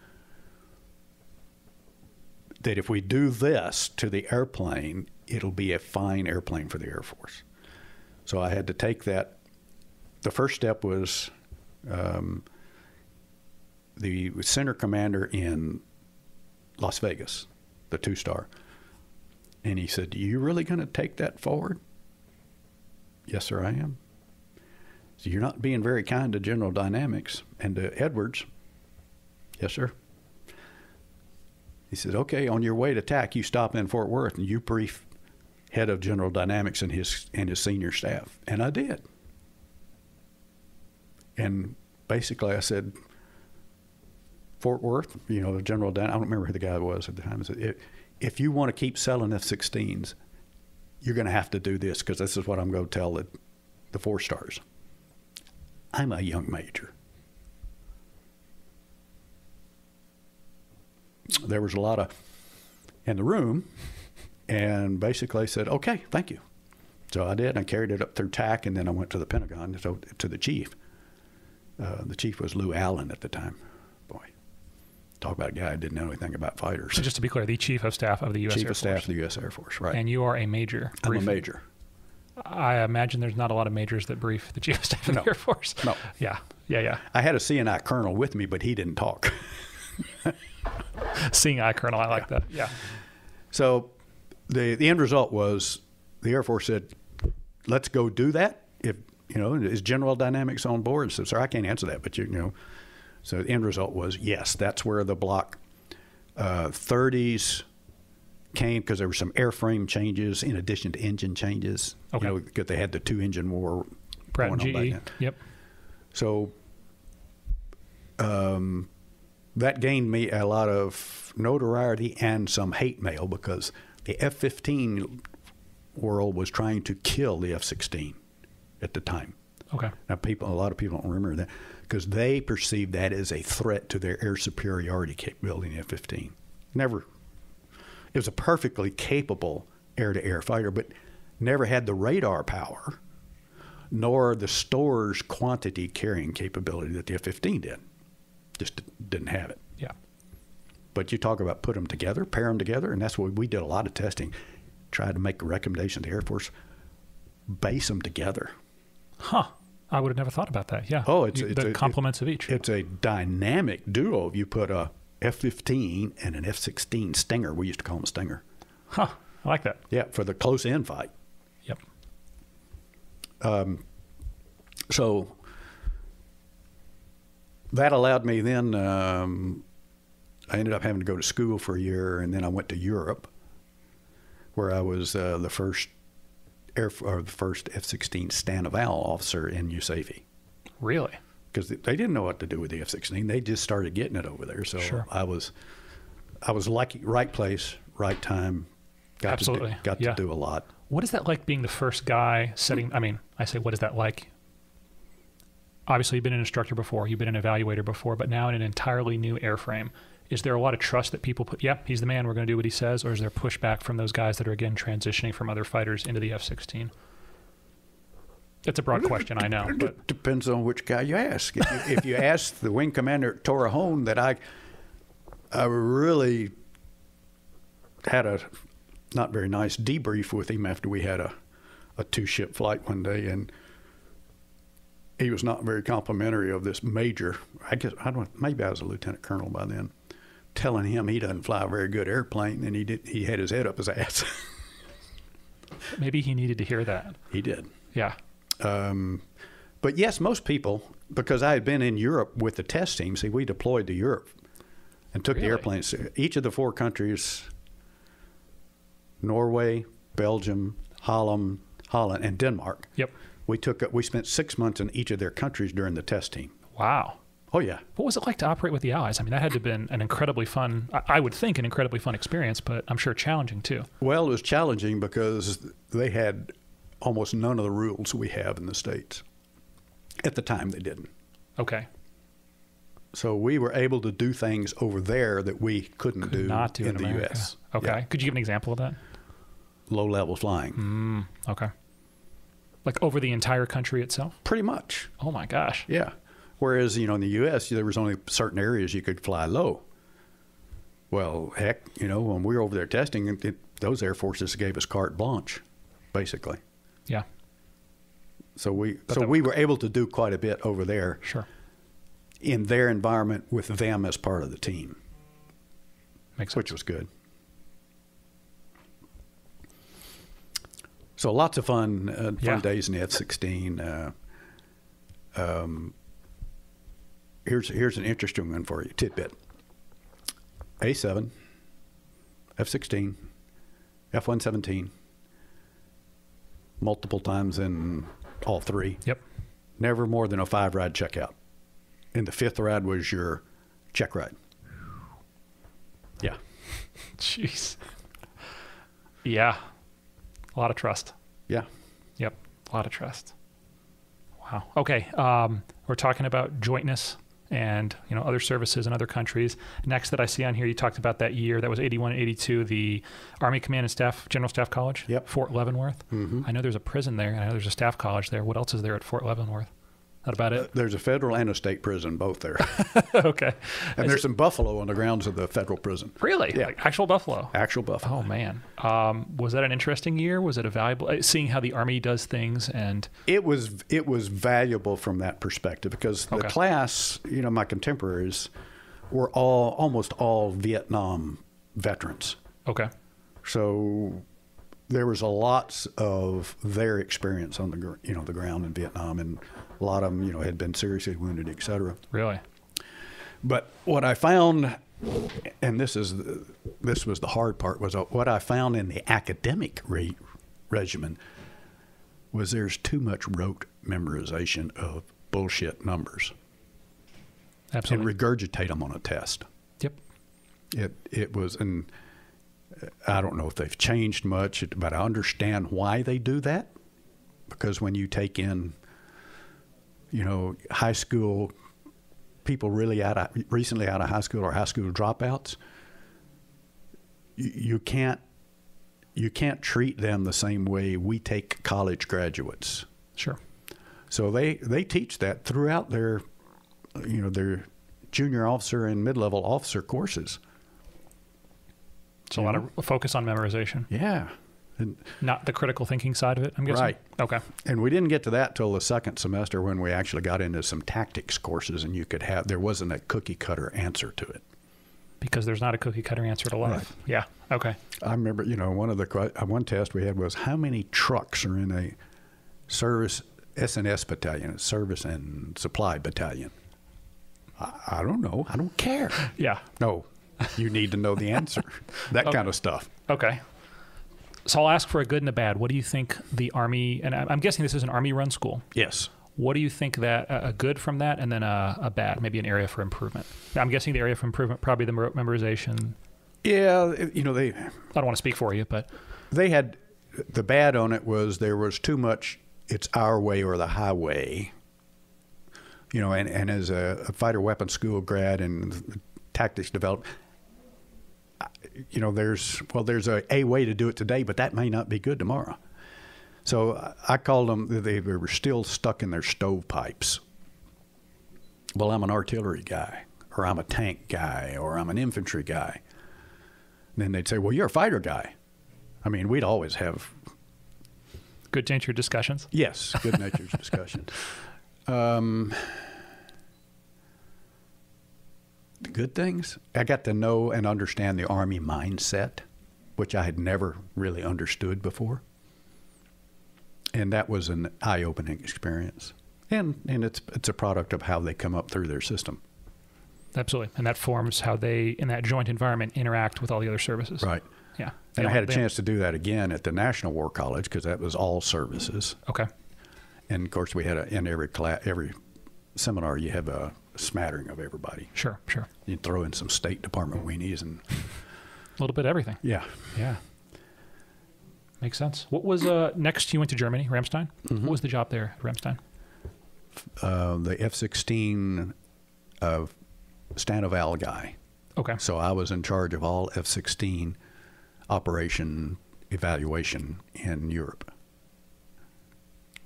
that if we do this to the airplane, it'll be a fine airplane for the Air Force. So I had to take that. The first step was the center commander in Las Vegas, the 2-star. And he said, "Are you really going to take that forward?" "Yes, sir, I am." "So you're not being very kind to General Dynamics and to Edwards." "Yes, sir." He said, "Okay, on your way to TAC, you stop in Fort Worth and you brief head of General Dynamics and his senior staff." And I did. And basically I said, Fort Worth, General Dynamics, I don't remember who the guy was at the time. I said, if you want to keep selling F-16s, you're going to have to do this, because this is what I'm going to tell the 4-stars. I'm a young major. There was a lot of in the room, and basically said, okay, thank you. So I did, and I carried it up through TAC, and then I went to the Pentagon to the chief. The chief was Lou Allen at the time. Boy, talk about a guy who didn't know anything about fighters. So just to be clear, the Chief of Staff of the U.S. Air Force. Chief of Staff of the U.S. Air Force, right. And you are a major. I'm a major. I imagine there's not a lot of majors that brief the Chief of Staff of the Air Force. No. Yeah. I had a CNI colonel with me, but he didn't talk. CNI colonel, I like that. Yeah. So the end result was the Air Force said, let's go do that. If, is General Dynamics on board? So, sir, I can't answer that, but So the end result was, yes, that's where the Block 30s came, because there were some airframe changes in addition to engine changes. Okay. Because they had the 2-engine war Pratt going on GE. back then. Yep. So that gained me a lot of notoriety and some hate mail, because the F-15 world was trying to kill the F-16 at the time. Okay. Now, a lot of people don't remember that, because they perceived that as a threat to their air superiority capability in the F-15. Never. It was a perfectly capable air-to-air fighter, but never had the radar power nor the stores quantity carrying capability that the F-15 did. Just didn't have it. Yeah. But you talk about put them together, pair them together, and that's what we did a lot of testing. Tried to make a recommendation to the Air Force, base them together. Huh. I would have never thought about that. Yeah. Oh, it's the complements of each. It's a dynamic duo. If you put a F-15 and an F-16 Stinger, we used to call them a Stinger. Huh. I like that. Yeah, for the close-in fight. Yep. So that allowed me then, I ended up having to go to school for a year, and then I went to Europe, where I was the first F-16 Stanival officer in USAFE. Really? Because they didn't know what to do with the F-16. They just started getting it over there. So sure. I was lucky, right place, right time. Absolutely. Got to do a lot. What is that like, being the first guy setting? I mean, I say, what is that like? Obviously, you've been an instructor before, you've been an evaluator before, but now in an entirely new airframe. Is there a lot of trust that people put, yeah, he's the man, we're going to do what he says, or is there pushback from those guys that are, again, transitioning from other fighters into the F-16? It's a broad question, I know. But it depends on which guy you ask. If you ask the wing commander at Torrejon, that I really had a not very nice debrief with him after we had a 2-ship flight one day, and he was not very complimentary of this major. I guess maybe I was a lieutenant colonel by then, telling him he doesn't fly a very good airplane, and he had his head up his ass. Maybe he needed to hear that. He did. Yeah. But yes, most people, because I had been in Europe with the test team. See, we deployed to Europe and took the airplanes. Each of the 4 countries, Norway, Belgium, Holland, and Denmark. Yep. We spent 6 months in each of their countries during the test team. Wow. Oh, yeah. What was it like to operate with the Allies? I mean, that had to have been an incredibly fun, I would think an incredibly fun experience, but I'm sure challenging too. Well, it was challenging because they had almost none of the rules we have in the States. At the time, they didn't. Okay. So we were able to do things over there that we couldn't do in the America. U.S. Okay. Yeah. Could you give an example of that? Low-level flying. Okay. Like over the entire country itself? Pretty much. Oh, my gosh. Yeah. Whereas, in the U.S., there was only certain areas you could fly low. Well, heck, when we were over there testing, those air forces gave us carte blanche, basically. Yeah. So we were able to do quite a bit over there. Sure. In their environment with them as part of the team. Makes sense. Which was good. So lots of fun days in the F-16. Here's an interesting one for you, tidbit. A-7, F-16, F-117, multiple times in all 3. Yep. Never more than a 5-ride checkout. And the 5th ride was your check ride. Yeah. Jeez. Yeah. A lot of trust. Yeah. Yep. A lot of trust. Wow. Okay. We're talking about jointness and, you know, other services in other countries. Next that I see on here, you talked about that year. That was 81, 82, the Army Command and Staff, General Staff College. Yep. Fort Leavenworth. I know there's a prison there, and I know there's a staff college there. What else is there at Fort Leavenworth? That about it? There's a federal and a state prison, both there. Okay. And there's some buffalo on the grounds of the federal prison. Really? Yeah. Like actual buffalo? Actual buffalo. Oh, man. Was that an interesting year? Was it a valuable, seeing how the Army does things? And It was valuable from that perspective because the class, you know, my contemporaries were almost all Vietnam veterans. Okay. So there was a lot of their experience on the ground in Vietnam, and a lot of them, you know, had been seriously wounded, et cetera. Really? But what I found, and this was the hard part, was what I found in the academic regimen was there's too much rote memorization of bullshit numbers. Absolutely. And regurgitate them on a test. Yep. It was, and I don't know if they've changed much, but I understand why they do that. Because when you take in, you know, high school people recently out of high school or high school dropouts, you can't treat them the same way we take college graduates. Sure. So they teach that throughout their, you know, their junior officer and mid-level officer courses. So a lot of focus on memorization. Yeah. And not the critical thinking side of it, I'm guessing? Right. Okay. And we didn't get to that till the second semester when we actually got into some tactics courses, and there wasn't a cookie cutter answer to it. Because there's not a cookie cutter answer to life. Right. Yeah. Okay. I remember, you know, one test we had was how many trucks are in a service S&S battalion, service and supply battalion. I don't know. I don't care. Yeah. No, you need to know the answer. That kind of stuff. Okay. So I'll ask for a good and a bad. What do you think the Army, and I'm guessing this is an Army-run school. Yes. What do you think that a good from that, and then a bad, maybe an area for improvement? I'm guessing the area for improvement, probably the memorization. Yeah, you know, I don't want to speak for you, but they had, the bad on it was there was too much, it's our way or the highway. You know, and as a fighter weapons school grad and tactics development, you know, there's a way to do it today, but that may not be good tomorrow. So I called them, they were still stuck in their stovepipes. Well, I'm an artillery guy, or I'm a tank guy, or I'm an infantry guy. And then they'd say, well, you're a fighter guy. I mean, we'd always have good-natured discussions. Yes, good-natured discussions. Good things. I got to know and understand the Army mindset, which I had never really understood before. And that was an eye-opening experience. And it's a product of how they come up through their system. Absolutely. And that forms how they, in that joint environment, interact with all the other services. Right. Yeah. And I had a chance to do that again at the National War College because that was all services. Okay. And, of course, we had in every seminar, you have a smattering of everybody. Sure, sure. You throw in some State Department weenies and a little bit of everything. Yeah. Yeah. Makes sense. What was next? You went to Germany, Ramstein. What was the job there at Ramstein? The F-16 Stanoval guy. Okay. So I was in charge of all F-16 operation evaluation in Europe.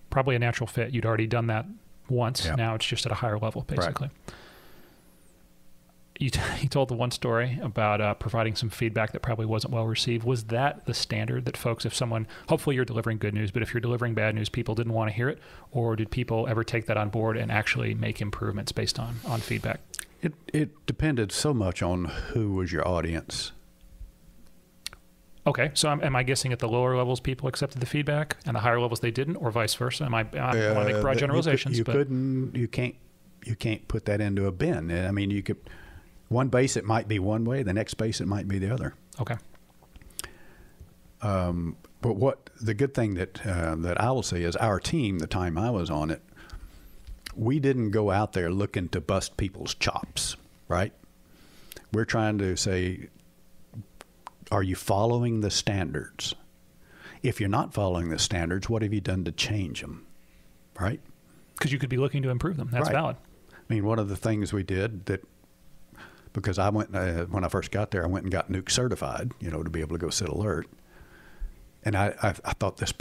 Probably a natural fit. You'd already done that once. Yep. Now it's just at a higher level, basically. Right. You told the one story about providing some feedback that probably wasn't well received. Was that the standard that folks, if someone, hopefully you're delivering good news, but if you're delivering bad news, people didn't want to hear it? Or did people ever take that on board and actually make improvements based on feedback? It depended so much on who was your audience. Okay, so am I guessing at the lower levels people accepted the feedback and the higher levels they didn't, or vice versa? I want to make broad generalizations. You can't put that into a bin. I mean, you could, one base it might be one way, the next base it might be the other. Okay. But what the good thing that I will say is our team, the time I was on it, we didn't go out there looking to bust people's chops, right? We're trying to say, are you following the standards? if you're not following the standards, what have you done to change them? Right? Because you could be looking to improve them. That's Right. valid. I mean, one of the things we did that, because I went, when I first got there, I went and got nuke certified, you know, to be able to go sit alert. And I thought this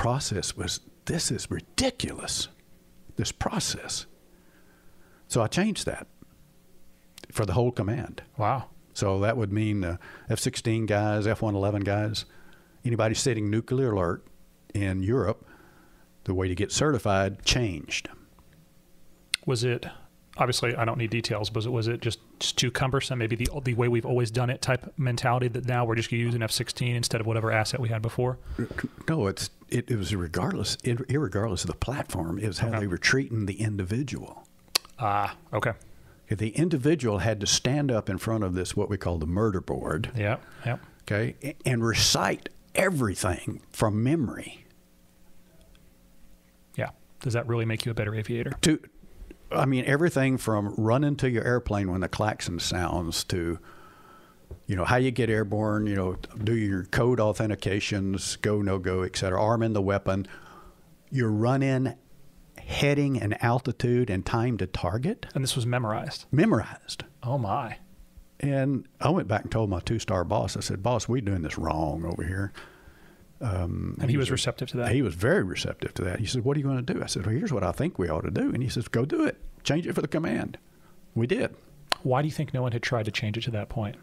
is ridiculous, this process. So I changed that for the whole command. Wow. So that would mean F-16 guys, F-111 guys, anybody sitting nuclear alert in Europe, the way to get certified changed. Was it, obviously I don't need details, but was it just too cumbersome, maybe the way we've always done it type mentality that now we're just going to use an F-16 instead of whatever asset we had before? No, it was irregardless of the platform. It was how they were treating the individual. Okay. The individual had to stand up in front of this, what we call the murder board. Yeah, yeah. Okay, and recite everything from memory. Yeah. Does that really make you a better aviator? Everything from running to your airplane when the klaxon sounds to, how you get airborne, do your code authentications, go, no go, et cetera, arming the weapon, your run-in, heading and altitude and time to target. And this was memorized? Memorized. Oh, my. And I went back and told my 2-star boss, I said, boss, we're doing this wrong over here. And he was receptive to that? He was very receptive to that. He said, what are you going to do? I said, well, here's what I think we ought to do. And he says, go do it. Change it for the command. We did. Why do you think no one had tried to change it to that point?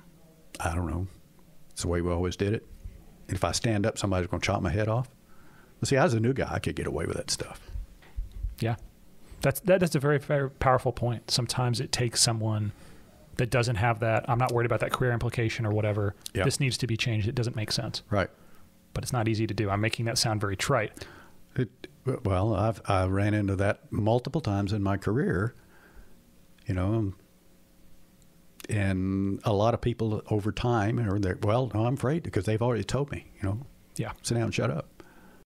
I don't know. It's the way we always did it. And if I stand up, somebody's going to chop my head off. Well, see, I was a new guy. I could get away with that stuff. Yeah. That's a very, very powerful point. Sometimes it takes someone that doesn't have that, I'm not worried about that career implication or whatever. Yep. This needs to be changed. It doesn't make sense. Right. But it's not easy to do. I'm making that sound very trite. I ran into that multiple times in my career, and a lot of people over time are there. Well, no, I'm afraid because they've already told me, Yeah. sit down and shut up.